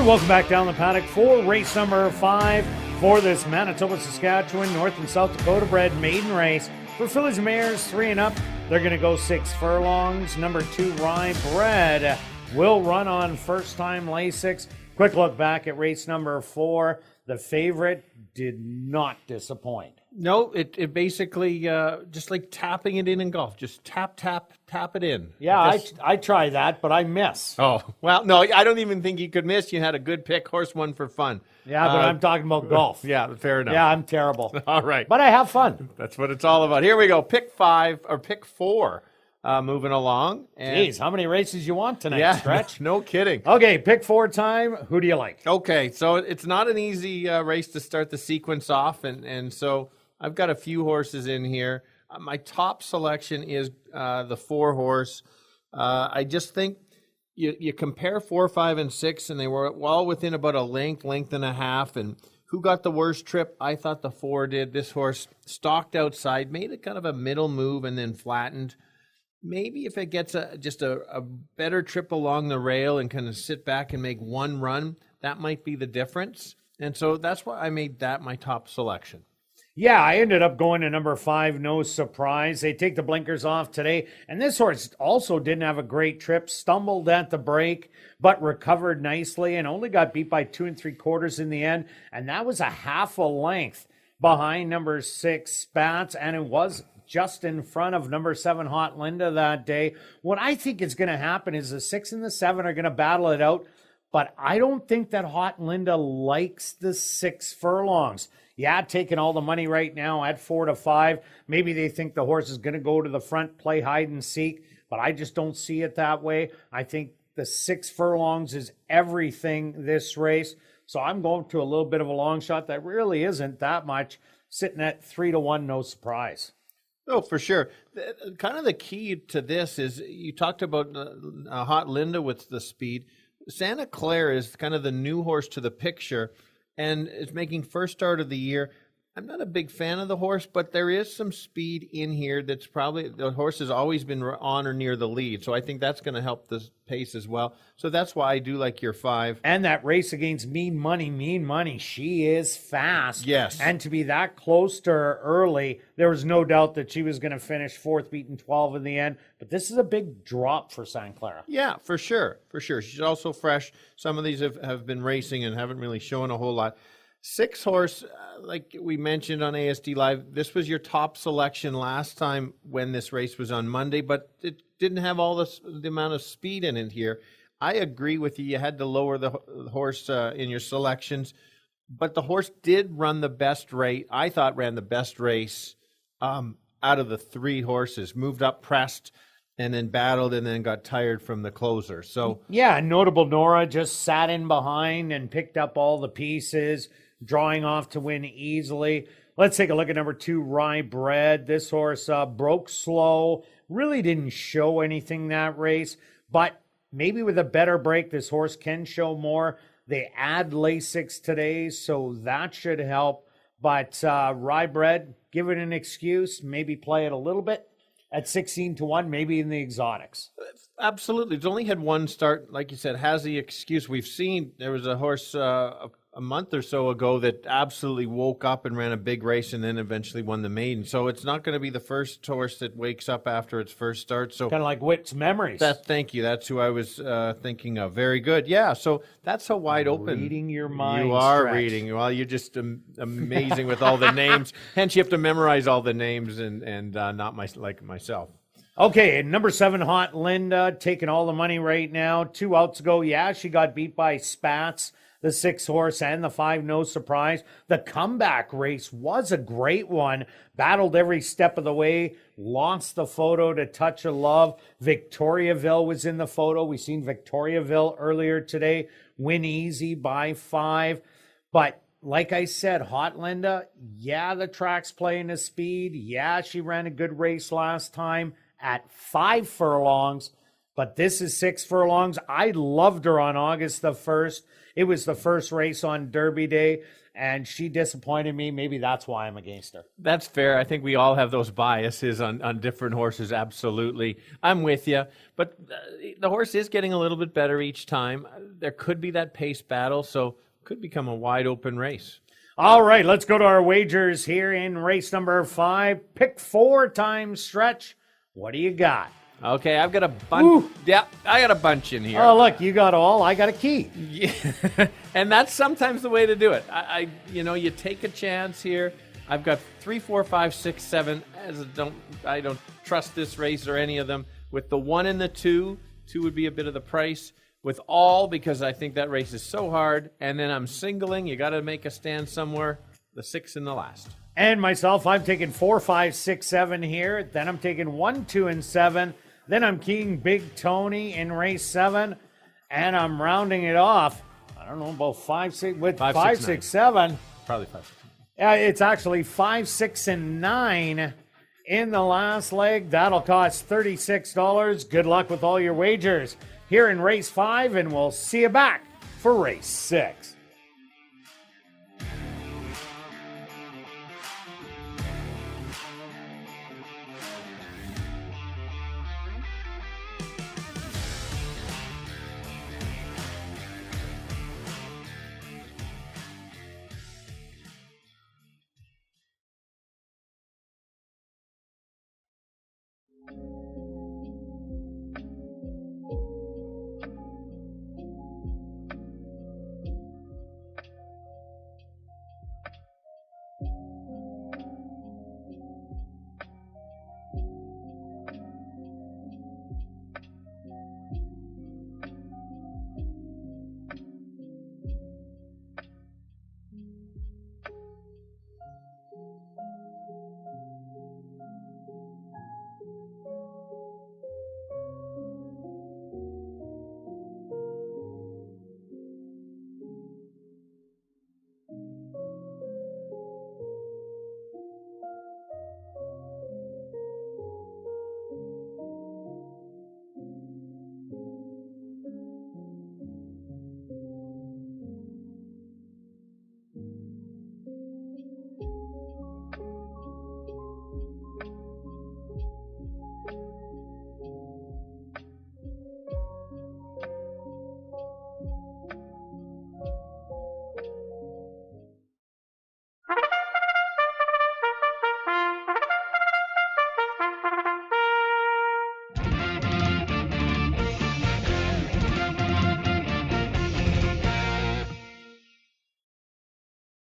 welcome back down the paddock for race number 5 for this Manitoba, Saskatchewan, North and South Dakota bred maiden race. For fillies and mares 3 and up, they're going to go 6 furlongs. Number 2, Rye Bred, will run on first-time Lasix. Quick look back at race number 4. The favorite did not disappoint. No, it basically just like tapping it in golf. Just tap it in. Yeah, I try that, but I miss. Oh, well, no, I don't even think you could miss. You had a good pick. Horse won for fun. Yeah, but I'm talking about golf. Yeah, fair enough. Yeah, I'm terrible. All right. But I have fun. That's what it's all about. Here we go. Pick 4. Moving along. And Jeez, how many races you want tonight, Stretch? No kidding. Okay, pick 4 time. Who do you like? Okay, so it's not an easy race to start the sequence off, and so I've got a few horses in here. My top selection is the 4 horse. I just think you compare 4, 5, and 6, and they were all within about a length and a half. And who got the worst trip? I thought the 4 did. This horse stalked outside, made a kind of a middle move, and then flattened. Maybe if it gets just a better trip along the rail and kind of sit back and make one run, that might be the difference. And so that's why I made that my top selection. Yeah, I ended up going to number 5, No Surprise. They take the blinkers off today. And this horse also didn't have a great trip, stumbled at the break, but recovered nicely and only got beat by 2 3/4 in the end. And that was a half a length behind number 6, Spats, and it was just in front of number 7, Hot Linda that day. What I think is going to happen is the 6 and the 7 are going to battle it out, but I don't think that Hot Linda likes the 6 furlongs. Yeah, taking all the money right now at 4 to 5. Maybe they think the horse is going to go to the front, play hide and seek, but I just don't see it that way. I think the 6 furlongs is everything this race. So I'm going to a little bit of a long shot that really isn't that much, sitting at 3 to 1, No Surprise. Oh, for sure. Kind of the key to this is you talked about Hot Linda with the speed. Santa Clara is kind of the new horse to the picture and is making first start of the year. I'm not a big fan of the horse, but there is some speed in here that's probably, the horse has always been on or near the lead. So I think that's going to help the pace as well. So that's why I do like your 5. And that race against Mean Money, she is fast. Yes. And to be that close to her early, there was no doubt that she was going to finish 4th, beating 12 in the end. But this is a big drop for Santa Clara. Yeah, for sure. For sure. She's also fresh. Some of these have been racing and haven't really shown a whole lot. 6 horse, like we mentioned on ASD Live, this was your top selection last time when this race was on Monday, but it didn't have all the amount of speed in it here. I agree with you. You had to lower the horse in your selections, but the horse did run the best rate. I thought ran the best race out of the 3 horses. Moved up, pressed, and then battled, and then got tired from the closer. So yeah, Notable Nora just sat in behind and picked up all the pieces, drawing off to win easily. Let's take a look at number 2, Rye Bred. This horse broke slow, really didn't show anything that race, but maybe with a better break, this horse can show more. They add Lasix today, so that should help. But Rye Bred, give it an excuse, maybe play it a little bit at 16 to 1, maybe in the exotics. Absolutely. It's only had one start, like you said, has the excuse. We've seen there was a horse a month or so ago that absolutely woke up and ran a big race and then eventually won the maiden. So it's not going to be the first horse that wakes up after its first start. So kind of like Witt's Memories. Thank you. That's who I was thinking of. Very good. Yeah. So that's a wide open. Reading your mind. You are Stretch. reading. Well, you're just amazing with all the names. Hence, you have to memorize all the names and not like myself. Okay, and number 7, Hot Linda, taking all the money right now. 2 outs ago, yeah, she got beat by Spats, the 6 horse, and the 5, No Surprise. The comeback race was a great one. Battled every step of the way. Lost the photo to Touch of Love. Victoriaville was in the photo. We seen Victoriaville earlier today. Win easy by 5. But like I said, Hot Linda, yeah, the track's playing the speed. Yeah, she ran a good race last time at 5 furlongs, but this is 6 furlongs. I loved her on August the 1st. It was the first race on Derby Day, and she disappointed me. Maybe that's why I'm against her. That's fair. I think we all have those biases on different horses, absolutely. I'm with you. But the horse is getting a little bit better each time. There could be that pace battle, so could become a wide open race. All right, let's go to our wagers here in race number 5. Pick 4 times stretch. What do you got? Okay, I've got a bunch. Yeah, I got a bunch in here. Oh, look, you got all. I got a key. Yeah. And that's sometimes the way to do it. You take a chance here. I've got 3, 4, 5, 6, 7. I don't trust this race or any of them. With the 1 and the 2 would be a bit of the price. With all, because I think that race is so hard. And then I'm singling. You got to make a stand somewhere. The 6 in the last. And myself, I'm taking 4, 5, 6, 7 here. Then I'm taking 1, 2, and 7. Then I'm keying Big Tony in race 7. And I'm rounding it off. I don't know, about 5, 6, with 5, 6, 7. Probably 5, 6, 9. It's actually 5, 6, and 9 in the last leg. That'll cost $36. Good luck with all your wagers here in race 5, and we'll see you back for race 6.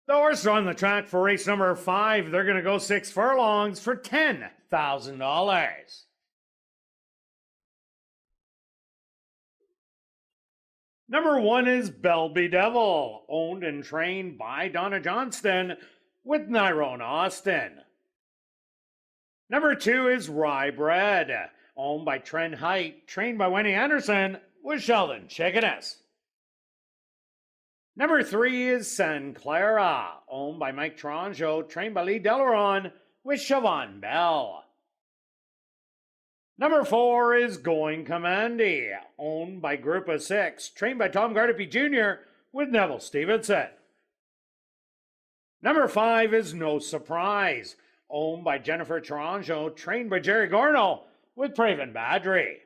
The horses are on the track for race number 5. They're going to go 6 furlongs for $10,000. Number 1 is Belby Devil, owned and trained by Donna Johnston with Nyrone Austin. Number 2 is Rye Bread, owned by Trent Height, trained by Wendy Anderson with Sheldon Chickeness. Number 3 is San Clara, owned by Mike Tronjo, trained by Lee Delaron with Siobhan Bell. Number 4 is Going Commandy, owned by Group of 6, trained by Tom Gardapi Jr. with Neville Stevenson. Number 5 is No Surprise, owned by Jennifer Tronjo, trained by Jerry Gorno with Praven Badri.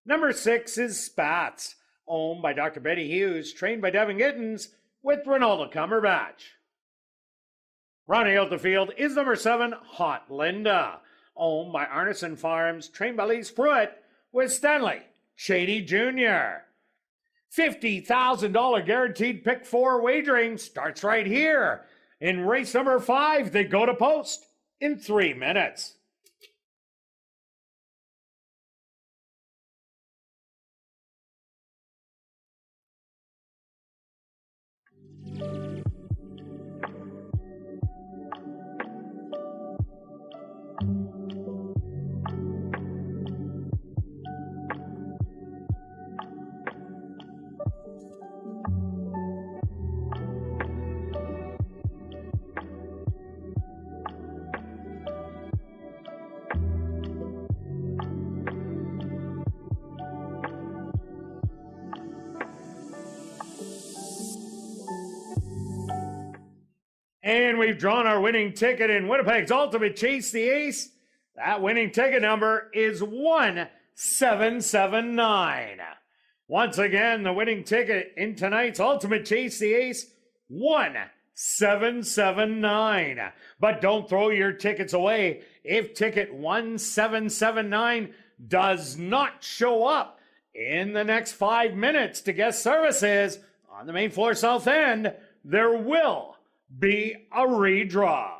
Number 6 is Spats, owned by Dr. Betty Hughes, trained by Devin Gittins with Ronaldo Cumberbatch. Rounding out the field is number 7, Hot Linda, owned by Arneson Farms, trained by Lee Pruitt with Stanley Shady Jr. $50,000 guaranteed pick 4 wagering starts right here. In race number 5, they go to post in 3 minutes. And we've drawn our winning ticket in Winnipeg's Ultimate Chase the Ace. That winning ticket number is 1779. Once again, the winning ticket in tonight's Ultimate Chase the Ace, 1779. But don't throw your tickets away. If ticket 1779 does not show up in the next 5 minutes to guest services on the main floor south end, there will be a redraw.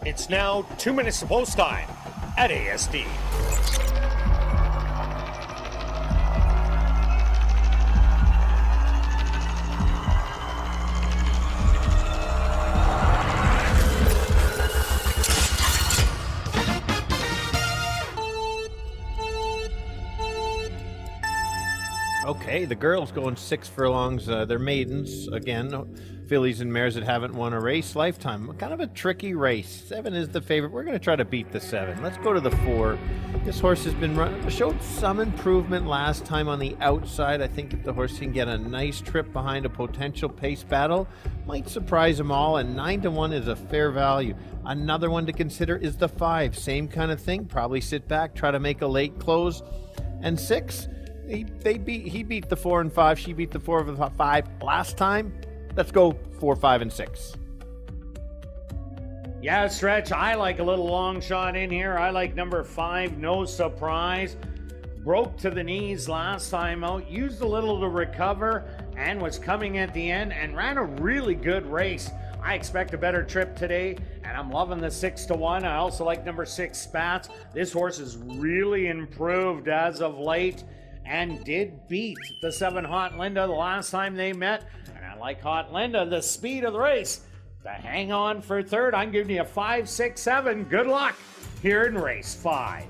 It's now 2 minutes to post time at ASD. Okay, the girls going 6 furlongs. They're maidens. Again, fillies and mares that haven't won a race lifetime. Kind of a tricky race. 7 is the favorite. We're going to try to beat the 7. Let's go to the 4. This horse has been showed some improvement last time on the outside. I think if the horse can get a nice trip behind a potential pace battle, might surprise them all, and 9-1 is a fair value. Another one to consider is the 5. Same kind of thing. Probably sit back, try to make a late close. And 6, he beat the 4 and 5. She beat the 4 of the 5 last time. Let's go 4, 5, and 6. Yeah, Stretch, I like a little long shot in here. I like number 5, No Surprise. Broke to the knees last time out, used a little to recover, and was coming at the end and ran a really good race. I expect a better trip today, and I'm loving the 6-1. I also like number 6, Spats. This horse is really improved as of late and did beat the 7, Hot Linda, the last time they met. And I like Hot Linda, the speed of the race, to hang on for third. I'm giving you a 5, 6, 7. Good luck here in race 5.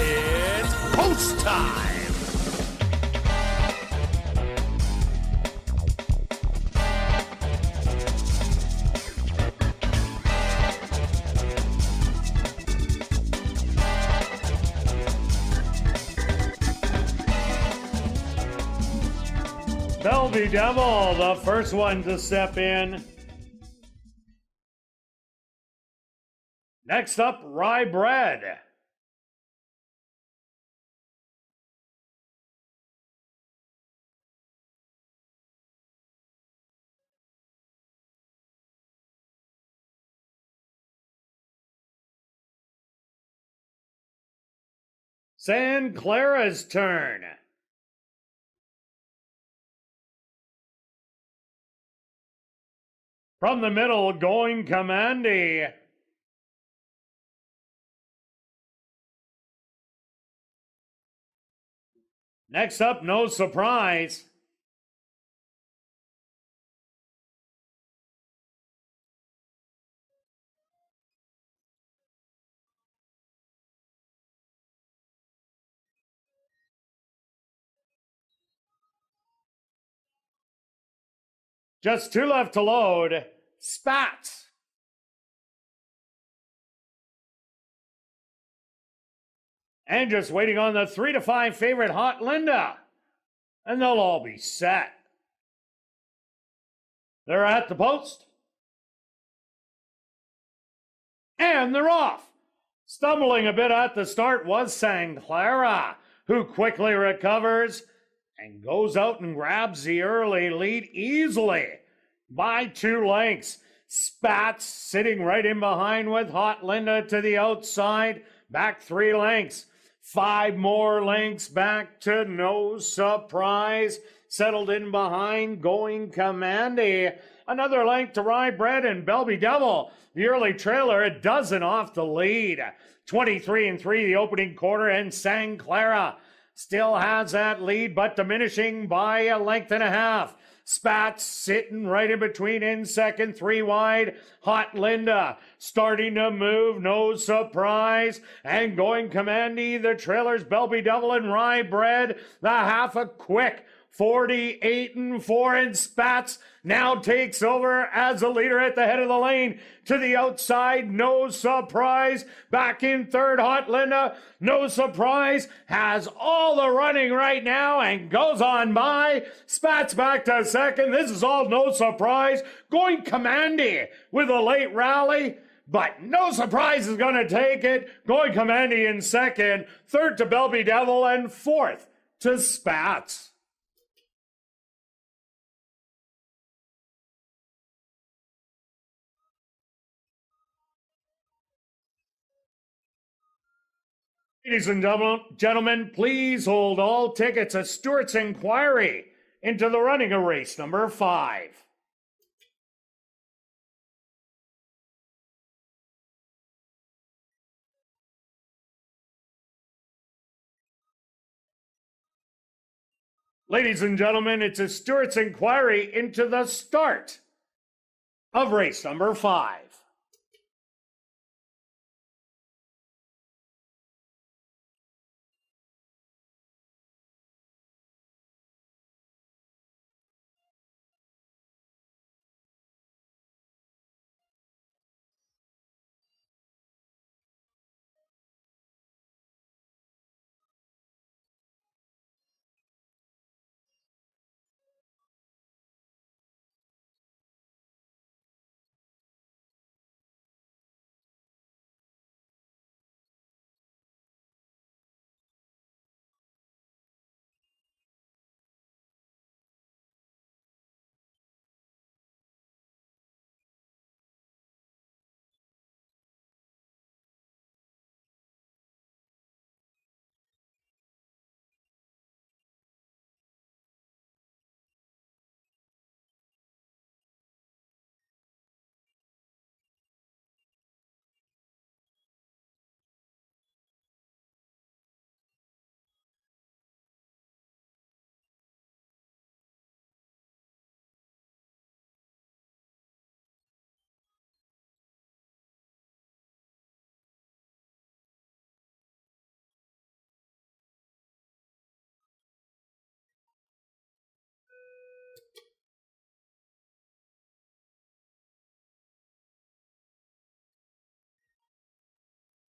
It's post time. Belby Devil, the first one to step in. Next up, Rye Bread. San Clara's turn. From the middle, Going Commandy. Next up, No Surprise. Just two left to load. Spats. And just waiting on the 3 to 5 favorite, Hot Linda. And they'll all be set. They're at the post. And they're off. Stumbling a bit at the start was San Clara, who quickly recovers and goes out and grabs the early lead easily by 2 lengths. Spats sitting right in behind with Hot Linda to the outside, back 3 lengths. 5 more lengths back to No Surprise. Settled in behind Going Commandy. Another length to Rye Bread and Belby Devil. The early trailer, a dozen off the lead. 23 and 3 the opening quarter, and San Clara still has that lead, but diminishing by a length and a half. Spats sitting right in between in second, 3 wide. Hot Linda starting to move, No Surprise. And Going Commandy, the trailers, Belby Devil and Rye Bread. The half a quick 48 and 4, and Spats now takes over as a leader at the head of the lane. To the outside, No Surprise. Back in third, Hot Linda. No Surprise has all the running right now and goes on by. Spats back to second. This is all No Surprise. Going Commandy with a late rally. But No Surprise is going to take it. Going Commandy in second. Third to Belby Devil, and fourth to Spats. Ladies and gentlemen, please hold all tickets at Stewart's inquiry into the running of race number 5. Ladies and gentlemen, it's a Stewart's inquiry into the start of race number 5.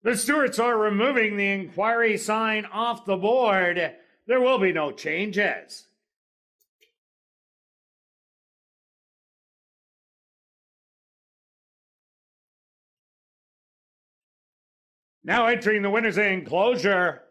The stewards are removing the inquiry sign off the board. There will be no changes. Now entering the winner's enclosure.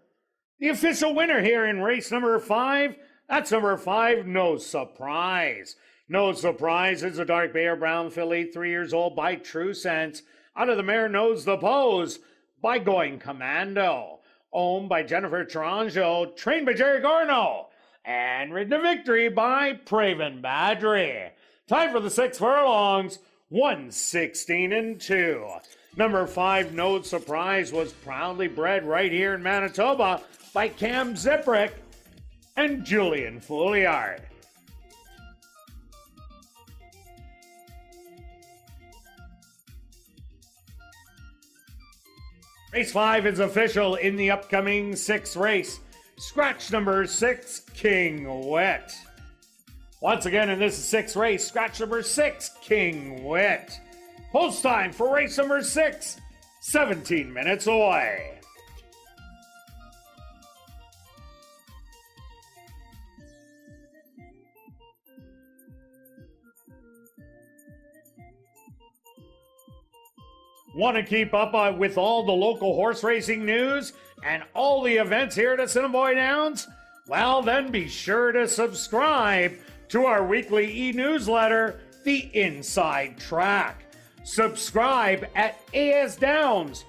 The official winner here in race number 5, that's number 5, No Surprise. No Surprise is a dark bay or brown filly, 3 years old, by True Sense. Out of the mare Knows the Pose by Going Commando. Owned by Jennifer Taranjo, trained by Jerry Gorno. And ridden to victory by Praven Badri. Time for the 6 furlongs, 1:16-2. Number 5, No Surprise, was proudly bred right here in Manitoba by Cam Ziprick and Julian Fouliard. Race 5 is official in the upcoming 6th race. Scratch number 6, King Wit. Once again in this 6th race, scratch number 6, King Wit. Post time for race number 6, 17 minutes away. Want to keep up with all the local horse racing news and all the events here at Assiniboia Downs? Well, then be sure to subscribe to our weekly e-newsletter, The Inside Track. Subscribe at asdowns.com.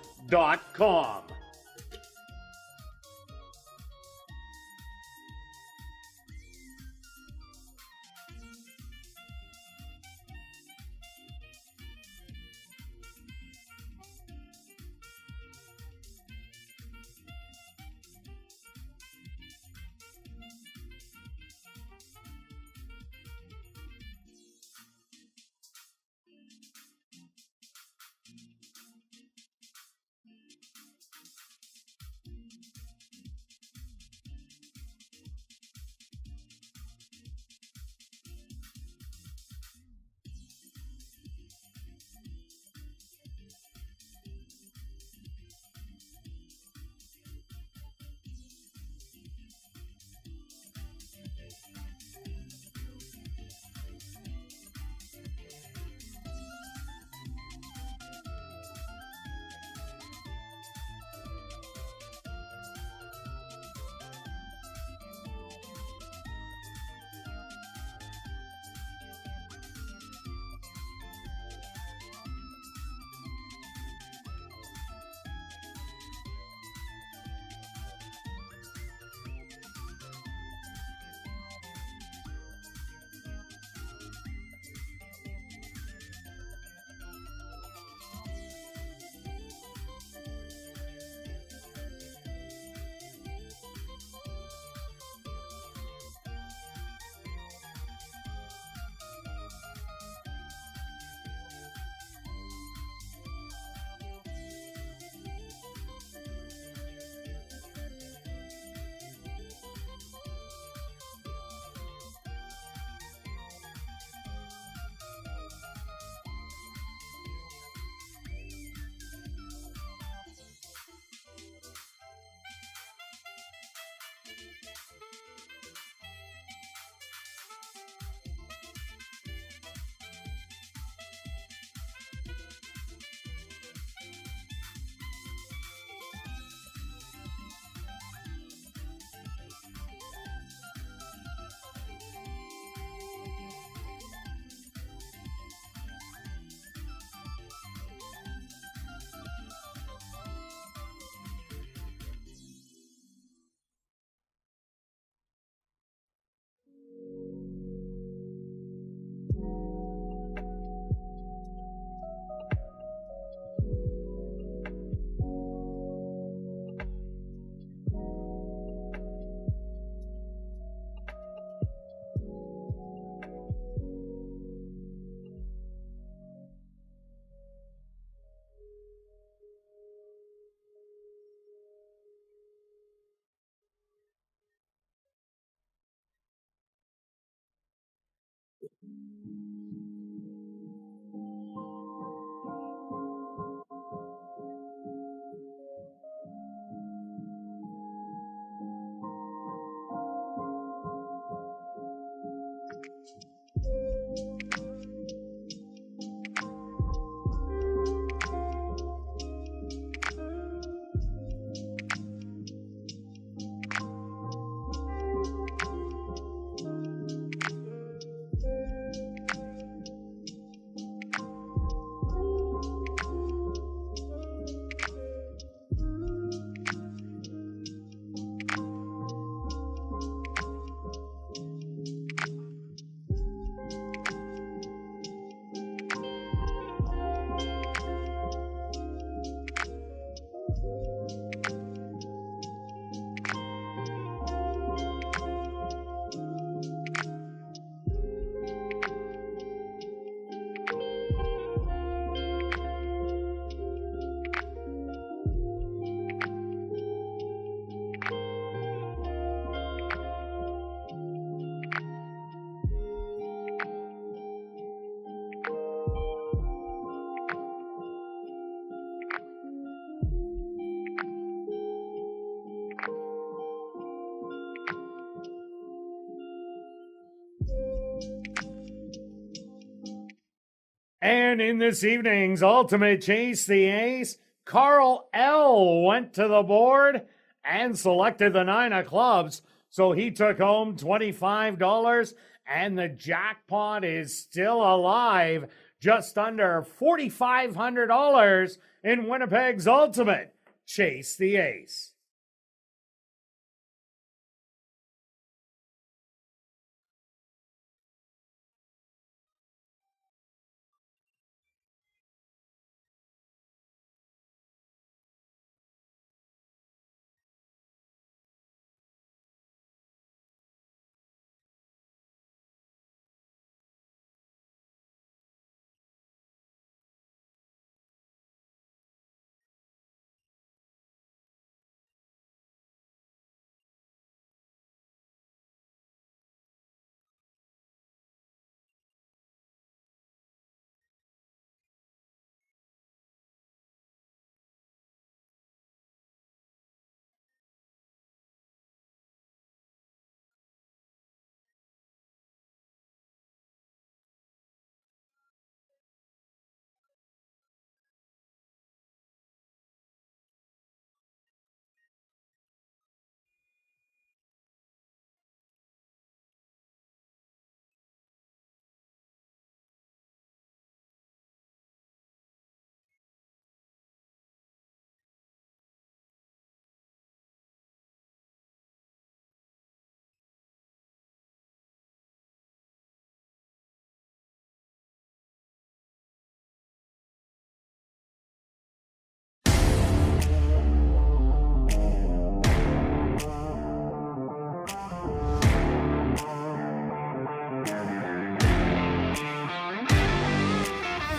And in this evening's Ultimate Chase the Ace, Carl L. went to the board and selected the 9 of clubs. So he took home $25, and the jackpot is still alive, just under $4,500 in Winnipeg's Ultimate Chase the Ace.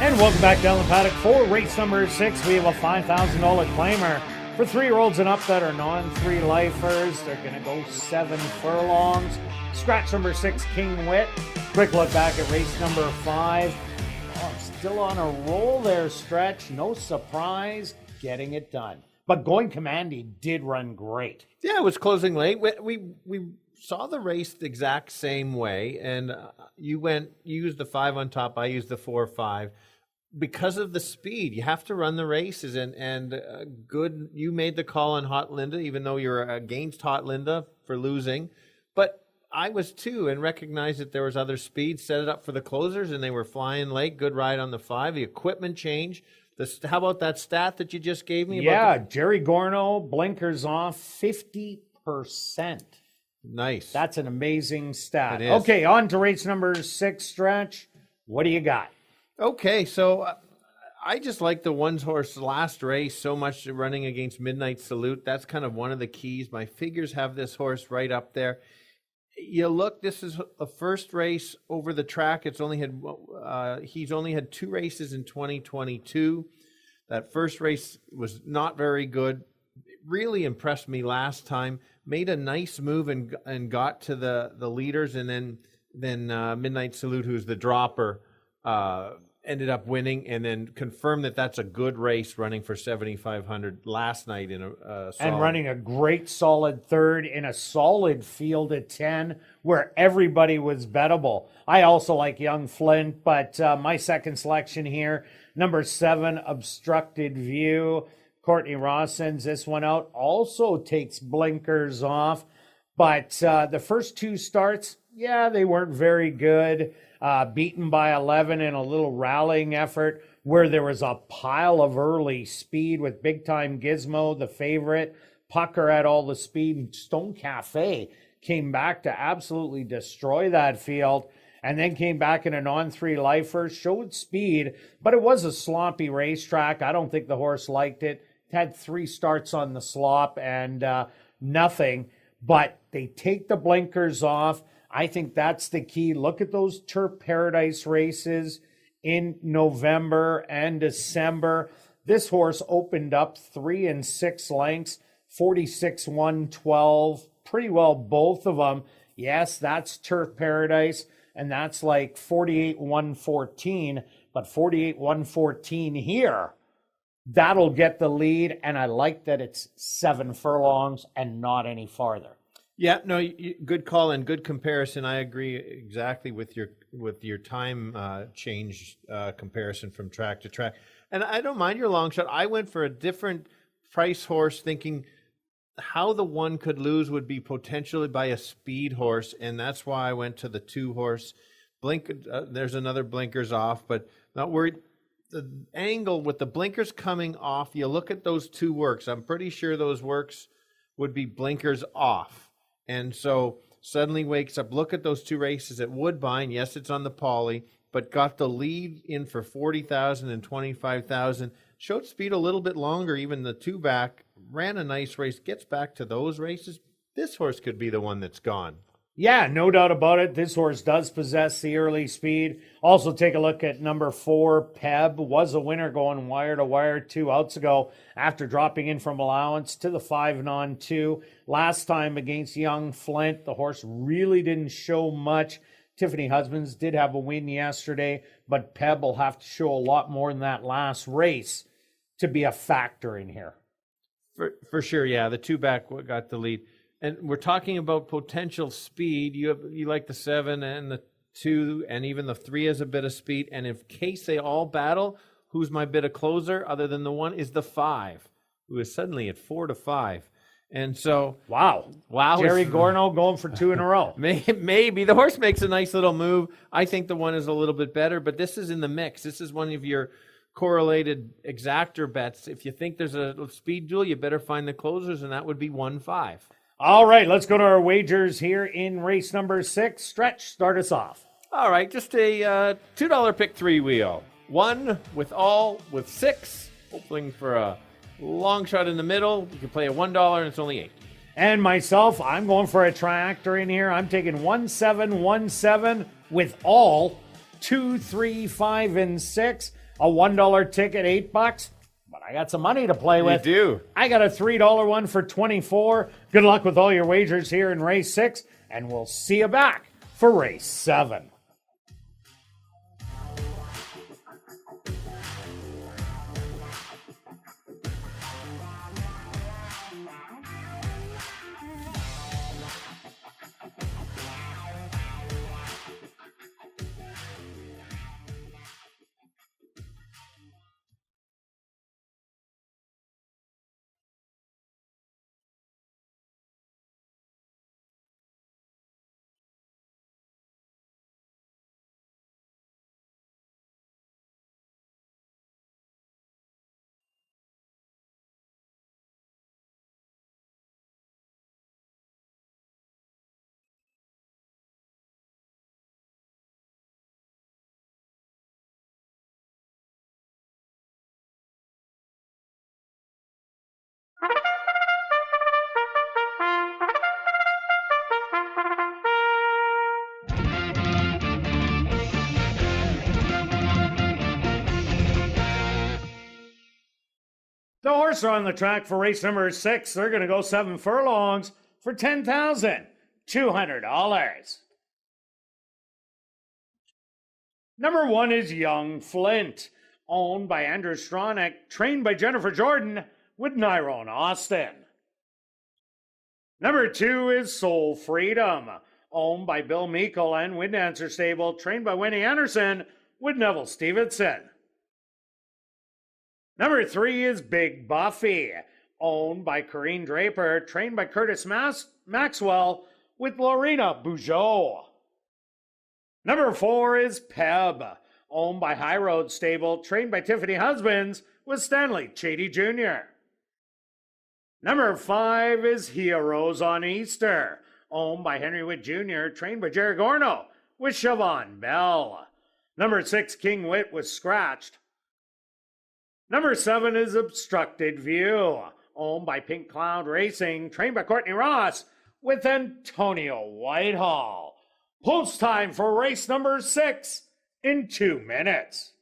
And welcome back down the paddock for race number 6. We have a $5,000 claimer for 3-year-olds and up that are non-3 lifers. They're going to go 7 furlongs. Scratch number 6, King Wit. Quick look back at race number 5. Oh, still on a roll there, Stretch. No surprise, getting it done. But Going Commandy did run great. Yeah, it was closing late. We saw the race the exact same way, and you used the 5 on top. I used the 4-5. Because of the speed, you have to run the races, and good. You made the call on Hot Linda, even though you're against Hot Linda for losing. But I was too, and recognized that there was other speed. Set it up for the closers, and they were flying late. Good ride on the 5. The equipment change. How about that stat that you just gave me? Yeah, Jerry Gorno, blinkers off, 50%. Nice. That's an amazing stat. It is. Okay, on to race number 6, Stretch. What do you got? Okay, so I just like the one-horse last race so much, running against Midnight Salute. That's kind of one of the keys. My figures have this horse right up there. You look, this is the first race over the track. It's only had he's only had 2 races in 2022. That first race was not very good. It really impressed me last time. Made a nice move and got to the leaders, and then Midnight Salute, who's the dropper, ended up winning, and then confirmed that that's a good race, running for 7,500 last night in a solid. And running a great solid third in a solid field at 10 where everybody was bettable. I also like Young Flint, but my second selection here, number 7, Obstructed View. Courtney Ross sends this one out, also takes blinkers off, but the first 2 starts, yeah, they weren't very good. Beaten by 11 in a little rallying effort where there was a pile of early speed with Big Time Gizmo, the favorite. Pucker had all the speed, and Stone Cafe came back to absolutely destroy that field, and then came back in a non-3 lifer, showed speed, but it was a sloppy racetrack. I don't think the horse liked it. It had 3 starts on the slop and nothing, but they take the blinkers off. I think that's the key. Look at those Turf Paradise races in November and December. This horse opened up 3 and 6 lengths, 46-112, pretty well both of them. Yes, that's Turf Paradise, and that's like 48-114, but 48-114 here. That'll get the lead, and I like that it's 7 furlongs and not any farther. Yeah, no, good call and good comparison. I agree exactly with your time change comparison from track to track. And I don't mind your long shot. I went for a different price horse, thinking how the one could lose would be potentially by a speed horse, and that's why I went to the 2-horse. There's another blinkers off, but not worried. The angle with the blinkers coming off, you look at those 2 works. I'm pretty sure those works would be blinkers off. And so suddenly wakes up, look at those 2 races at Woodbine. Yes, it's on the poly, but got the lead in for 40,000 and 25,000. Showed speed a little bit longer, even the 2-back. Ran a nice race, gets back to those races. This horse could be the one that's gone. Yeah, no doubt about it. This horse does possess the early speed. Also, take a look at number 4, Peb. Was a winner going wire to wire 2 outs ago after dropping in from allowance to the 5-on-2. Last time against Young Flint, the horse really didn't show much. Tiffany Husbands did have a win yesterday, but Peb will have to show a lot more in that last race to be a factor in here. For sure, yeah. The 2-back got the lead. And we're talking about potential speed. You like the 7 and the 2 and even the 3 has a bit of speed. And in case they all battle, who's my bit of closer other than the 1 is the 5, who is suddenly at 4-5. And so, wow, Jerry Gorno going for 2 in a row. Maybe the horse makes a nice little move. I think the 1 is a little bit better, but this is in the mix. This is one of your correlated exactor bets. If you think there's a speed duel, you better find the closers, and that would be 1-5. All right, let's go to our wagers here in race number 6. Stretch, start us off. All right, just a $2 pick 3 wheel. 1 with 6, hoping for a long shot in the middle. You can play a $1 and it's only 8. And myself, I'm going for a tractor in here. I'm taking 1-7-1-7 with all 2, 3, 5, and 6. A $1 ticket, $8. But I got some money to play with. You do. I got a $3 one for 24. Good luck with all your wagers here in race 6, and we'll see you back for race 7. The horse are on the track for race number 6. They're going to go 7 furlongs for $10,200. Number 1 is Young Flint, owned by Andrew Stronach, trained by Jennifer Jordan with Nyrone Austin. Number 2 is Soul Freedom, owned by Bill Meikle and Winddancer Stable, trained by Winnie Anderson with Neville Stevenson. Number 3 is Big Buffy, owned by Corrine Draper, trained by Curtis Maxwell with Lorena Bougeot. Number 4 is Peb, owned by High Road Stable, trained by Tiffany Husbands with Stanley Chady Jr. Number 5 is Heroes on Easter, owned by Henry Witt Jr., trained by Jerry Gorno with Siobhan Bell. Number 6, King Wit was scratched. Number 7 is Obstructed View, owned by Pink Cloud Racing, trained by Courtney Ross with Antonio Whitehall. Post time for race number 6 in 2 minutes.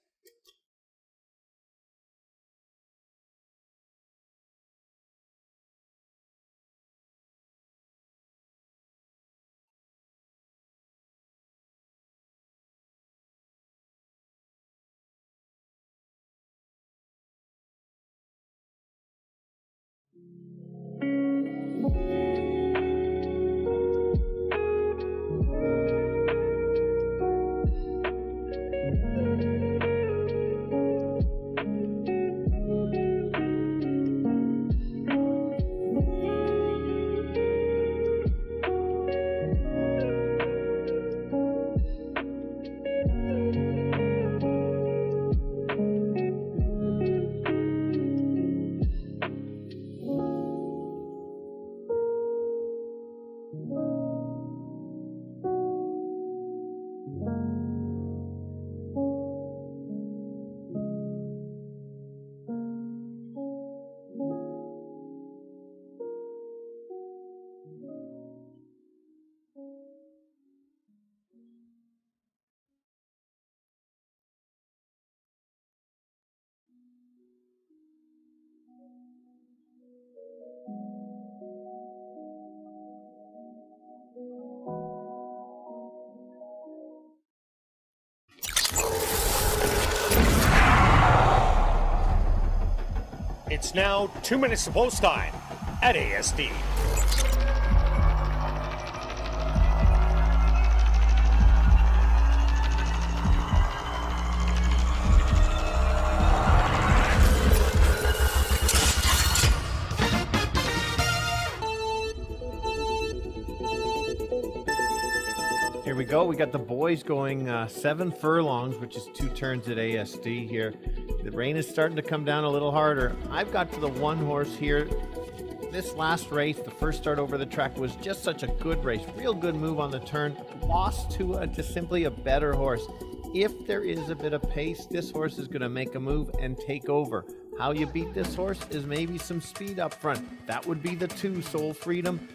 now 2 minutes to post time at ASD. Here we go. We got the boys going 7 furlongs, which is 2 turns at ASD here. The rain is starting to come down a little harder. I've got to the one horse here. This last race, the first start over the track, was just such a good race. Real good move on the turn. Lost to just simply a better horse. If there is a bit of pace, this horse is going to make a move and take over. How you beat this horse is maybe some speed up front. That would be the 2, Soul Freedom.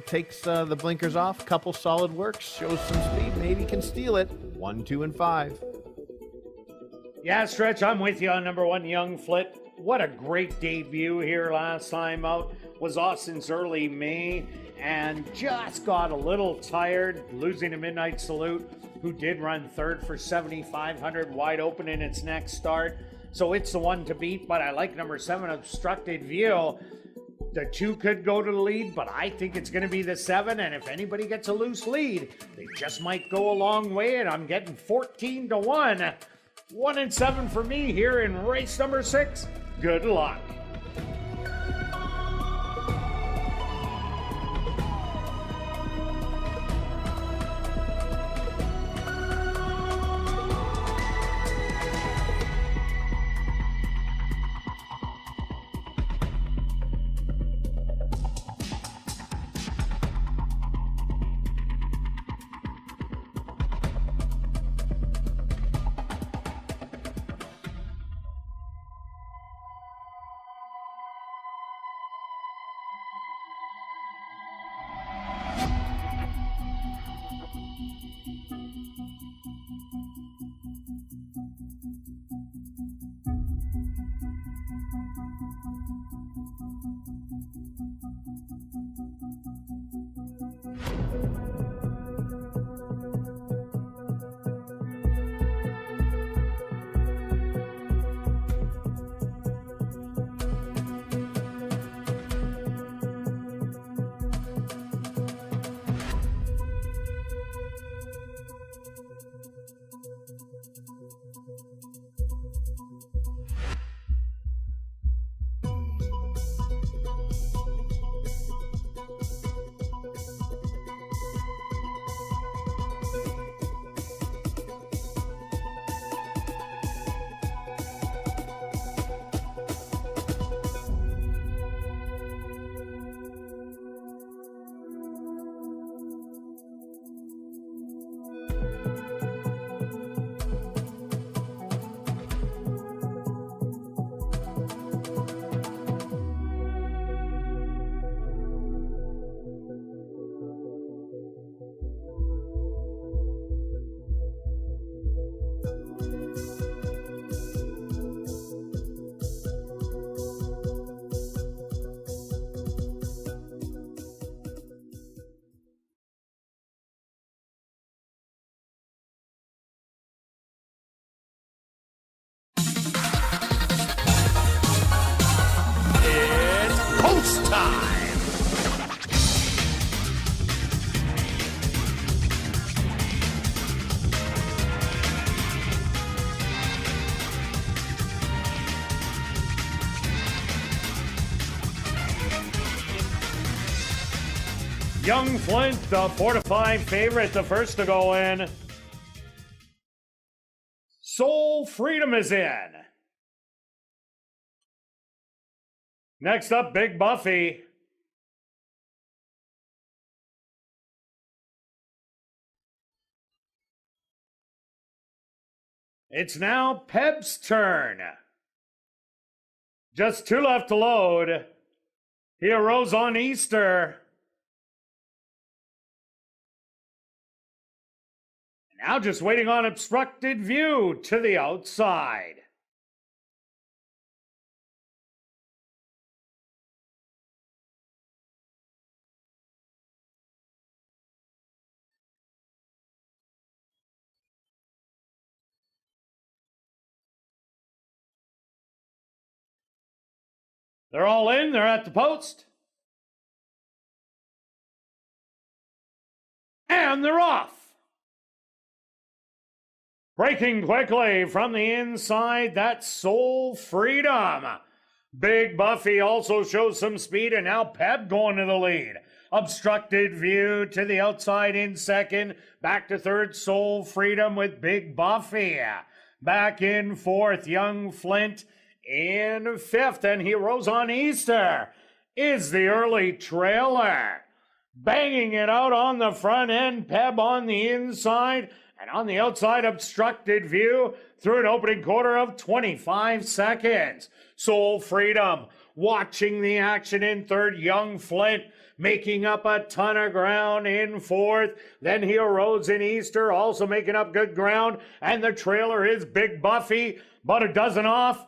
Takes the blinkers off, couple solid works, shows some speed, maybe can steal it. 1, 2, and 5. Yeah, Stretch, I'm with you on number 1, Young Flit. What a great debut here last time out. Was off since early May and just got a little tired, losing a Midnight Salute, who did run third for 7,500 wide open in its next start. So it's the one to beat, but I like number 7, Obstructed View. The 2 could go to the lead, but I think it's going to be the 7, and if anybody gets a loose lead, they just might go a long way, and I'm getting 14 to 1. 1 and 7 for me here in race number 6. Good luck. Young Flint, the 4-5 favorite, the first to go in. Soul Freedom is in. Next up, Big Buffy. It's now Peb's turn. Just 2 left to load. He arose on Easter. Now just waiting on Obstructed View to the outside. They're all in. They're at the post. And they're off. Breaking quickly from the inside, that's Soul Freedom. Big Buffy also shows some speed, and now Peb going to the lead. Obstructed View to the outside in second. Back to third, Soul Freedom with Big Buffy. Back in fourth, Young Flint in fifth, and Heroes on Easter is the early trailer. Banging it out on the front end, Peb on the inside, and on the outside, Obstructed View through an opening quarter of 25 seconds. Soul Freedom watching the action in third, Young Flint making up a ton of ground in fourth. Then Heroes in Easter also making up good ground, and the trailer is Big Buffy, about a dozen off.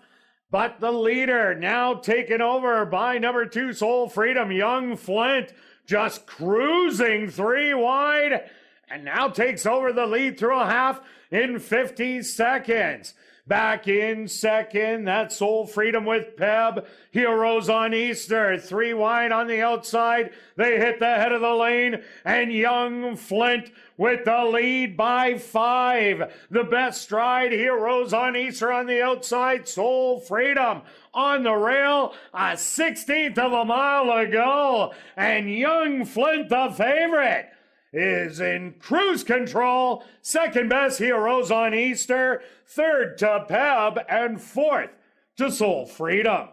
But the leader now taken over by number 2, Soul Freedom. Young Flint just cruising 3 wide, and now takes over the lead through a half in 50 seconds. Back in second, that's Soul Freedom with Peb. Heroes on Easter, 3 wide on the outside. They hit the head of the lane, and Young Flint with the lead by 5. The best stride, Heroes on Easter on the outside. Soul Freedom on the rail, a 16th of a mile to go, and Young Flint, the favorite, is in cruise control. Second best, Heroes on Easter. Third to Peb, and fourth to Soul Freedom.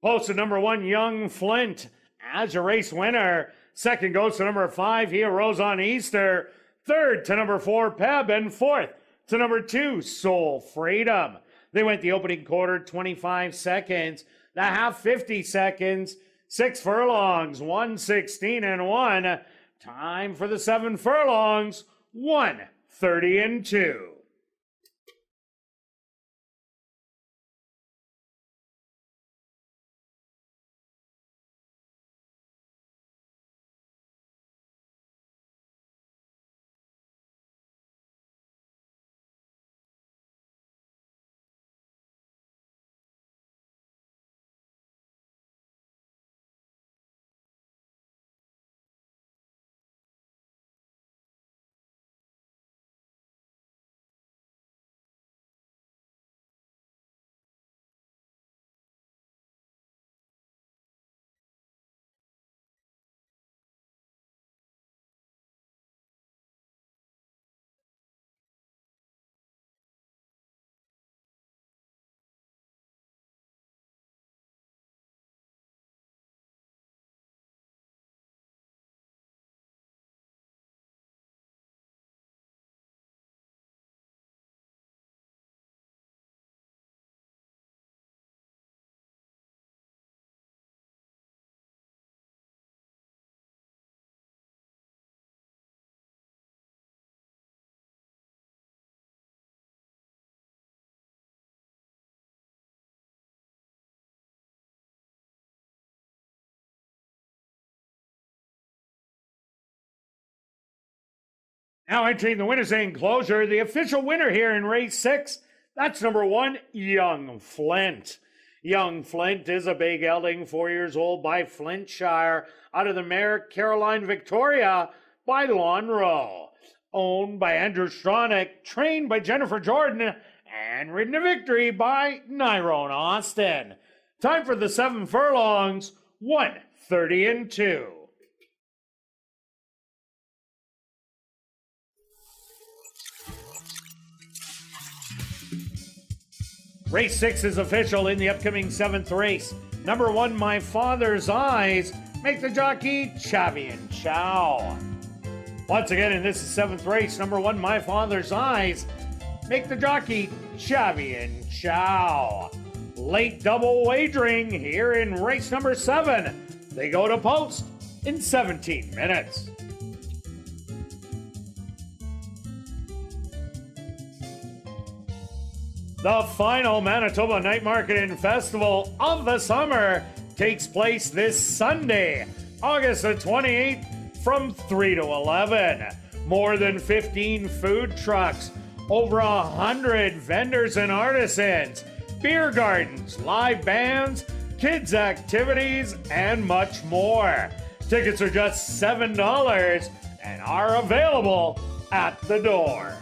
Posted number 1, Young Flint, as your race winner. Second goes to number 5, Heroes on Easter. Third to number 4, Peb, and fourth to number 2, Soul Freedom. They went the opening quarter 25 seconds, the half 50 seconds, 6 furlongs, 1:16 and 1. Time for the 7 furlongs, 1:30 and 2. Now entering the winner's enclosure, the official winner here in race 6, that's number 1, Young Flint. Young Flint is a big gelding, 4 years old, by Flintshire, out of the mare Caroline Victoria by Lonro. Owned by Andrew Stronach, trained by Jennifer Jordan, and ridden to victory by Nyrone Austin. Time for the 7 furlongs, 1:30 and 2. Race 6 is official in the upcoming 7th race. Number 1, My Father's Eyes, make the jockey Chavi and Chow. Once again, in this 7th race, number 1, My Father's Eyes, make the jockey Chavi and Chow. Late double wagering here in race number 7. They go to post in 17 minutes. The final Manitoba Night Market and Festival of the summer takes place this Sunday, August the 28th from 3 to 11. More than 15 food trucks, over 100 vendors and artisans, beer gardens, live bands, kids' activities, and much more. Tickets are just $7 and are available at the door.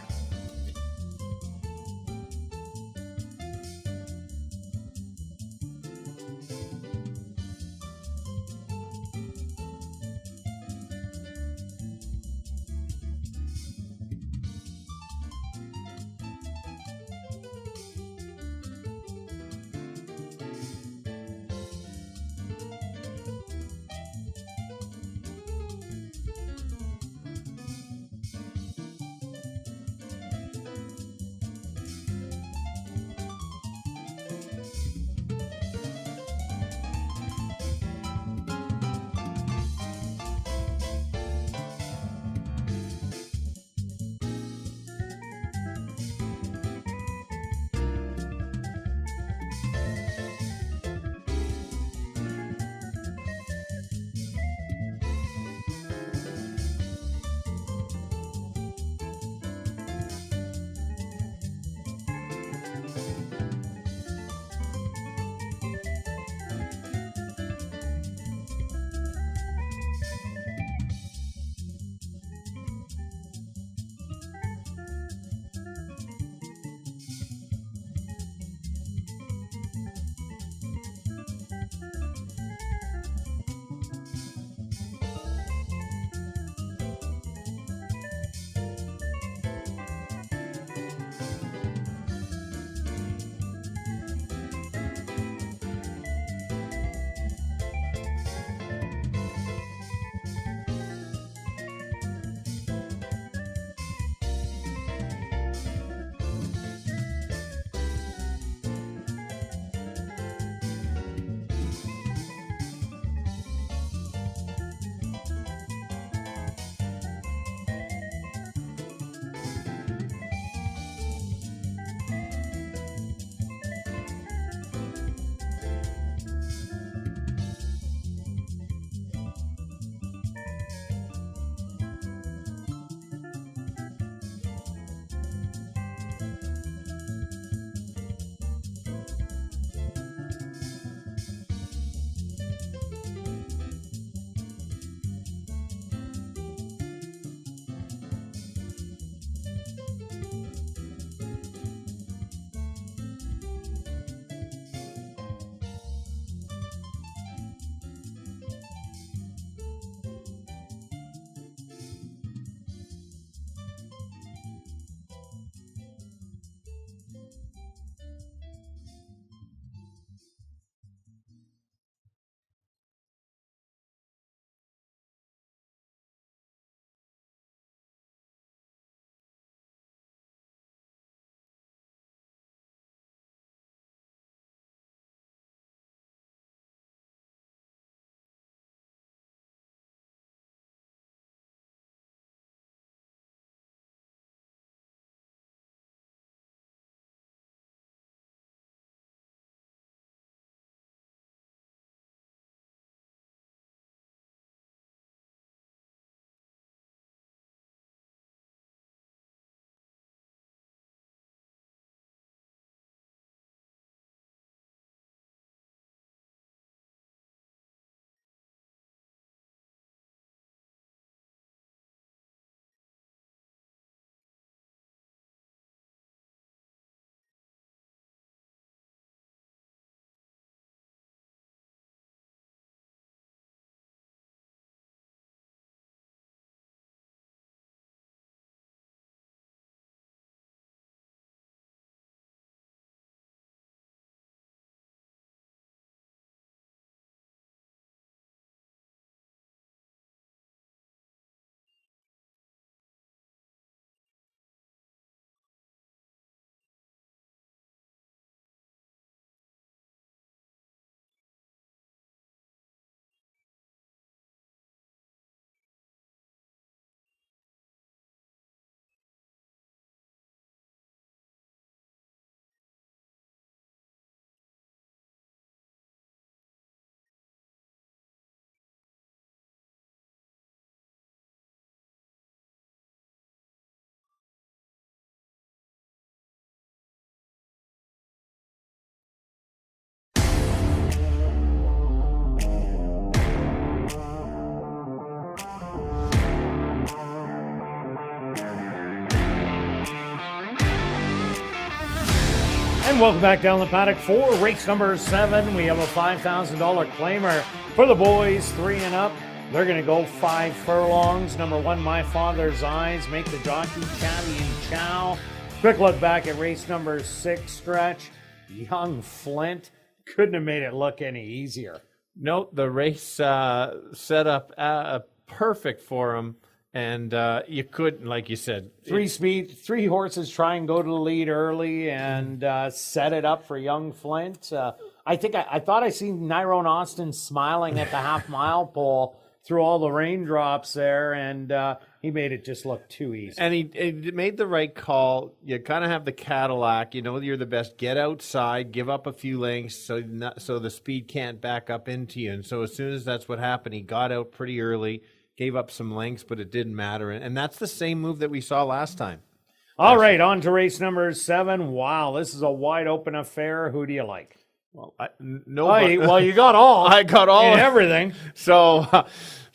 And welcome back down the paddock for race number 7. We have a $5,000 claimer for the boys 3 and up. They're going to go 5 furlongs. Number 1, My Father's Eyes, make the jockey Chatty and Chow. Quick look back at race number 6 stretch. Young Flint couldn't have made it look any easier. No, the race set up perfect for him. And you couldn't, like you said. 3 horses try and go to the lead early and set it up for young Flint. I thought I seen Nyrone Austin smiling at the half-mile pole through all the raindrops there, and he made it just look too easy. And he made the right call. You kind of have the Cadillac. You know you're the best. Get outside, give up a few lengths so the speed can't back up into you. And so as soon as that's what happened, he got out pretty early, gave up some lengths, but it didn't matter. And that's the same move that we saw last time. All right, on to race number 7. Wow, this is a wide-open affair. Who do you like? Well, you got all. I got all. And everything. So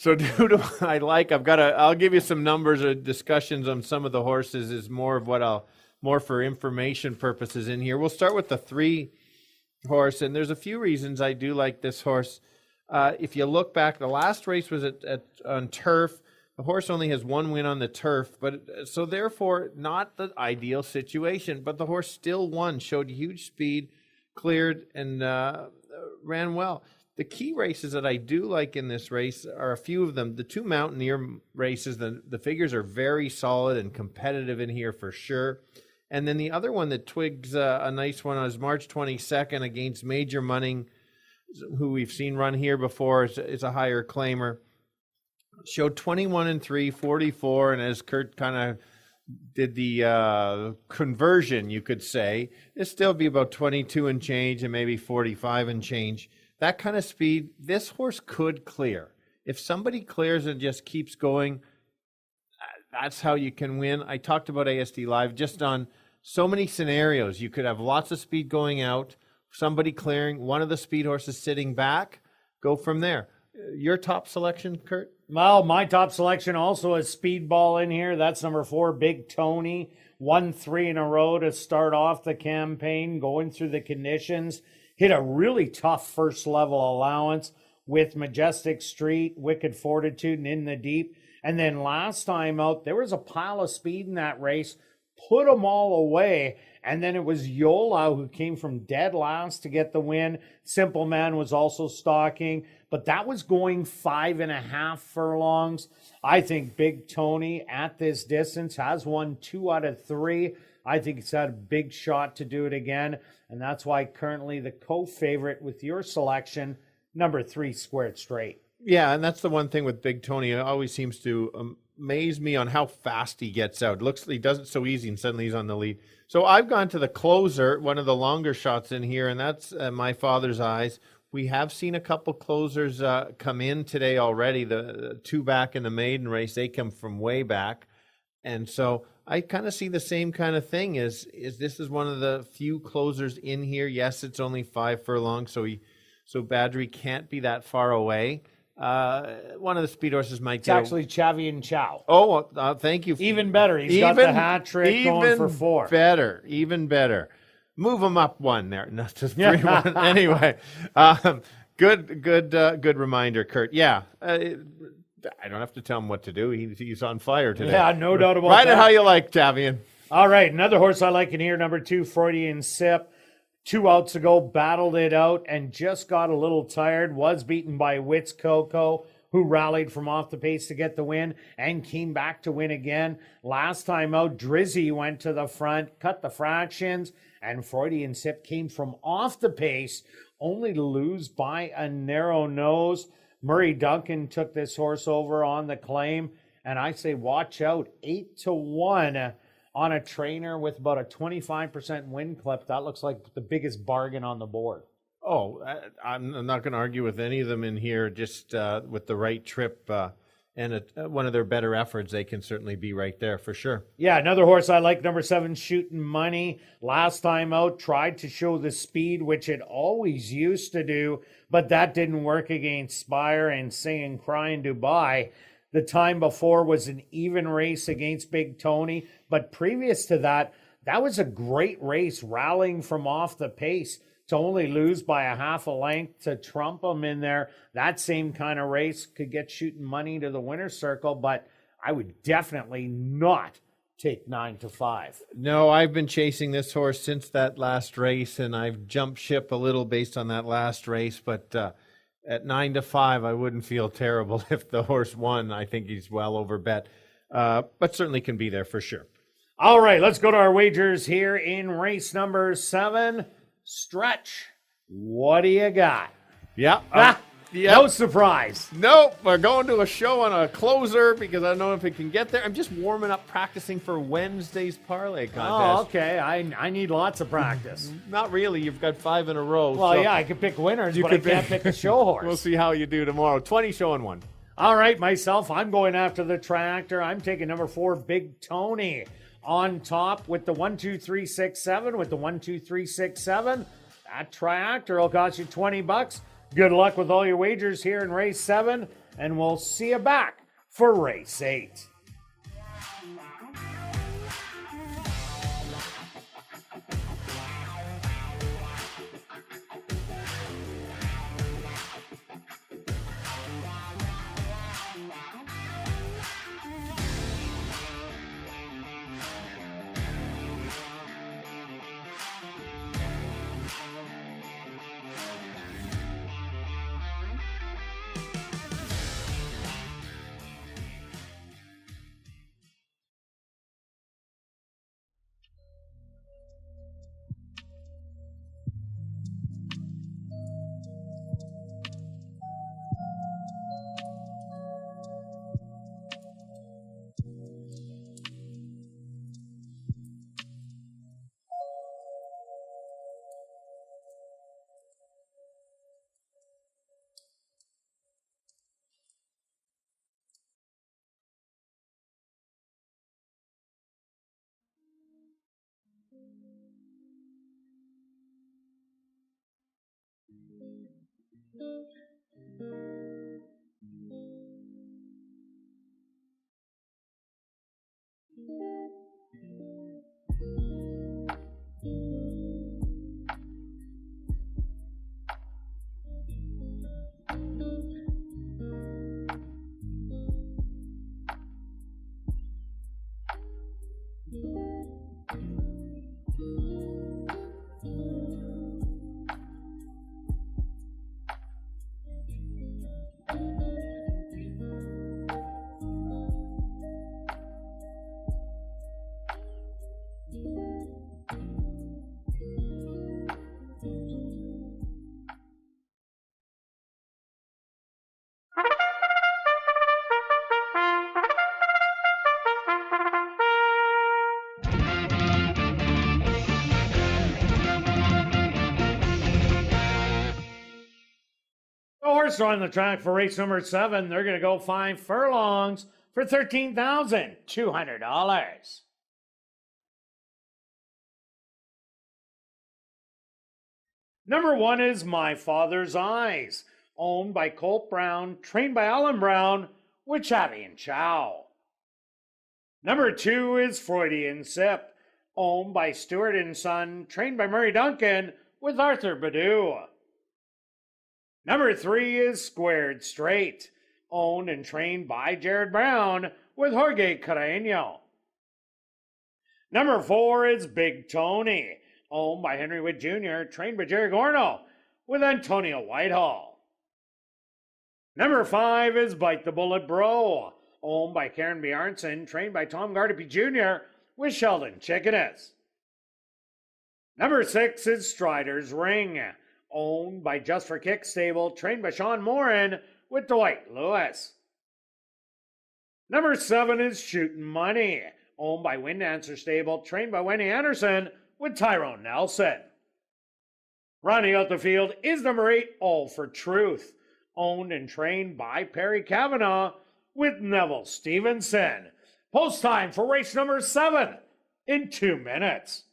who do I like? I'll give you some numbers or discussions on some of the horses is more of what more for information purposes in here. We'll start with the 3 horse, and there's a few reasons I do like this horse. If you look back, the last race was on turf. The horse only has 1 win on the turf, but so therefore not the ideal situation. But the horse still won, showed huge speed, cleared, and ran well. The key races that I do like in this race are a few of them. The 2 Mountaineer races, the figures are very solid and competitive in here for sure. And then the other one that twigs a nice one is March 22nd against Major Munning, who we've seen run here before, is a higher claimer. Showed 21-3, 44, and as Kirt kind of did the conversion, you could say, it'd still be about 22 and change and maybe 45 and change. That kind of speed, this horse could clear. If somebody clears and just keeps going, that's how you can win. I talked about ASD Live just on so many scenarios. You could have lots of speed going out, somebody clearing, one of the speed horses sitting back, go from there. Your top selection, Kirt? Well, my top selection also is Speedball in here. That's number 4, Big Tony. Won 3 in a row to start off the campaign, going through the conditions. Hit a really tough first level allowance with Majestic Street, Wicked Fortitude, and In the Deep. And then last time out, there was a pile of speed in that race. Put them all away. And then it was Yola who came from dead last to get the win. Simple Man was also stalking. But that was going 5.5 furlongs. I think Big Tony at this distance has won 2 out of 3. I think he's had a big shot to do it again. And that's why currently the co-favorite with your selection, number 3, Squared Straight. Yeah, and that's the one thing with Big Tony. It always seems to amaze me on how fast he gets out. Looks like he does it so easy, and suddenly he's on the lead. So I've gone to the closer, one of the longer shots in here, and that's My Father's Eyes. We have seen a couple closers come in today already. The 2 back in the maiden race, they come from way back. And so I kind of see the same kind of thing. Is this is one of the few closers in here. Yes, it's only 5 furlongs, so Badri can't be that far away. One of the speed horses might get... It's actually Chavy and Chow. Oh, thank you. Even better. He's got the hat trick going for 4. Even better. Move him up 1 there. Not just 3-1. Anyway, good reminder, Kirt. Yeah, I don't have to tell him what to do. He's on fire today. Yeah, no doubt about Ride that. it how you like, Tavian. All right, another horse I like in here, number 2, Freudian Sip. 2 outs ago, battled it out and just got a little tired. Was beaten by Wits Coco, who rallied from off the pace to get the win and came back to win again. Last time out, Drizzy went to the front, cut the fractions, and Freudian Sip came from off the pace, only to lose by a narrow nose. Murray Duncan took this horse over on the claim, and I say watch out, 8-1 on a trainer with about a 25% win clip. That looks like the biggest bargain on the board. Oh, I'm not going to argue with any of them in here. Just with the right trip and one of their better efforts, they can certainly be right there for sure. Yeah, another horse I like, number 7, Shootin' Money. Last time out, tried to show the speed, which it always used to do, but that didn't work against Spire and Singing Cry in Dubai. The time before was an even race against Big Tony, but previous to that, that was a great race, rallying from off the pace to only lose by a half a length to trump them in there. That same kind of race could get shooting money to the winner's circle, but I would definitely not take 9-5. No, I've been chasing this horse since that last race, and I've jumped ship a little based on that last race, but at 9-5, I wouldn't feel terrible if the horse won. I think he's well over bet, but certainly can be there for sure. All right, let's go to our wagers here in race number 7. Stretch, what do you got? Yeah. No surprise. Nope, we're going to a show on a closer because I don't know if it can get there. I'm just warming up, practicing for Wednesday's parlay contest. Oh, okay. I need lots of practice. Not really. You've got 5 in a row. Well, so yeah, I could pick winners, but I can't pick a show horse. We'll see how you do tomorrow. 20 showing 1. All right, myself, I'm going after the tractor. I'm taking number 4, Big Tony, on top with the 1, 2, 3, 6, 7. With the 1, 2, 3, 6, 7, that tractor will cost you $20. Good luck with all your wagers here in race 7, and we'll see you back for race 8. Horse on the track for race number 7. They're going to go 5 furlongs for $13,200. Number 1 is My Father's Eyes, owned by Colt Brown, trained by Alan Brown, with Chatty and Chow. Number 2 is Freudian Sip, owned by Stewart and Son, trained by Murray Duncan, with Arthur Badu. Number 3 is Squared Straight, owned and trained by Jared Brown with Jorge Carreño. Number 4 is Big Tony, owned by Henry Witt Jr., trained by Jerry Gorno with Antonio Whitehall. Number 5 is Bite the Bullet Bro, owned by Karen Bjarnson, trained by Tom Gardapi Jr. with Sheldon Chickanis. Number 6 is Strider's Ring, owned by Just for Kicks stable, trained by Sean Moran with Dwight Lewis. Number 7 is Shootin' Money, owned by Wind Dancer stable, trained by Wendy Anderson with Tyrone Nelson. Rounding out the field is number 8, All for Truth, owned and trained by Perry Kavanaugh with Neville Stevenson. Post time for race number 7 in 2 minutes.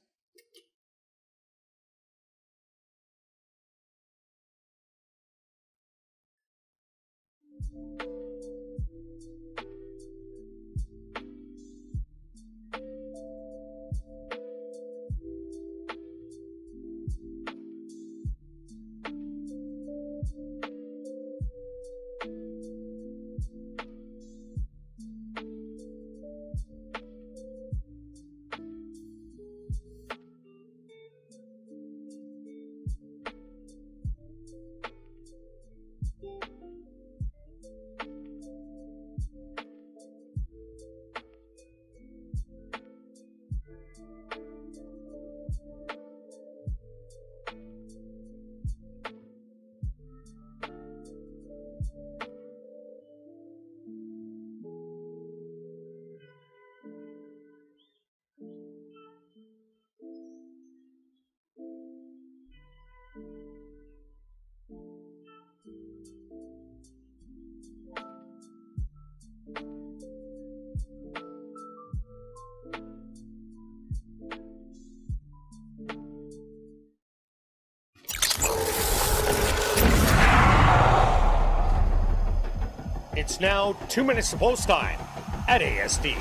It's now 2 minutes to post time at ASD.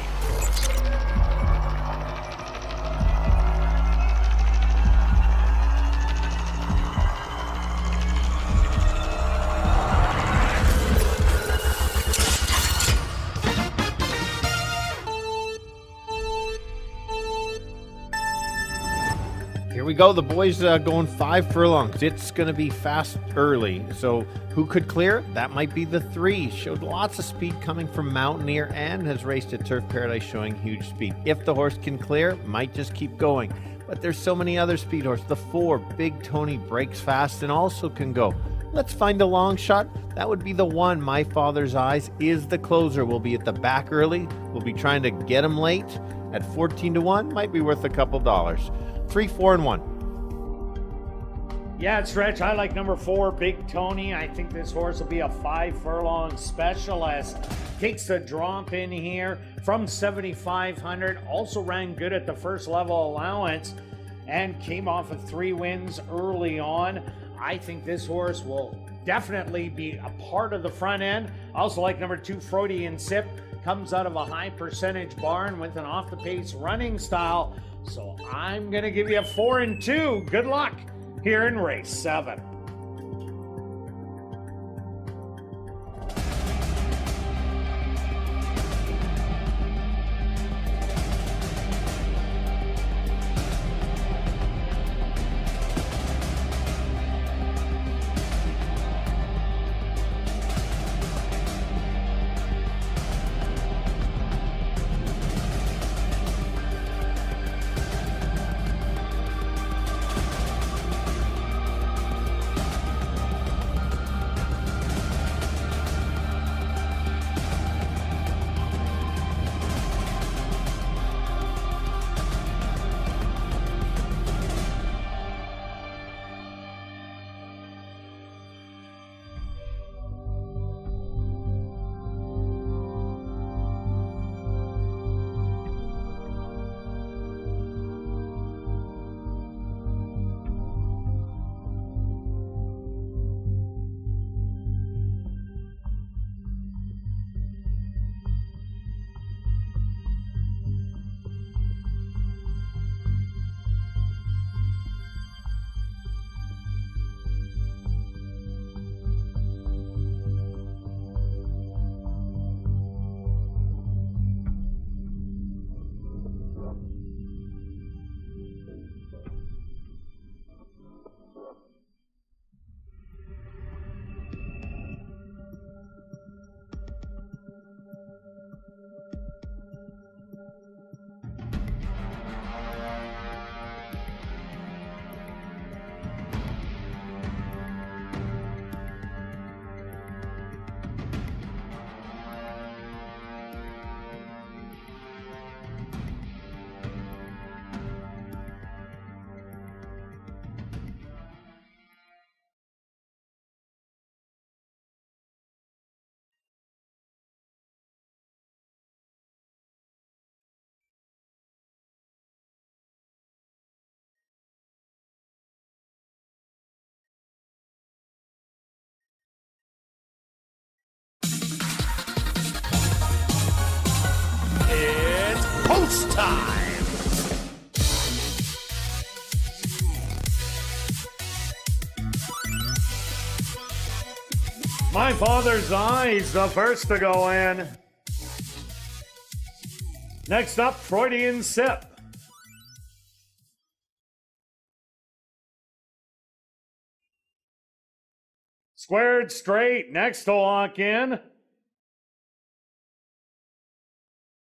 Here we go. The boys going 5 furlongs. It's going to be fast early. So who could clear? That might be the 3. Showed lots of speed coming from Mountaineer and has raced at Turf Paradise showing huge speed. If the horse can clear, might just keep going. But there's so many other speed horses. The 4, Big Tony, breaks fast and also can go. Let's find a long shot. That would be the 1, My Father's Eyes, is the closer. We'll be at the back early. We'll be trying to get him late at 14-1. Might be worth a couple dollars. 3, 4, and 1. Yeah, Stretch, I like number 4, Big Tony. I think this horse will be a 5 furlong specialist. Takes the drop in here from 7,500. Also ran good at the first level allowance and came off of 3 wins early on. I think this horse will definitely be a part of the front end. I also like number 2, Freudian Sip. Comes out of a high percentage barn with an off the pace running style. So I'm going to give you a 4 and 2. Good luck here in race 7. It's post time. My Father's Eyes, the first to go in. Next up, Freudian Sip. Squared straight, next to lock in.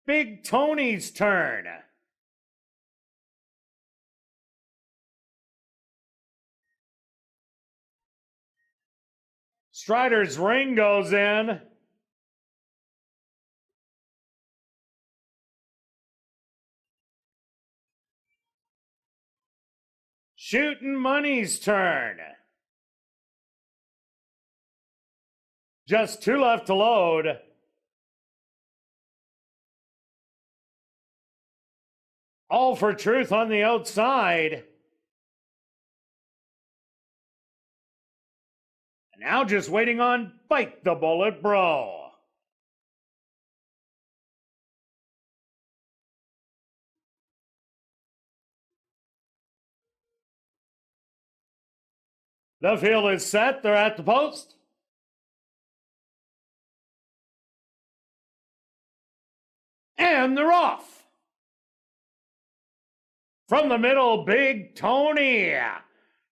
Big Tony's turn. Strider's ring goes in. Shooting Money's turn. Just 2 left to load. All for Truth on the outside. And now just waiting on Bite the Bullet Bro. The field is set. They're at the post. And they're off. From the middle, Big Tony.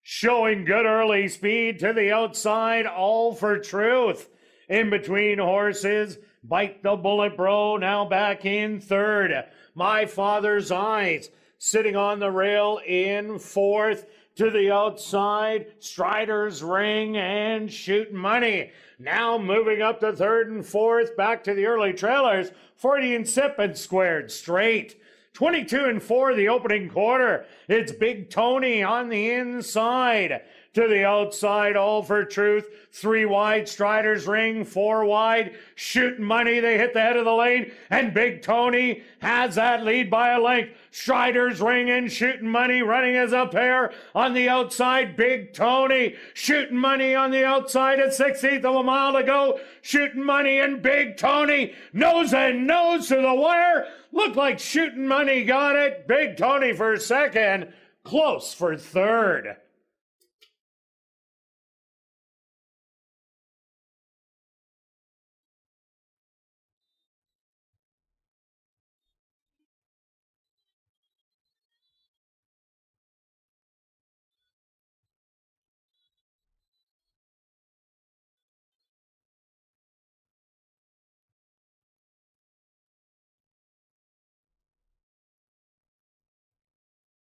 Showing good early speed to the outside, All for Truth. In between horses, Bite the Bullet Bro, now back in third. My Father's Eyes, sitting on the rail in fourth. To the outside, Strider's Ring and Shoot Money. Now moving up to third and fourth, back to the early trailers. 40 and Sip and Squared Straight. 22 and 4 the opening quarter. It's Big Tony on the inside. To the outside, All for Truth. 3 wide, Strider's Ring. 4 wide, Shoot Money. They hit the head of the lane, and Big Tony has that lead by a length. Strider's Ring and Shootin' Money running as a pair. On the outside, Big Tony. Shootin' Money on the outside at 1/16 of a mile to go. Shootin' Money and Big Tony. Nose and nose to the wire. Looked like Shootin' Money got it. Big Tony for second. Close for third.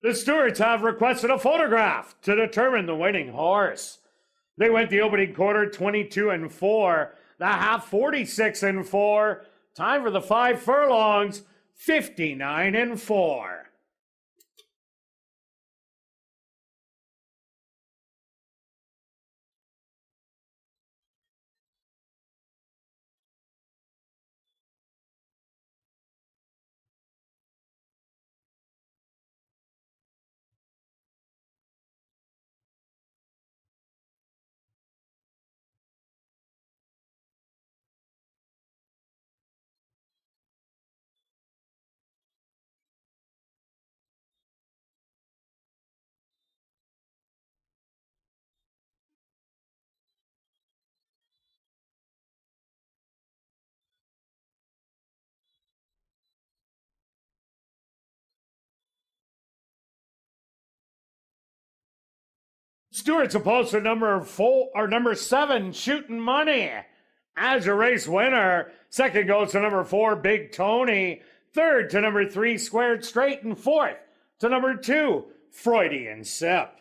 The stewards have requested a photograph to determine the winning horse. They went the opening quarter 22 and 4, the half 46 and 4. Time for the 5 furlongs, 59 and 4. Stewards opposed to number 7, Shootin' Money. As a race winner, second goes to number 4, Big Tony. Third to number 3, Squared Straight. And fourth to number 2, Freudian Sip.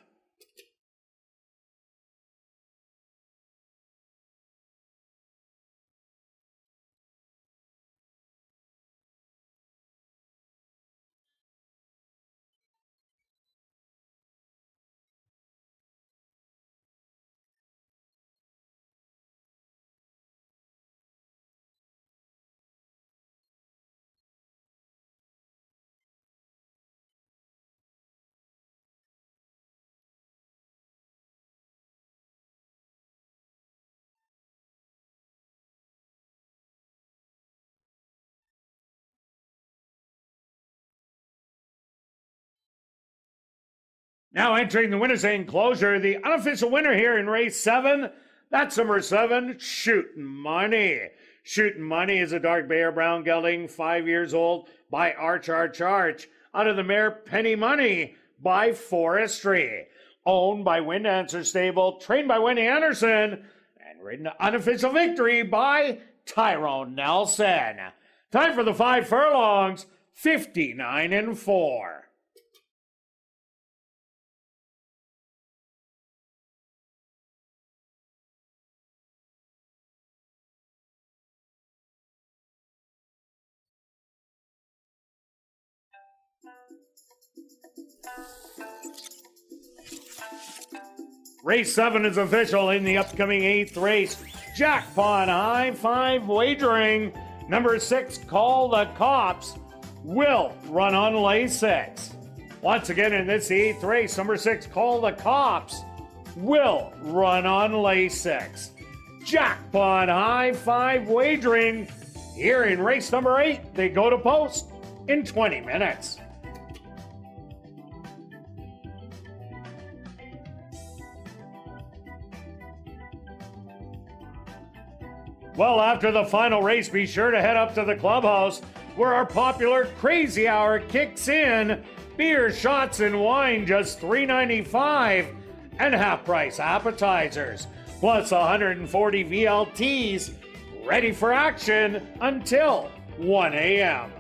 Now entering the winner's enclosure, the unofficial winner here in race 7, that's number 7, Shootin' Money. Shootin' Money is a dark bay or brown gelding, 5 years old, by Arch. Out of the mare Penny Money by Forestry. Owned by Wind Dancer Stable, trained by Wendy Anderson, and ridden to unofficial victory by Tyrone Nelson. Time for the 5 furlongs, 59 and 4. Race 7 is official in the upcoming 8th race. Jackpot High 5 wagering. Number 6, Call the Cops, will run on lay 6. Once again in this 8th race, number 6, Call the Cops, will run on lay 6. Jackpot High 5 wagering. Here in race number 8, they go to post in 20 minutes. Well, after the final race, be sure to head up to the clubhouse where our popular Crazy Hour kicks in. Beer, shots, and wine just $3.95, and half-price appetizers, plus 140 VLTs ready for action until 1 a.m.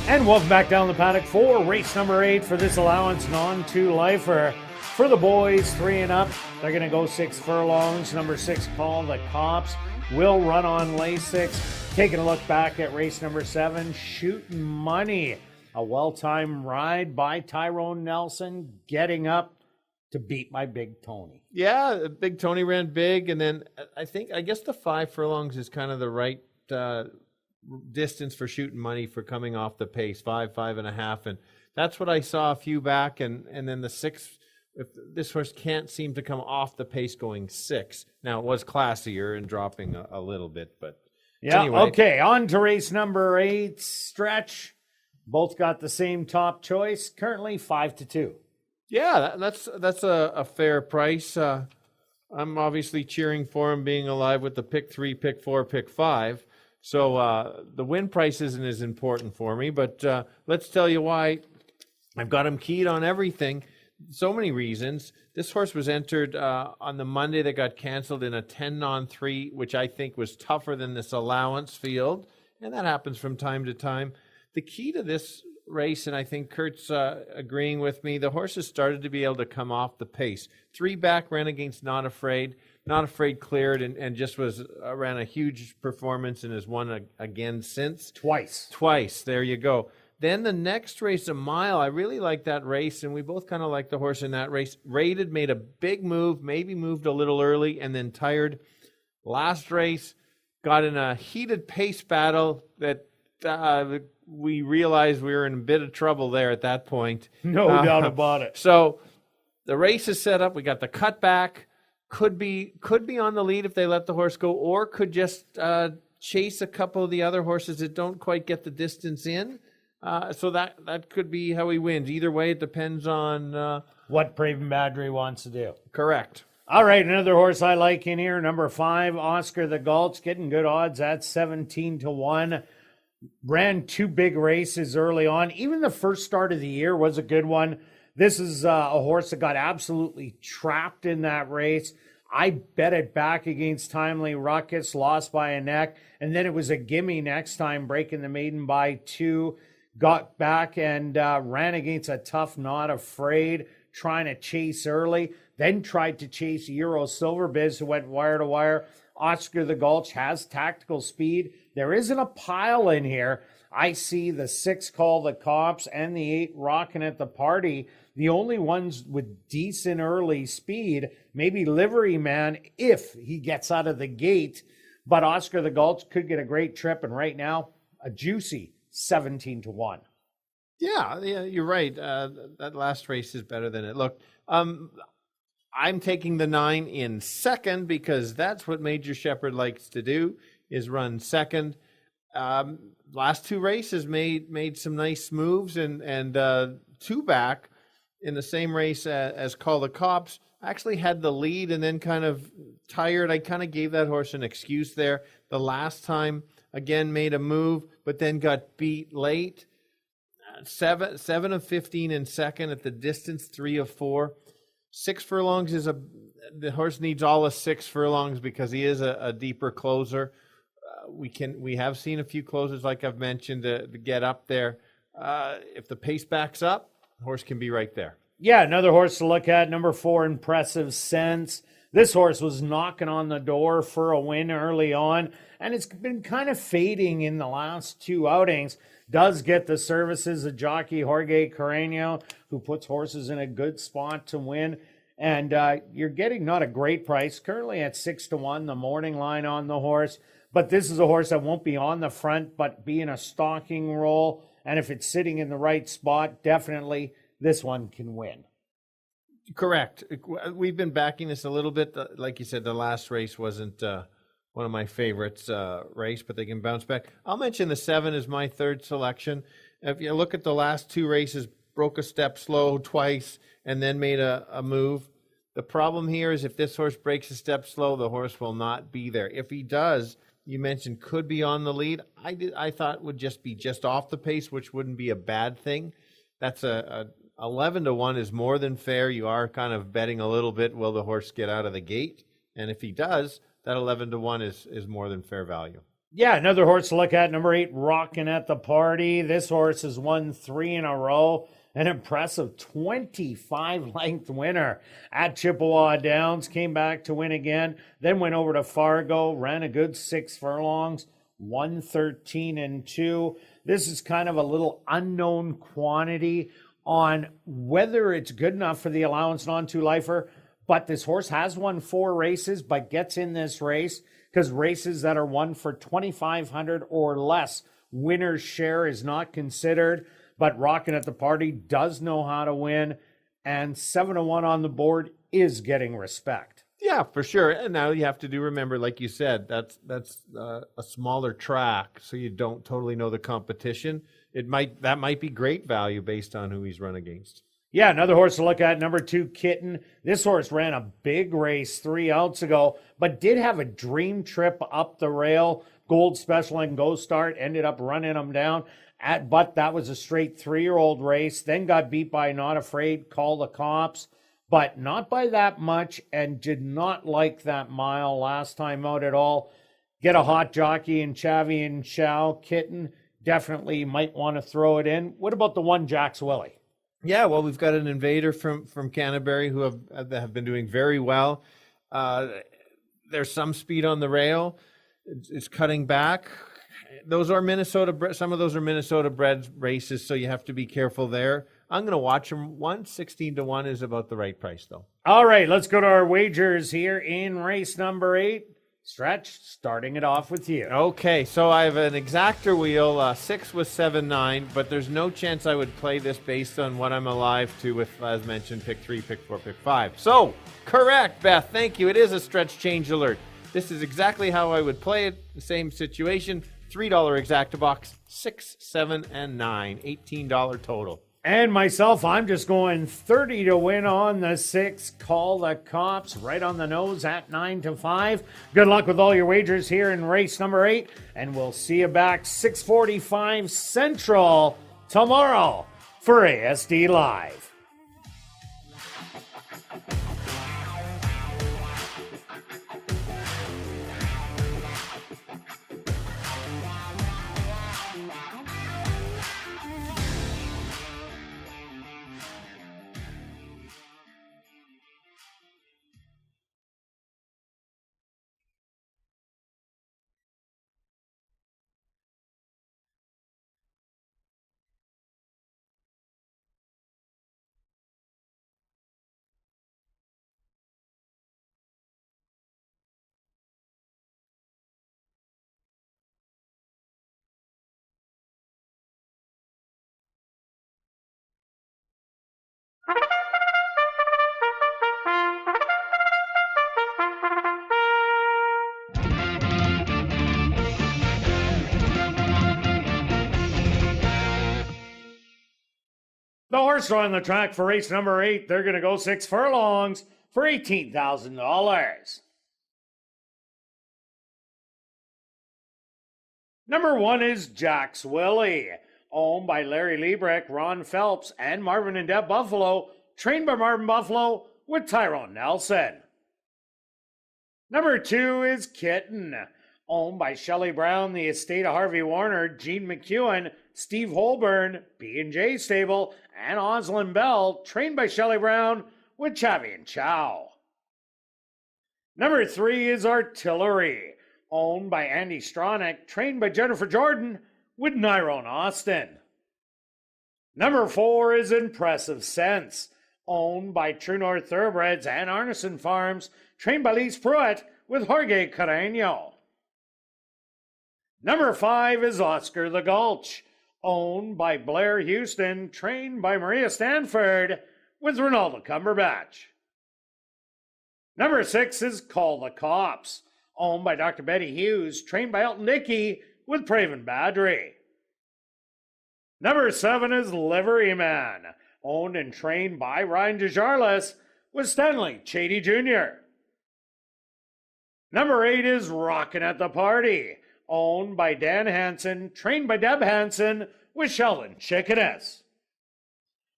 And welcome back down the paddock for race number 8 for this allowance non-2-lifer. For the boys, 3 and up, they're going to go 6 furlongs. Number 6 called the Cops will run on lay 6. Taking a look back at race number 7, Shootin' Money. A well-timed ride by Tyrone Nelson, getting up to beat my Big Tony. Yeah, Big Tony ran big, and then I guess the 5 furlongs is kind of the right distance for Shootin' Money for coming off the pace, 5.5, and that's what I saw a few back, and then the 6. If this horse can't seem to come off the pace going 6. Now it was classier and dropping a little bit, but yeah. Anyway. Okay, on to race number 8, Stretch. Both got the same top choice. Currently 5-2. Yeah, that's a fair price. I'm obviously cheering for him being alive with the pick 3, pick 4, pick 5. So the win price isn't as important for me, but let's tell you why. I've got him keyed on everything. So many reasons. This horse was entered on the Monday that got canceled in a 10-3, which I think was tougher than this allowance field, and that happens from time to time. The key to this race, and I think Kirt's agreeing with me, the horses started to be able to come off the pace. 3 back ran against Not Afraid. Not Afraid cleared and just ran a huge performance and has won again since. Twice. There you go. Then the next race, a mile, I really like that race, and we both kind of like the horse in that race. Rated, made a big move, maybe moved a little early, and then tired. Last race, got in a heated pace battle that we realized we were in a bit of trouble there at that point. No doubt about it. So the race is set up. We got the cutback. Could be on the lead if they let the horse go, or could just chase a couple of the other horses that don't quite get the distance in. So that could be how he wins. Either way, it depends on what Craven Badgery wants to do. Correct. All right, another horse I like in here, number 5, Oscar the Gulch, getting good odds at 17-1. Ran 2 big races early on. Even the first start of the year was a good one. This is a horse that got absolutely trapped in that race. I bet it back against Timely Ruckus, lost by a neck, and then it was a gimme next time, breaking the maiden by 2. Got back and ran against a tough Not Afraid, trying to chase early, then tried to chase Euro Silver Biz, who went wire to wire. Oscar the Gulch has tactical speed. There isn't a pile in here. I see the 6 Call the Cops and the 8 Rockin' at the Party. The only ones with decent early speed, maybe Livery Man if he gets out of the gate. But Oscar the Gulch could get a great trip, and right now, a juicy 17-1. Yeah, you're right. That last race is better than it looked. I'm taking the 9 in second because that's what Major Shepherd likes to do, is run second. Last 2 races made some nice moves, and 2 back in the same race as Call the Cops actually had the lead and then kind of tired. I kind of gave that horse an excuse there. The last time, again, made a move, but then got beat late. 7 of 15 in second at the distance, 3 of 4. 6 furlongs the horse needs all of 6 furlongs because he is a deeper closer. We have seen a few closers, like I've mentioned, to get up there. If the pace backs up, the horse can be right there. Yeah, another horse to look at, number 4, Impressive Sense. This horse was knocking on the door for a win early on, and it's been kind of fading in the last 2 outings. Does get the services of jockey Jorge Carreño, who puts horses in a good spot to win. And you're getting not a great price, currently at 6-1, the morning line on the horse. But this is a horse that won't be on the front, but be in a stalking role. And if it's sitting in the right spot, definitely this one can win. Correct. We've been backing this a little bit. Like you said, the last race wasn't one of my favorites race, but they can bounce back. I'll mention the 7 is my third selection. If you look at the last 2 races, broke a step slow twice and then made a move. The problem here is if this horse breaks a step slow, the horse will not be there. If he does, you mentioned could be on the lead. I thought would just be just off the pace, which wouldn't be a bad thing. That's a 11-1 is more than fair. You are kind of betting a little bit, will the horse get out of the gate? And if he does, that 11-1 is more than fair value. Yeah, another horse to look at, number 8, Rockin' at the Party. This horse has won 3 in a row. An impressive 25-length winner at Chippewa Downs. Came back to win again, then went over to Fargo, ran a good 6 furlongs, 113-2. This is kind of a little unknown quantity on whether it's good enough for the allowance non-two-lifer, but this horse has won 4 races, but gets in this race because races that are won for $2,500 or less, winner's share is not considered, but Rockin' at the Party does know how to win, and 7-1 on the board is getting respect. Yeah, for sure. And now you have to remember, like you said, that's a smaller track, so you don't totally know the competition. That might be great value based on who he's run against. Yeah, another horse to look at, number 2, Kitten. This horse ran a big race 3 outs ago, but did have a dream trip up the rail. Gold Special and Go Start ended up running him down. But that was a straight 3-year-old race. Then got beat by Not Afraid, Call the Cops, but not by that much, and did not like that mile last time out at all. Get a hot jockey in Chavi and Chow. Kitten definitely might want to throw it in. What about the 1, Jax Willie? Yeah, well, we've got an invader from Canterbury who have been doing very well. There's some speed on the rail. It's cutting back. Those are some of those are Minnesota bred races, so you have to be careful there. I'm going to watch them. 16-1 is about the right price, though. All right, let's go to our wagers here in race number 8. Stretch, starting it off with you. Okay, so I have an exactor wheel. 6 was 7-9, but there's no chance I would play this based on what I'm alive to with, as mentioned, pick 3, pick 4, pick 5. So, correct, Beth. Thank you. It is a stretch change alert. This is exactly how I would play it. The same situation. $3 exacta box, 6, 7, and 9. $18 total. And myself, I'm just going 30 to win on the 6. Call the Cops, right on the nose at 9-5. Good luck with all your wagers here in race number 8. And we'll see you back 6:45 Central tomorrow for ASD Live. The horse on the track for race number 8, they're going to go 6 furlongs for $18,000. Number 1 is Jax Willie, owned by Larry Liebrecht, Ron Phelps, and Marvin and Deb Buffalo, trained by Marvin Buffalo with Tyrone Nelson. Number 2 is Kitten, owned by Shelley Brown, the estate of Harvey Warner, Gene McEwen, Steve Holborn, B&J Stable, and Oslin Bell, trained by Shelley Brown with Chavi and Chow. Number 3 is Artillery, owned by Andy Stronach, trained by Jennifer Jordan with Nyrone Austin. Number 4 is Impressive Sense, owned by True North Thoroughbreds and Arneson Farms, trained by Lise Pruitt with Jorge Carreño. Number 5 is Oscar the Gulch, owned by Blair Houston, trained by Maria Stanford with Ronaldo Cumberbatch. Number 6 is Call the Cops, owned by Dr. Betty Hughes, trained by Elton Dickey with Praven Badri. Number 7 is Livery Man, owned and trained by Ryan DeJarlis with Stanley Chady Jr. Number 8 is Rockin' at the Party, owned by Dan Hansen, trained by Deb Hansen with Sheldon Chickanis.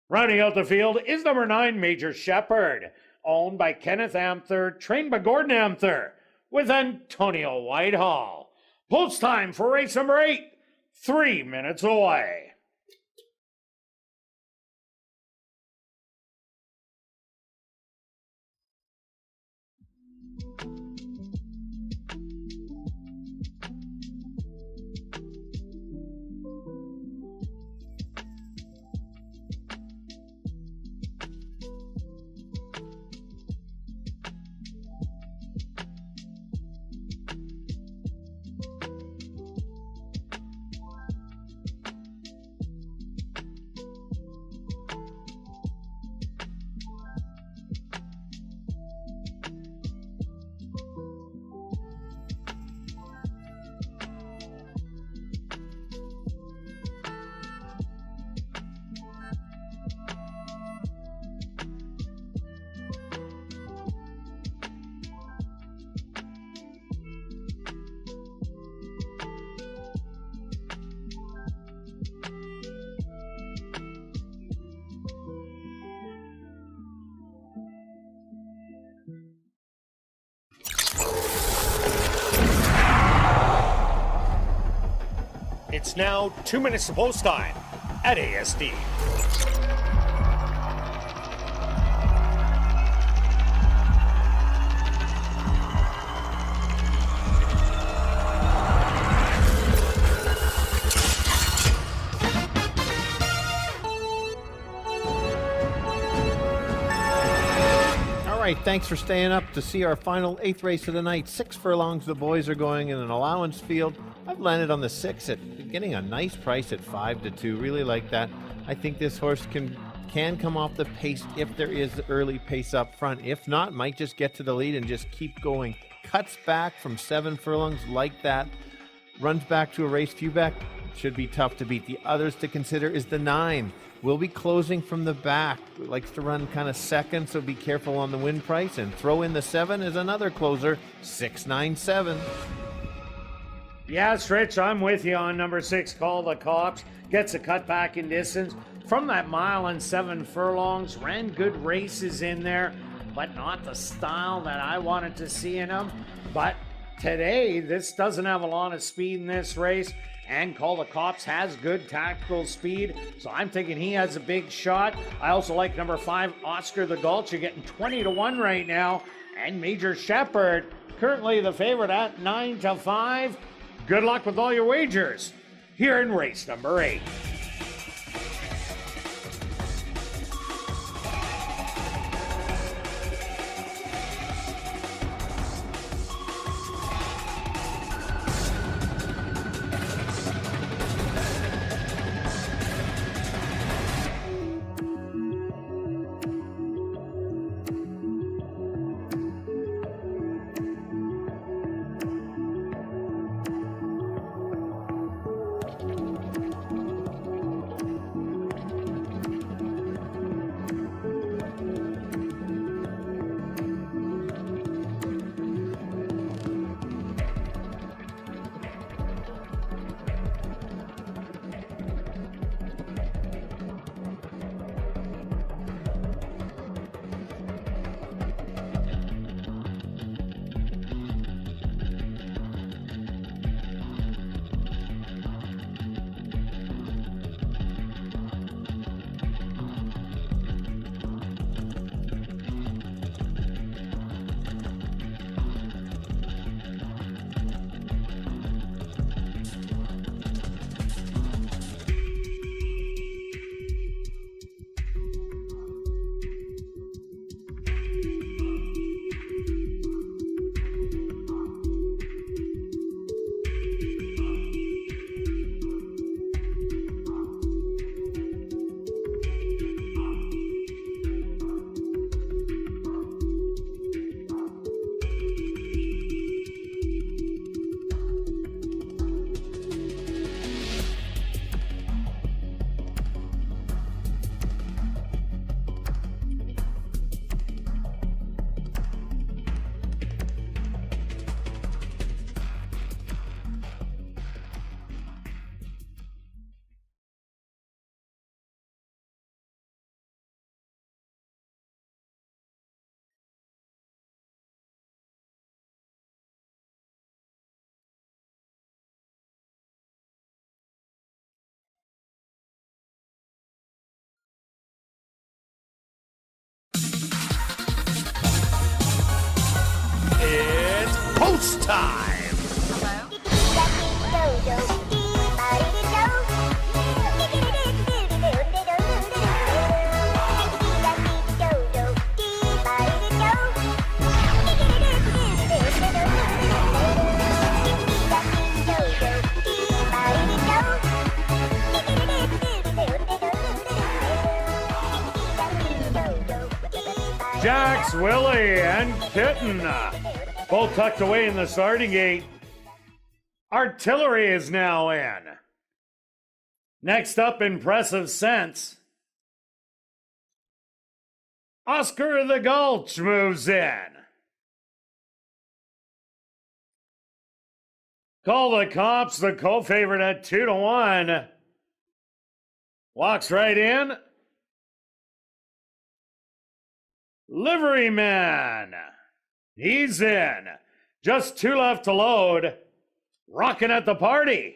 Rounding out the field is number 9, Major Shepherd, owned by Kenneth Amther, trained by Gordon Amther with Antonio Whitehall. Post time for race number 8, 3 minutes away. It's now 2 minutes to post time at ASD. Thanks for staying up to see our final 8th race of the night. 6 furlongs the boys are going in an allowance field. I've landed on the 6 at getting a nice price at 5-2. Really like that. I think this horse can come off the pace if there is early pace up front. If not, might just get to the lead and just keep going. Cuts back from 7 furlongs like that. Runs back to a race few back. Should be tough to beat. The others to consider is the 9. Will be closing from the back. Likes to run kind of second, so be careful on the win price. And throw in the 7 as another closer, 697. Yes, Rich, I'm with you on number 6, Call the Cops. Gets a cut back in distance from that mile and 7 furlongs. Ran good races in there, but not the style that I wanted to see in him. But today, this doesn't have a lot of speed in this race. And Call the Cops has good tactical speed, so I'm thinking he has a big shot. I also like number 5, Oscar the Gulch. You're getting 20-1 right now. And Major Shepherd, currently the favorite at 9-5. Good luck with all your wagers here in race number 8. It's post time. Jax, Willie, and Kitten both tucked away in the starting gate. Artillery is now in. Next up, Impressive Sense. Oscar the Gulch moves in. Call the Cops, the co-favorite at 2-1. Walks right in. Liveryman. He's in. Just 2 left to load. Rocking at the party.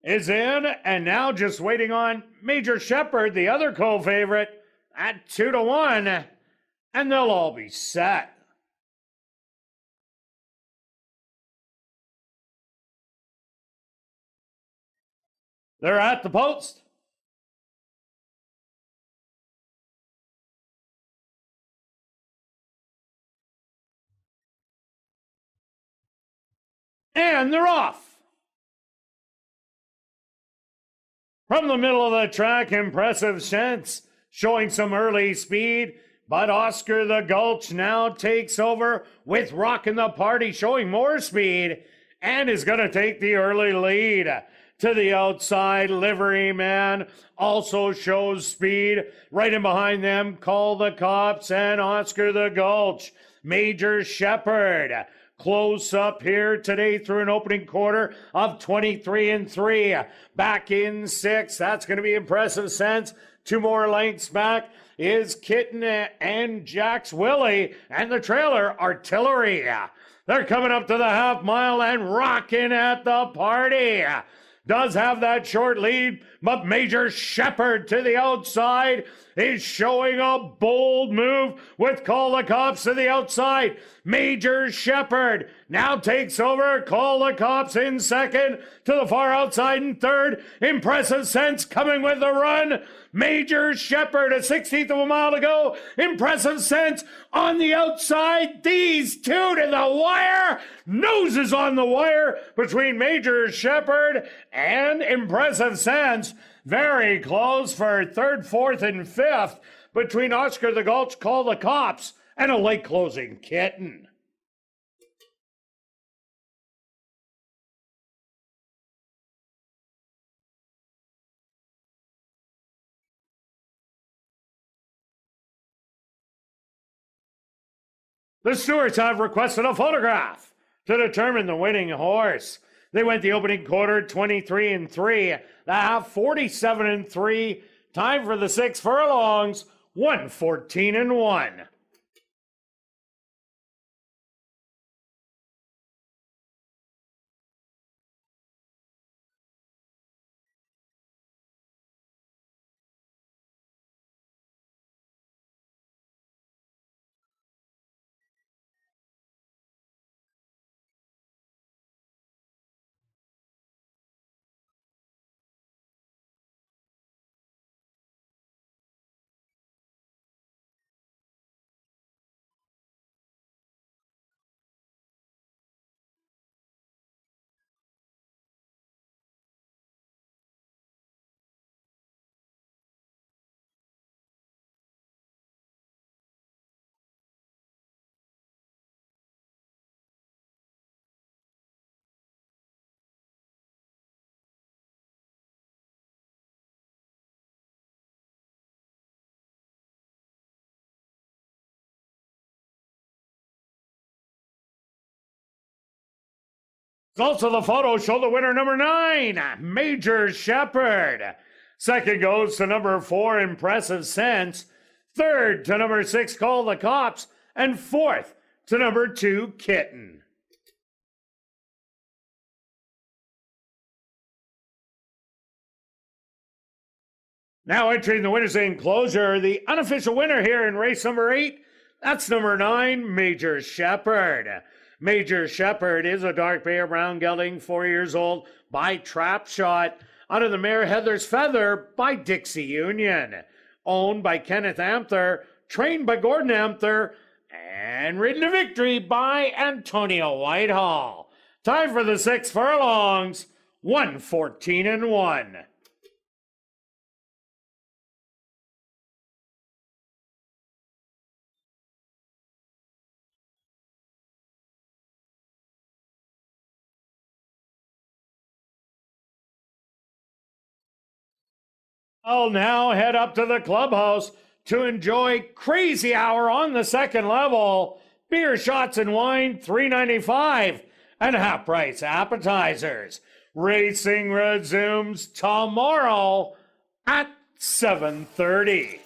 Is in, and now just waiting on Major Shepherd, the other co-favorite, at 2-1, and they'll all be set. They're at the post. And they're off. From the middle of the track, Impressive Sense showing some early speed, but Oscar the Gulch now takes over with Rockin' the Party showing more speed and is going to take the early lead. To the outside, Liveryman also shows speed. Right in behind them, Call the Cops and Oscar the Gulch. Major Shepherd close up here today through an opening quarter of 23-3. Back in 6. That's going to be Impressive Sense. 2 more lengths back is Kitten and Jax Willie, and the trailer, Artillery. They're coming up to the half mile and rocking at the party. Does have that short lead, but Major Shepherd to the outside is showing a bold move with Call the Cops to the outside. Major Shepherd now takes over. Call the Cops in second, to the far outside in third. Impressive Sense coming with the run. Major Shepherd, a 16th of a mile to go. Impressive Sense on the outside. These two to the wire. Noses on the wire between Major Shepherd and Impressive Sense. Very close for third, fourth, and fifth between Oscar the Gulch, Call the Cops, and a late closing Kitten. The stewards have requested a photograph to determine the winning horse. They went the opening quarter 23-3, the half 47-3. Time for the 6 furlongs, 114-1. Also, the photos show the winner, number 9, Major Shepherd. Second goes to number 4, Impressive Sense. Third to number 6, Call the Cops. And fourth to number 2, Kitten. Now entering the winner's enclosure, the unofficial winner here in race number 8, that's number 9, Major Shepherd. Major Shepherd is a dark bay or brown gelding, 4 years old, by Trap Shot, out of the mare Heather's Feather by Dixie Union. Owned by Kenneth Amther, trained by Gordon Amther, and ridden to victory by Antonio Whitehall. Time for the 6 furlongs, 1:14-1. I'll now head up to the clubhouse to enjoy Crazy Hour on the second level. Beer, shots, and wine, $3.95, and half-price appetizers. Racing resumes tomorrow at 7:30.